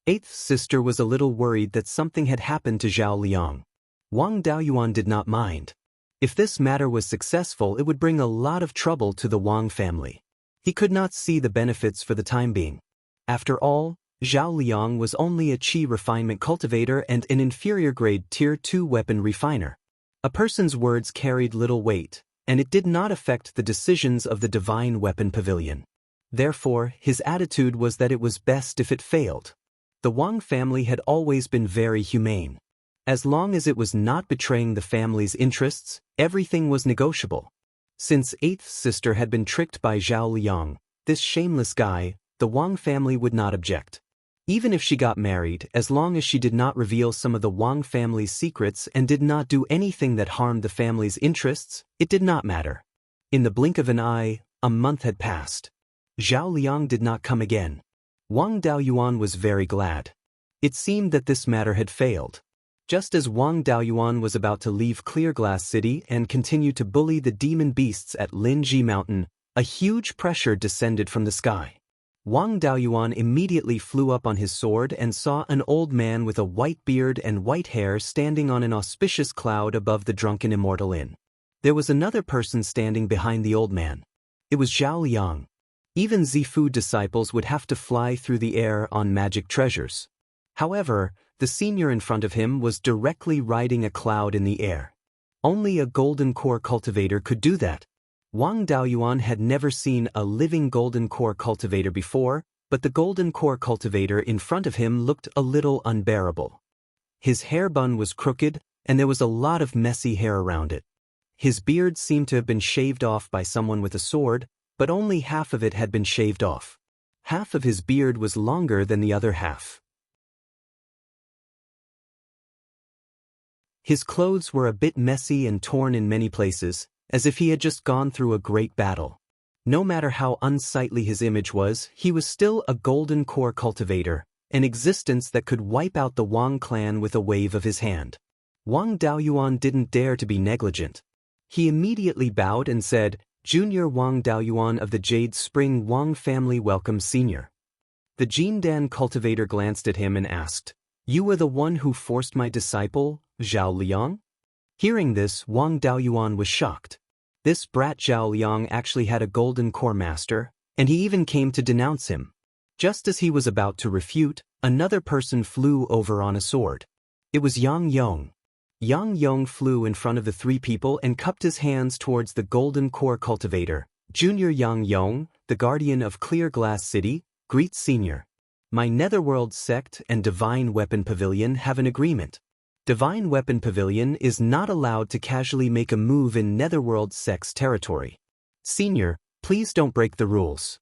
Eighth sister was a little worried that something had happened to Zhao Liang. Wang Daoyuan did not mind. If this matter was successful, it would bring a lot of trouble to the Wang family. He could not see the benefits for the time being. After all, Zhao Liang was only a Qi refinement cultivator and an inferior grade Tier 2 weapon refiner. A person's words carried little weight, and it did not affect the decisions of the Divine Weapon Pavilion. Therefore, his attitude was that it was best if it failed. The Wang family had always been very humane. As long as it was not betraying the family's interests, everything was negotiable. Since eighth sister had been tricked by Zhao Liang, this shameless guy, the Wang family would not object. Even if she got married, as long as she did not reveal some of the Wang family's secrets and did not do anything that harmed the family's interests, it did not matter. In the blink of an eye, a month had passed. Zhao Liang did not come again. Wang Daoyuan was very glad. It seemed that this matter had failed. Just as Wang Daoyuan was about to leave Clear Glass City and continue to bully the demon beasts at Linji Mountain, a huge pressure descended from the sky. Wang Daoyuan immediately flew up on his sword and saw an old man with a white beard and white hair standing on an auspicious cloud above the Drunken Immortal inn. There was another person standing behind the old man. It was Zhao Liang. Even Zifu disciples would have to fly through the air on magic treasures. However, the senior in front of him was directly riding a cloud in the air. Only a golden core cultivator could do that. Wang Daoyuan had never seen a living golden core cultivator before, but the golden core cultivator in front of him looked a little unbearable. His hair bun was crooked, and there was a lot of messy hair around it. His beard seemed to have been shaved off by someone with a sword, but only half of it had been shaved off. Half of his beard was longer than the other half. His clothes were a bit messy and torn in many places, as if he had just gone through a great battle. No matter how unsightly his image was, he was still a golden core cultivator, an existence that could wipe out the Wang clan with a wave of his hand. Wang Daoyuan didn't dare to be negligent. He immediately bowed and said, "Junior Wang Daoyuan of the Jade Spring Wang family welcomes Senior." The Jindan cultivator glanced at him and asked, "You were the one who forced my disciple, Zhao Liang?" Hearing this, Wang Daoyuan was shocked. This brat Zhao Liang actually had a golden core master, and he even came to denounce him. Just as he was about to refute, another person flew over on a sword. It was Yang Yong. Yang Yong flew in front of the three people and cupped his hands towards the golden core cultivator. "Junior Yang Yong, the guardian of Clear Glass City, greets Senior. My Netherworld sect and Divine Weapon Pavilion have an agreement. Divine Weapon Pavilion is not allowed to casually make a move in Netherworld sect's territory. Senior, please don't break the rules."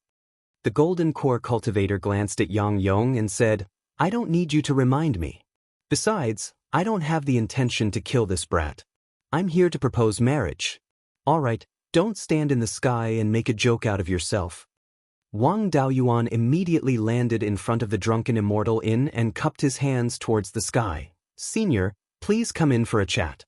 The golden core cultivator glanced at Yang Yong and said, "I don't need you to remind me. Besides, I don't have the intention to kill this brat. I'm here to propose marriage. All right, don't stand in the sky and make a joke out of yourself." Wang Daoyuan immediately landed in front of the drunken Immortal Inn and cupped his hands towards the sky. "Senior, please come in for a chat."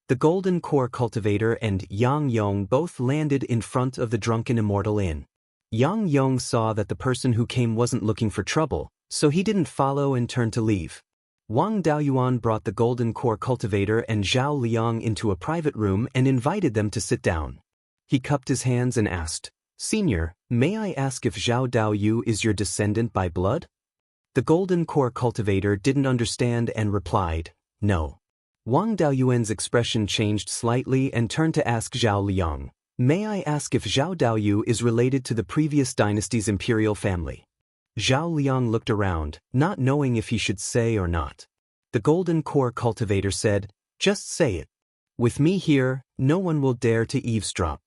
The golden core cultivator and Yang Yong both landed in front of the drunken Immortal Inn. Yang Yong saw that the person who came wasn't looking for trouble, so he didn't follow and turned to leave. Wang Daoyuan brought the golden core cultivator and Zhao Liang into a private room and invited them to sit down. He cupped his hands and asked, "Senior, may I ask if Zhao Daoyu is your descendant by blood?" The golden core cultivator didn't understand and replied, "No." Wang Daoyuan's expression changed slightly and turned to ask Zhao Liang, "May I ask if Zhao Daoyu is related to the previous dynasty's imperial family?" Zhao Liang looked around, not knowing if he should say or not. The golden core cultivator said, "Just say it. With me here, no one will dare to eavesdrop."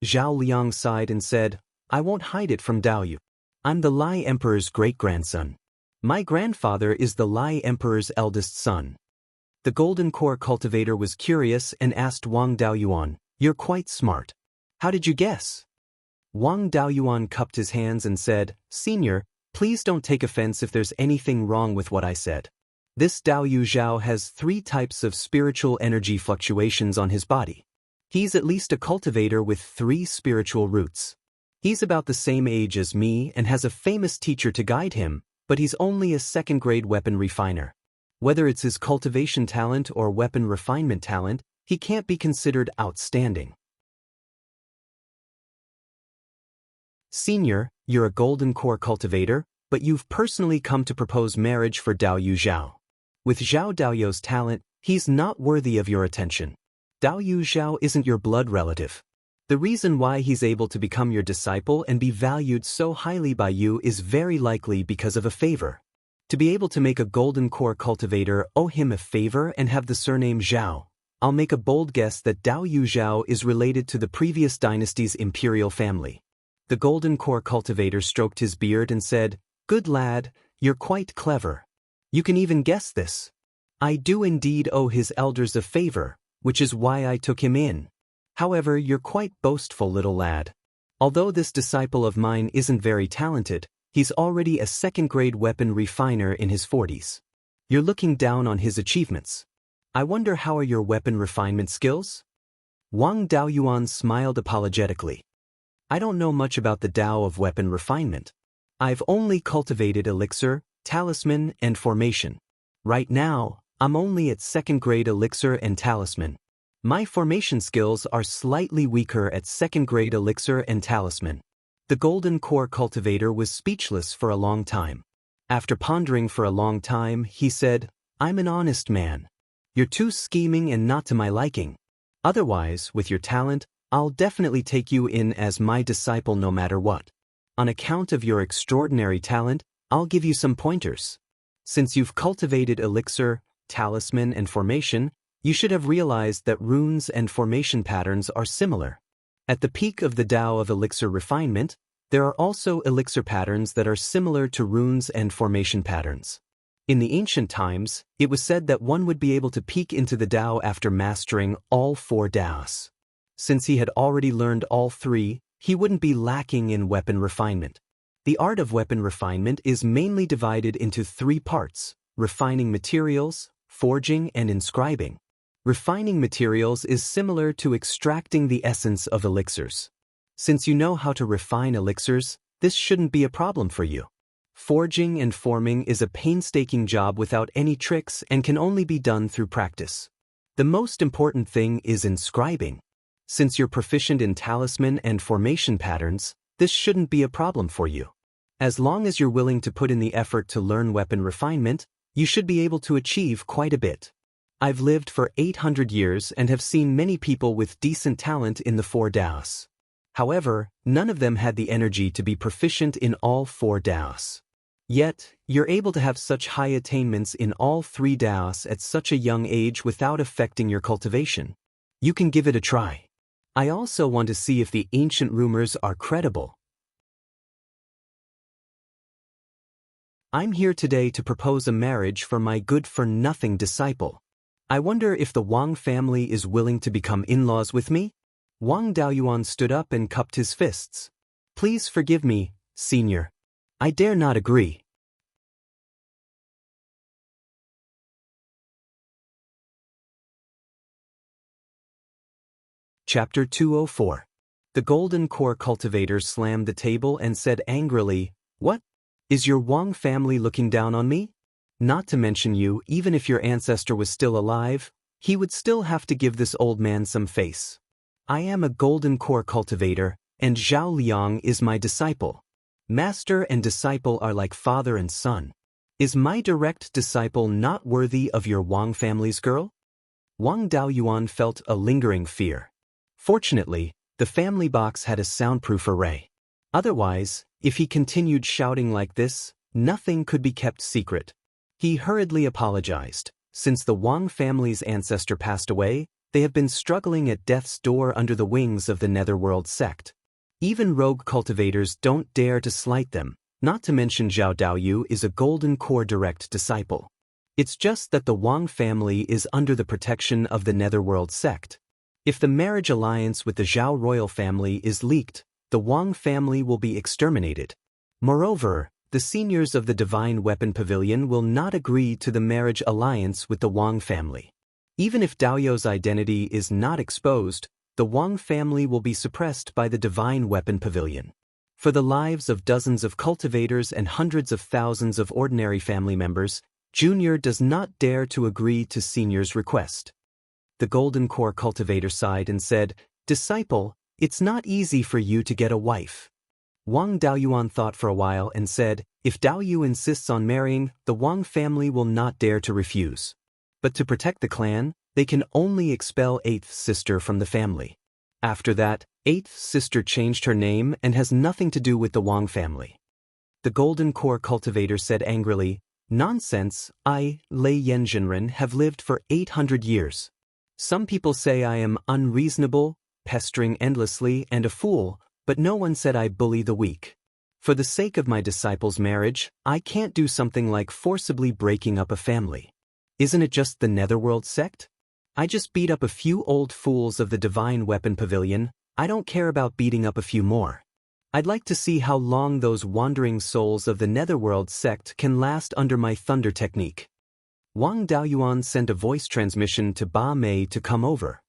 Zhao Liang sighed and said, "I won't hide it from Daoyu. I'm the Lai Emperor's great-grandson. My grandfather is the Lai Emperor's eldest son." The golden core cultivator was curious and asked Wang Daoyuan, "You're quite smart. How did you guess?" Wang Daoyuan cupped his hands and said, "Senior, please don't take offense if there's anything wrong with what I said. This Daoyu Zhao has 3 types of spiritual energy fluctuations on his body. He's at least a cultivator with 3 spiritual roots. He's about the same age as me and has a famous teacher to guide him, but he's only a second-grade weapon refiner. Whether it's his cultivation talent or weapon refinement talent, he can't be considered outstanding. Senior, you're a golden core cultivator, but you've personally come to propose marriage for Daoyu Zhao. With Zhao Daoyu's talent, he's not worthy of your attention. Daoyu Zhao isn't your blood relative. The reason why he's able to become your disciple and be valued so highly by you is very likely because of a favor. To be able to make a golden core cultivator owe him a favor and have the surname Zhao, I'll make a bold guess that Daoyu Zhao is related to the previous dynasty's imperial family." The golden core cultivator stroked his beard and said, "Good lad, you're quite clever. You can even guess this. I do indeed owe his elders a favor, which is why I took him in. However, you're quite boastful, little lad. Although this disciple of mine isn't very talented, he's already a second-grade weapon refiner in his 40s. You're looking down on his achievements. I wonder how are your weapon refinement skills?" Wang Daoyuan smiled apologetically. "I don't know much about the Tao of weapon refinement. I've only cultivated elixir, talisman, and formation. Right now, I'm only at second-grade elixir and talisman. My formation skills are slightly weaker at second-grade elixir and talisman. The golden core cultivator was speechless for a long time. After pondering for a long time, he said, "I'm an honest man. You're too scheming and not to my liking. Otherwise, with your talent, I'll definitely take you in as my disciple no matter what. On account of your extraordinary talent, I'll give you some pointers. Since you've cultivated elixir, talisman, and formation, you should have realized that runes and formation patterns are similar. At the peak of the Tao of elixir refinement, there are also elixir patterns that are similar to runes and formation patterns. In the ancient times, it was said that one would be able to peek into the Tao after mastering all 4 Taos. Since he had already learned all 3, he wouldn't be lacking in weapon refinement. The art of weapon refinement is mainly divided into 3 parts: refining materials, forging, and inscribing. Refining materials is similar to extracting the essence of elixirs. Since you know how to refine elixirs, this shouldn't be a problem for you. Forging and forming is a painstaking job without any tricks and can only be done through practice. The most important thing is inscribing. Since you're proficient in talisman and formation patterns, this shouldn't be a problem for you. As long as you're willing to put in the effort to learn weapon refinement, you should be able to achieve quite a bit. I've lived for 800 years and have seen many people with decent talent in the 4 Taos. However, none of them had the energy to be proficient in all 4 Taos. Yet, you're able to have such high attainments in all 3 Taos at such a young age without affecting your cultivation. You can give it a try. I also want to see if the ancient rumors are credible. I'm here today to propose a marriage for my good-for-nothing disciple. I wonder if the Wang family is willing to become in-laws with me? Wang Daoyuan stood up and cupped his fists. Please forgive me, senior. I dare not agree. Chapter 204. The golden core cultivator slammed the table and said angrily, "What? Is your Wang family looking down on me? Not to mention you, even if your ancestor was still alive, he would still have to give this old man some face. I am a golden core cultivator, and Zhao Liang is my disciple. Master and disciple are like father and son. Is my direct disciple not worthy of your Wang family's girl?" Wang Daoyuan felt a lingering fear. Fortunately, the family box had a soundproof array. Otherwise, if he continued shouting like this, nothing could be kept secret. He hurriedly apologized. Since the Wang family's ancestor passed away, they have been struggling at death's door under the wings of the Netherworld sect. Even rogue cultivators don't dare to slight them, not to mention Zhao Daoyu is a golden core direct disciple. It's just that the Wang family is under the protection of the Netherworld sect. If the marriage alliance with the Zhao royal family is leaked, the Wang family will be exterminated. Moreover, the seniors of the Divine Weapon Pavilion will not agree to the marriage alliance with the Wang family. Even if Daoyu's identity is not exposed, the Wang family will be suppressed by the Divine Weapon Pavilion. For the lives of dozens of cultivators and hundreds of thousands of ordinary family members, Junior does not dare to agree to Senior's request. The Golden Core cultivator sighed and said, "Disciple, it's not easy for you to get a wife." Wang Daoyuan thought for a while and said, "If Daoyu insists on marrying, the Wang family will not dare to refuse. But to protect the clan, they can only expel 8th sister from the family." After that, 8th sister changed her name and has nothing to do with the Wang family. The Golden Core cultivator said angrily, "Nonsense, I, Lei Yanzhenren, have lived for 800 years. Some people say I am unreasonable, pestering endlessly, and a fool, but no one said I bully the weak. For the sake of my disciple's marriage, I can't do something like forcibly breaking up a family. Isn't it just the Netherworld sect? I just beat up a few old fools of the Divine Weapon Pavilion. I don't care about beating up a few more. I'd like to see how long those wandering souls of the Netherworld sect can last under my thunder technique." Wang Daoyuan sent a voice transmission to Ba Mei to come over.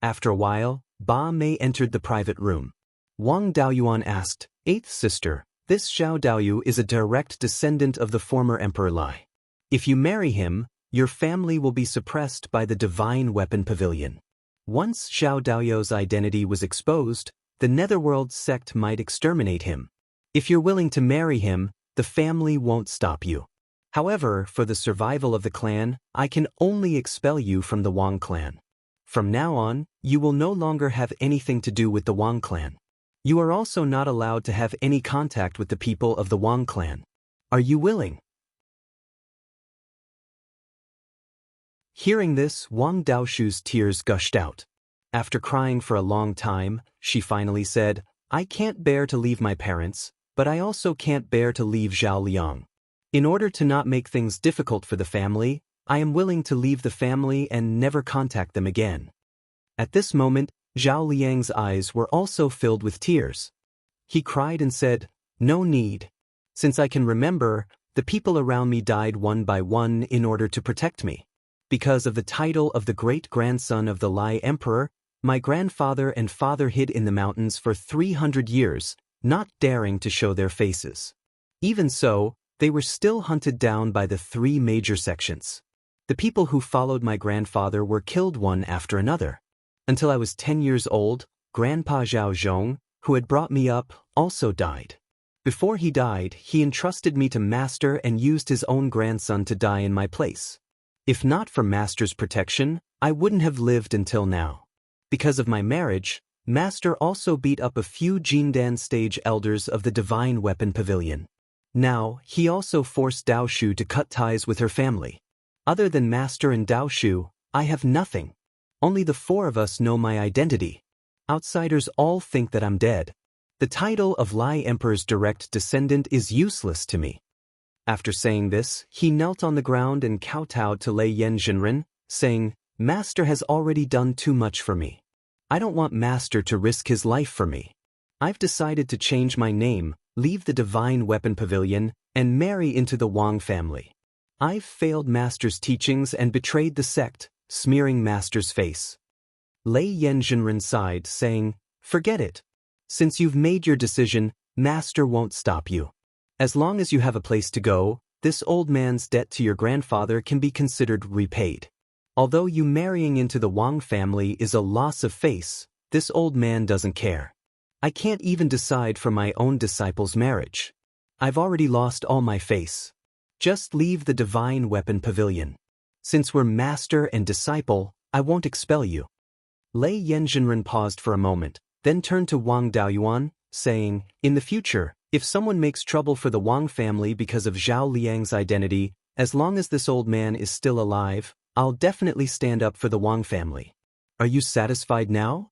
After a while, Ba Mei entered the private room. Wang Daoyuan asked, "8th sister, this Zhao Daoyu is a direct descendant of the former Emperor Lai. If you marry him, your family will be suppressed by the Divine Weapon Pavilion. Once Xiao Daoyou's identity was exposed, the Netherworld sect might exterminate him. If you're willing to marry him, the family won't stop you. However, for the survival of the clan, I can only expel you from the Wang clan. From now on, you will no longer have anything to do with the Wang clan. You are also not allowed to have any contact with the people of the Wang clan. Are you willing? Hearing this, Wang Daoshu's tears gushed out. After crying for a long time, she finally said, I can't bear to leave my parents, but I also can't bear to leave Zhao Liang. In order to not make things difficult for the family, I am willing to leave the family and never contact them again. At this moment, Zhao Liang's eyes were also filled with tears. He cried and said, No need. Since I can remember, the people around me died one by one in order to protect me. Because of the title of the great-grandson of the Lai Emperor, my grandfather and father hid in the mountains for 300 years, not daring to show their faces. Even so, they were still hunted down by the three major sections. The people who followed my grandfather were killed one after another. Until I was 10 years old, Grandpa Zhao Zhong, who had brought me up, also died. Before he died, he entrusted me to Master and used his own grandson to die in my place. If not for Master's protection, I wouldn't have lived until now. Because of my marriage, Master also beat up a few Jindan stage elders of the Divine Weapon Pavilion. Now, he also forced Daoshu to cut ties with her family. Other than Master and Daoshu, I have nothing. Only the four of us know my identity. Outsiders all think that I'm dead. The title of Lai Emperor's direct descendant is useless to me. After saying this, he knelt on the ground and kowtowed to Lei Yanzhenren, saying, Master has already done too much for me. I don't want Master to risk his life for me. I've decided to change my name, leave the Divine Weapon Pavilion, and marry into the Wang family. I've failed Master's teachings and betrayed the sect, smearing Master's face. Lei Yanzhenren sighed, saying, Forget it. Since you've made your decision, Master won't stop you. As long as you have a place to go, this old man's debt to your grandfather can be considered repaid. Although you marrying into the Wang family is a loss of face, this old man doesn't care. I can't even decide for my own disciple's marriage. I've already lost all my face. Just leave the Divine Weapon Pavilion. Since we're master and disciple, I won't expel you. Lei Yanzhenren paused for a moment, then turned to Wang Daoyuan, saying, In the future, if someone makes trouble for the Wang family because of Zhao Liang's identity, as long as this old man is still alive, I'll definitely stand up for the Wang family. Are you satisfied now?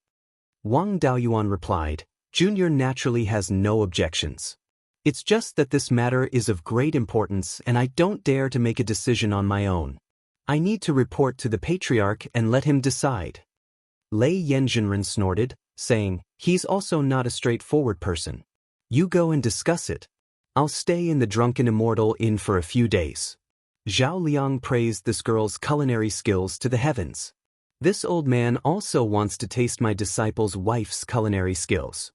Wang Daoyuan replied, Junior naturally has no objections. It's just that this matter is of great importance and I don't dare to make a decision on my own. I need to report to the Patriarch and let him decide. Lei Yanzhenren snorted, saying, He's also not a straightforward person. You go and discuss it. I'll stay in the Drunken Immortal Inn for a few days. Zhao Liang praised this girl's culinary skills to the heavens. This old man also wants to taste my disciple's wife's culinary skills.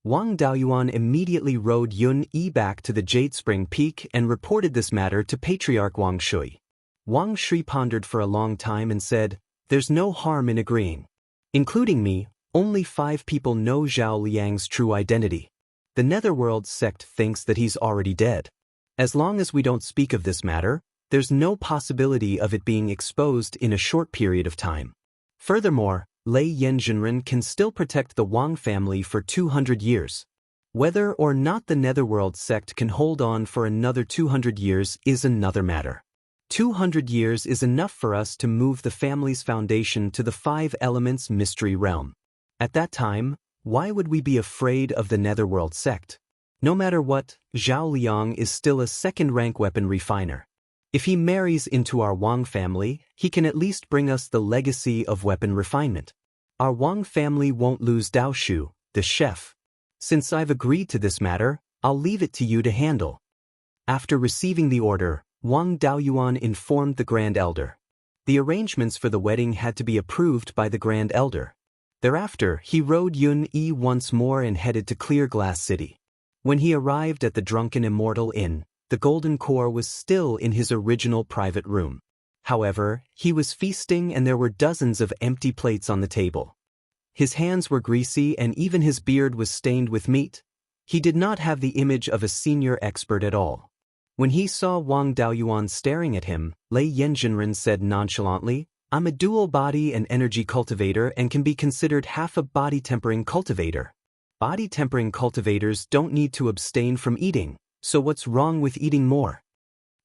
Wang Daoyuan immediately rode Yun Yi back to the Jade Spring Peak and reported this matter to Patriarch Wang Shui. Wang Shui pondered for a long time and said, There's no harm in agreeing. Including me, only 5 people know Zhao Liang's true identity. The Netherworld sect thinks that he's already dead. As long as we don't speak of this matter, there's no possibility of it being exposed in a short period of time. Furthermore, Lei Yanzhenren can still protect the Wang family for 200 years. Whether or not the Netherworld sect can hold on for another 200 years is another matter. 200 years is enough for us to move the family's foundation to the 5 Elements Mystery Realm. At that time, why would we be afraid of the Netherworld sect? No matter what, Zhao Liang is still a second-rank weapon refiner. If he marries into our Wang family, he can at least bring us the legacy of weapon refinement. Our Wang family won't lose Daoshu, the chef. Since I've agreed to this matter, I'll leave it to you to handle. After receiving the order, Wang Daoyuan informed the Grand Elder. The arrangements for the wedding had to be approved by the Grand Elder. Thereafter, he rode Yun Yi once more and headed to Clear Glass City. When he arrived at the Drunken Immortal Inn, the Golden Core was still in his original private room. However, he was feasting and there were dozens of empty plates on the table. His hands were greasy and even his beard was stained with meat. He did not have the image of a senior expert at all. When he saw Wang Daoyuan staring at him, Lei Yanjinren said nonchalantly, "I'm a dual body and energy cultivator and can be considered half a body tempering cultivator. Body tempering cultivators don't need to abstain from eating, so what's wrong with eating more?"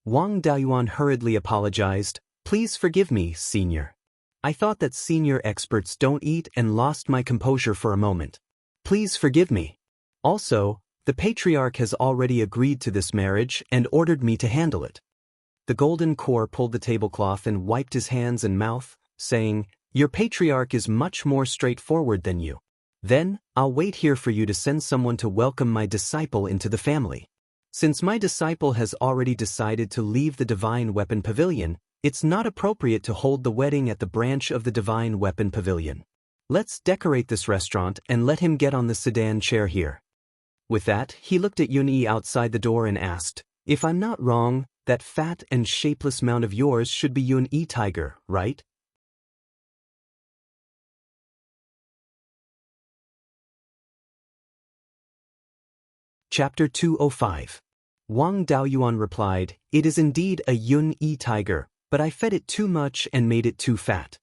Wang Daoyuan hurriedly apologized, "Please forgive me, senior. I thought that senior experts don't eat and lost my composure for a moment. Please forgive me. Also, the patriarch has already agreed to this marriage and ordered me to handle it." The golden core pulled the tablecloth and wiped his hands and mouth, saying, "Your patriarch is much more straightforward than you. Then, I'll wait here for you to send someone to welcome my disciple into the family. Since my disciple has already decided to leave the Divine Weapon Pavilion, it's not appropriate to hold the wedding at the branch of the Divine Weapon Pavilion. Let's decorate this restaurant and let him get on the sedan chair here." With that, he looked at Yun-Yi outside the door and asked, "If I'm not wrong, that fat and shapeless mount of yours should be Yun-Yi Tiger, right?" Chapter 205. Wang Daoyuan replied, "It is indeed a Yun-Yi Tiger, but I fed it too much and made it too fat."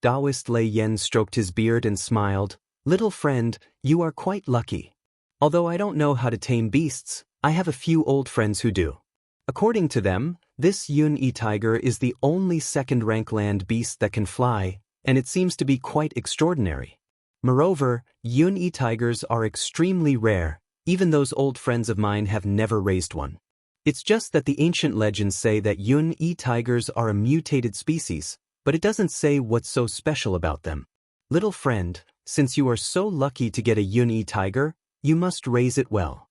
Daoist Lei Yen stroked his beard and smiled, "Little friend, you are quite lucky. Although I don't know how to tame beasts, I have a few old friends who do. According to them, this Yun-Yi Tiger is the only second-rank land beast that can fly, and it seems to be quite extraordinary. Moreover, Yun-Yi Tigers are extremely rare. Even those old friends of mine have never raised one. It's just that the ancient legends say that Yun-Yi Tigers are a mutated species, but it doesn't say what's so special about them. Little friend, since you are so lucky to get a Yun-Yi Tiger, you must raise it well."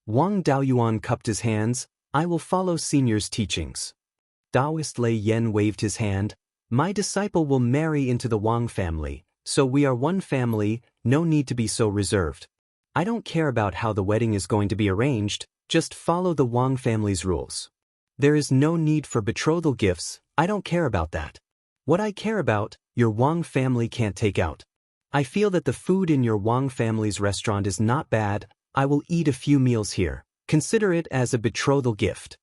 Wang Daoyuan cupped his hands, "I will follow senior's teachings." Daoist Lei Yen waved his hand, "My disciple will marry into the Wang family, so we are one family, no need to be so reserved. I don't care about how the wedding is going to be arranged, just follow the Wang family's rules. There is no need for betrothal gifts, I don't care about that. What I care about, your Wang family can't take out. I feel that the food in your Wang family's restaurant is not bad, I will eat a few meals here, consider it as a betrothal gift."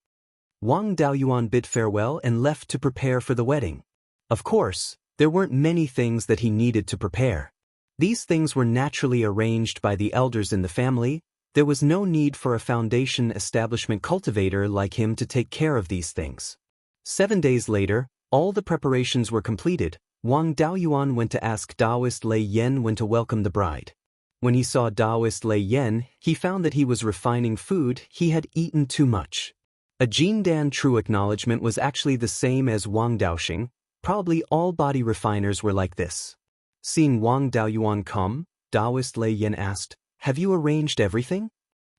Wang Daoyuan bid farewell and left to prepare for the wedding. Of course, there weren't many things that he needed to prepare. These things were naturally arranged by the elders in the family. There was no need for a foundation establishment cultivator like him to take care of these things. 7 days later, all the preparations were completed. Wang Daoyuan went to ask Daoist Lei Yen when to welcome the bride. When he saw Daoist Lei Yen, he found that he was refining food, he had eaten too much. A Jindan true acknowledgement was actually the same as Wang Daoxing. Probably all body refiners were like this. Seeing Wang Daoyuan come, Daoist Lei Yen asked, "Have you arranged everything?"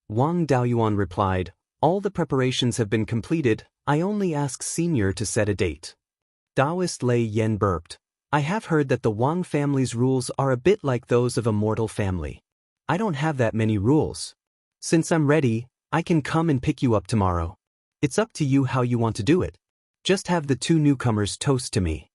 Wang Daoyuan replied, "All the preparations have been completed, I only ask senior to set a date." Daoist Lei Yen burped, "I have heard that the Wang family's rules are a bit like those of a mortal family. I don't have that many rules. Since I'm ready, I can come and pick you up tomorrow. It's up to you how you want to do it. Just have the two newcomers toast to me."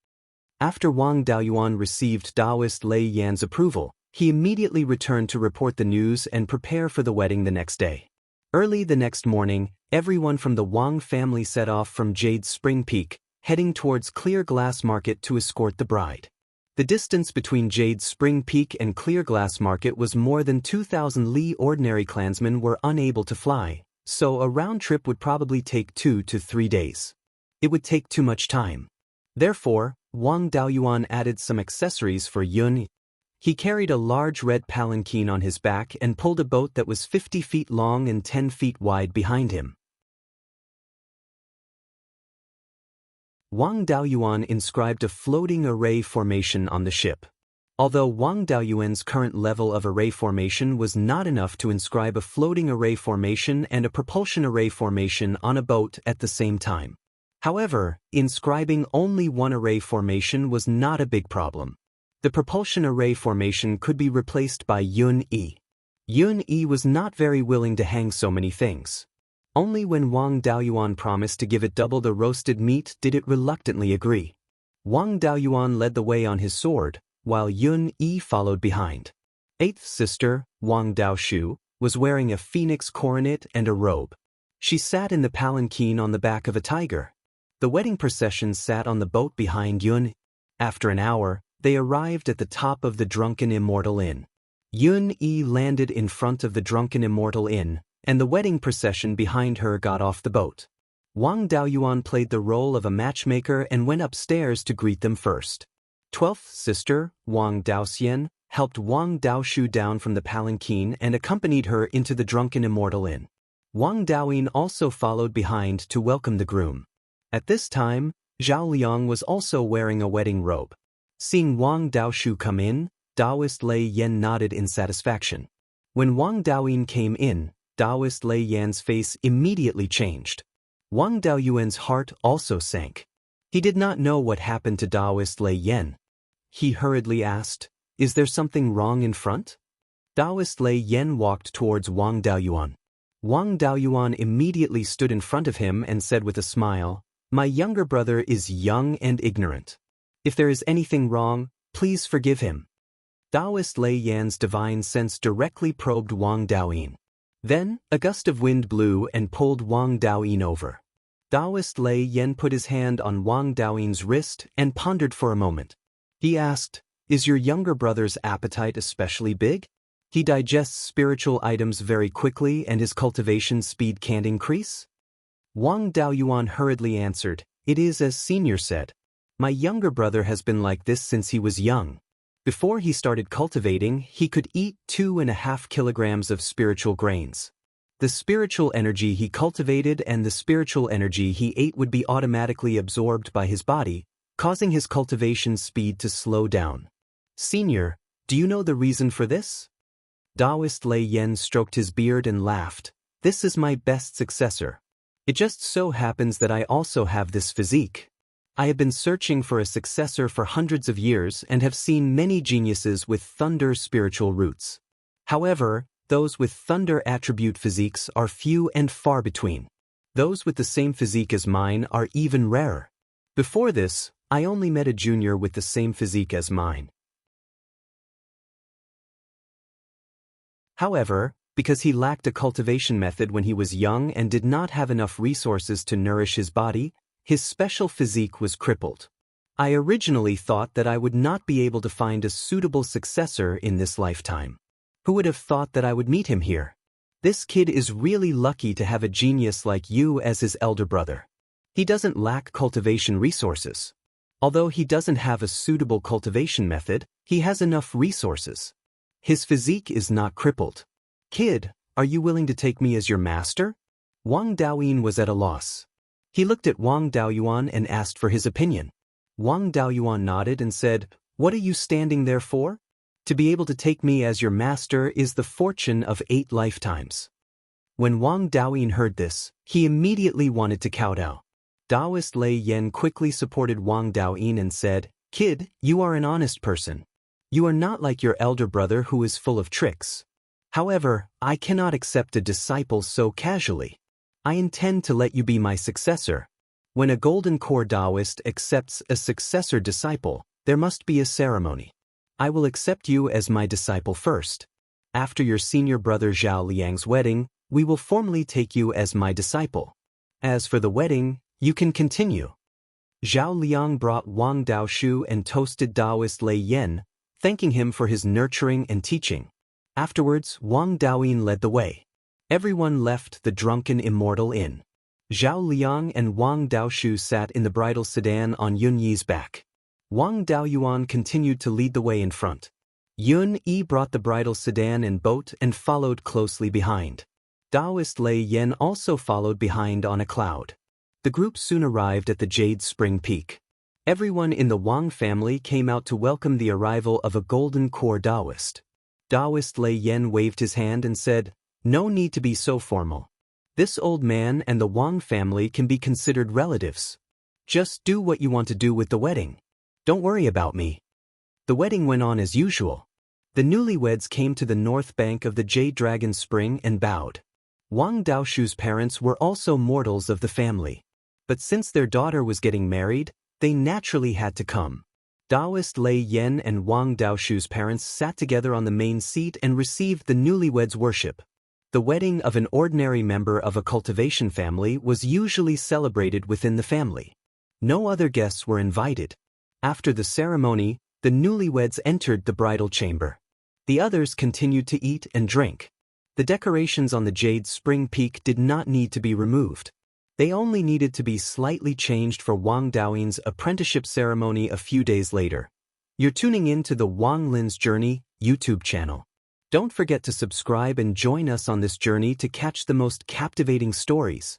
After Wang Daoyuan received Daoist Lei Yan's approval, he immediately returned to report the news and prepare for the wedding the next day. Early the next morning, everyone from the Wang family set off from Jade Spring Peak, heading towards Clear Glass Market to escort the bride. The distance between Jade Spring Peak and Clear Glass Market was more than 2,000 li. Ordinary clansmen were unable to fly, so a round trip would probably take 2 to 3 days. It would take too much time. Therefore, Wang Daoyuan added some accessories for Yun. He carried a large red palanquin on his back and pulled a boat that was 50 feet long and 10 feet wide behind him. Wang Daoyuan inscribed a floating array formation on the ship. Although Wang Daoyuan's current level of array formation was not enough to inscribe a floating array formation and a propulsion array formation on a boat at the same time. However, inscribing only one array formation was not a big problem. The propulsion array formation could be replaced by Yun-Yi. Yun-Yi was not very willing to hang so many things. Only when Wang Daoyuan promised to give it double the roasted meat did it reluctantly agree. Wang Daoyuan led the way on his sword, while Yun Yi followed behind. Eighth sister, Wang Daoshu, was wearing a phoenix coronet and a robe. She sat in the palanquin on the back of a tiger. The wedding procession sat on the boat behind Yun. After an hour, they arrived at the top of the drunken Immortal Inn. Yun Yi landed in front of the drunken Immortal Inn, and the wedding procession behind her got off the boat. Wang Daoyuan played the role of a matchmaker and went upstairs to greet them first. 12th sister, Wang Daoxian, helped Wang Daoshu down from the palanquin and accompanied her into the drunken Immortal Inn. Wang Daoyin also followed behind to welcome the groom. At this time, Zhao Liang was also wearing a wedding robe. Seeing Wang Daoshu come in, Daoist Lei Yan nodded in satisfaction. When Wang Daoyin came in, Daoist Lei Yan's face immediately changed. Wang Daoyuan's heart also sank. He did not know what happened to Daoist Lei Yan. He hurriedly asked, "Is there something wrong in front?" Daoist Lei Yan walked towards Wang Daoyuan. Wang Daoyuan immediately stood in front of him and said with a smile, "My younger brother is young and ignorant. If there is anything wrong, please forgive him." Daoist Lei Yan's divine sense directly probed Wang Daoyin. Then, a gust of wind blew and pulled Wang Daoyin over. Daoist Lei Yan put his hand on Wang Daoyin's wrist and pondered for a moment. He asked, "Is your younger brother's appetite especially big? He digests spiritual items very quickly and his cultivation speed can't increase?" Wang Daoyuan hurriedly answered, "It is as senior said. My younger brother has been like this since he was young. Before he started cultivating, he could eat 2.5 kilograms of spiritual grains. The spiritual energy he cultivated and the spiritual energy he ate would be automatically absorbed by his body, causing his cultivation speed to slow down. Senior, do you know the reason for this?" Daoist Lei Yan stroked his beard and laughed. "This is my best successor. It just so happens that I also have this physique. I have been searching for a successor for hundreds of years and have seen many geniuses with thunder spiritual roots. However, those with thunder attribute physiques are few and far between. Those with the same physique as mine are even rarer. Before this, I only met a junior with the same physique as mine. However, because he lacked a cultivation method when he was young and did not have enough resources to nourish his body, his special physique was crippled. I originally thought that I would not be able to find a suitable successor in this lifetime. Who would have thought that I would meet him here? This kid is really lucky to have a genius like you as his elder brother. He doesn't lack cultivation resources. Although he doesn't have a suitable cultivation method, he has enough resources. His physique is not crippled. Kid, are you willing to take me as your master?" Wang Daoyin was at a loss. He looked at Wang Daoyuan and asked for his opinion. Wang Daoyuan nodded and said, "What are you standing there for? To be able to take me as your master is the fortune of 8 lifetimes." When Wang Daoyin heard this, he immediately wanted to kowtow. Daoist Lei Yan quickly supported Wang Daoyin and said, "Kid, you are an honest person. You are not like your elder brother who is full of tricks. However, I cannot accept a disciple so casually. I intend to let you be my successor. When a golden core Daoist accepts a successor disciple, there must be a ceremony. I will accept you as my disciple first. After your senior brother Zhao Liang's wedding, we will formally take you as my disciple. As for the wedding, you can continue." Zhao Liang brought Wang Daoshu and toasted Daoist Lei Yan, thanking him for his nurturing and teaching. Afterwards, Wang Daoyin led the way. Everyone left the drunken Immortal Inn. Zhao Liang and Wang Daoshu sat in the bridal sedan on Yun Yi's back. Wang Daoyuan continued to lead the way in front. Yun Yi brought the bridal sedan and boat and followed closely behind. Daoist Lei Yan also followed behind on a cloud. The group soon arrived at the Jade Spring Peak. Everyone in the Wang family came out to welcome the arrival of a golden core Daoist. Daoist Lei Yan waved his hand and said, "No need to be so formal. This old man and the Wang family can be considered relatives. Just do what you want to do with the wedding. Don't worry about me." The wedding went on as usual. The newlyweds came to the north bank of the Jade Dragon Spring and bowed. Wang Daoshu's parents were also mortals of the family. But since their daughter was getting married, they naturally had to come. Daoist Lei Yan and Wang Daoshu's parents sat together on the main seat and received the newlyweds' worship. The wedding of an ordinary member of a cultivation family was usually celebrated within the family. No other guests were invited. After the ceremony, the newlyweds entered the bridal chamber. The others continued to eat and drink. The decorations on the jade spring peak did not need to be removed. They only needed to be slightly changed for Wang Daoyin's apprenticeship ceremony a few days later. You're tuning in to the Wang Lin's Journey YouTube channel. Don't forget to subscribe and join us on this journey to catch the most captivating stories.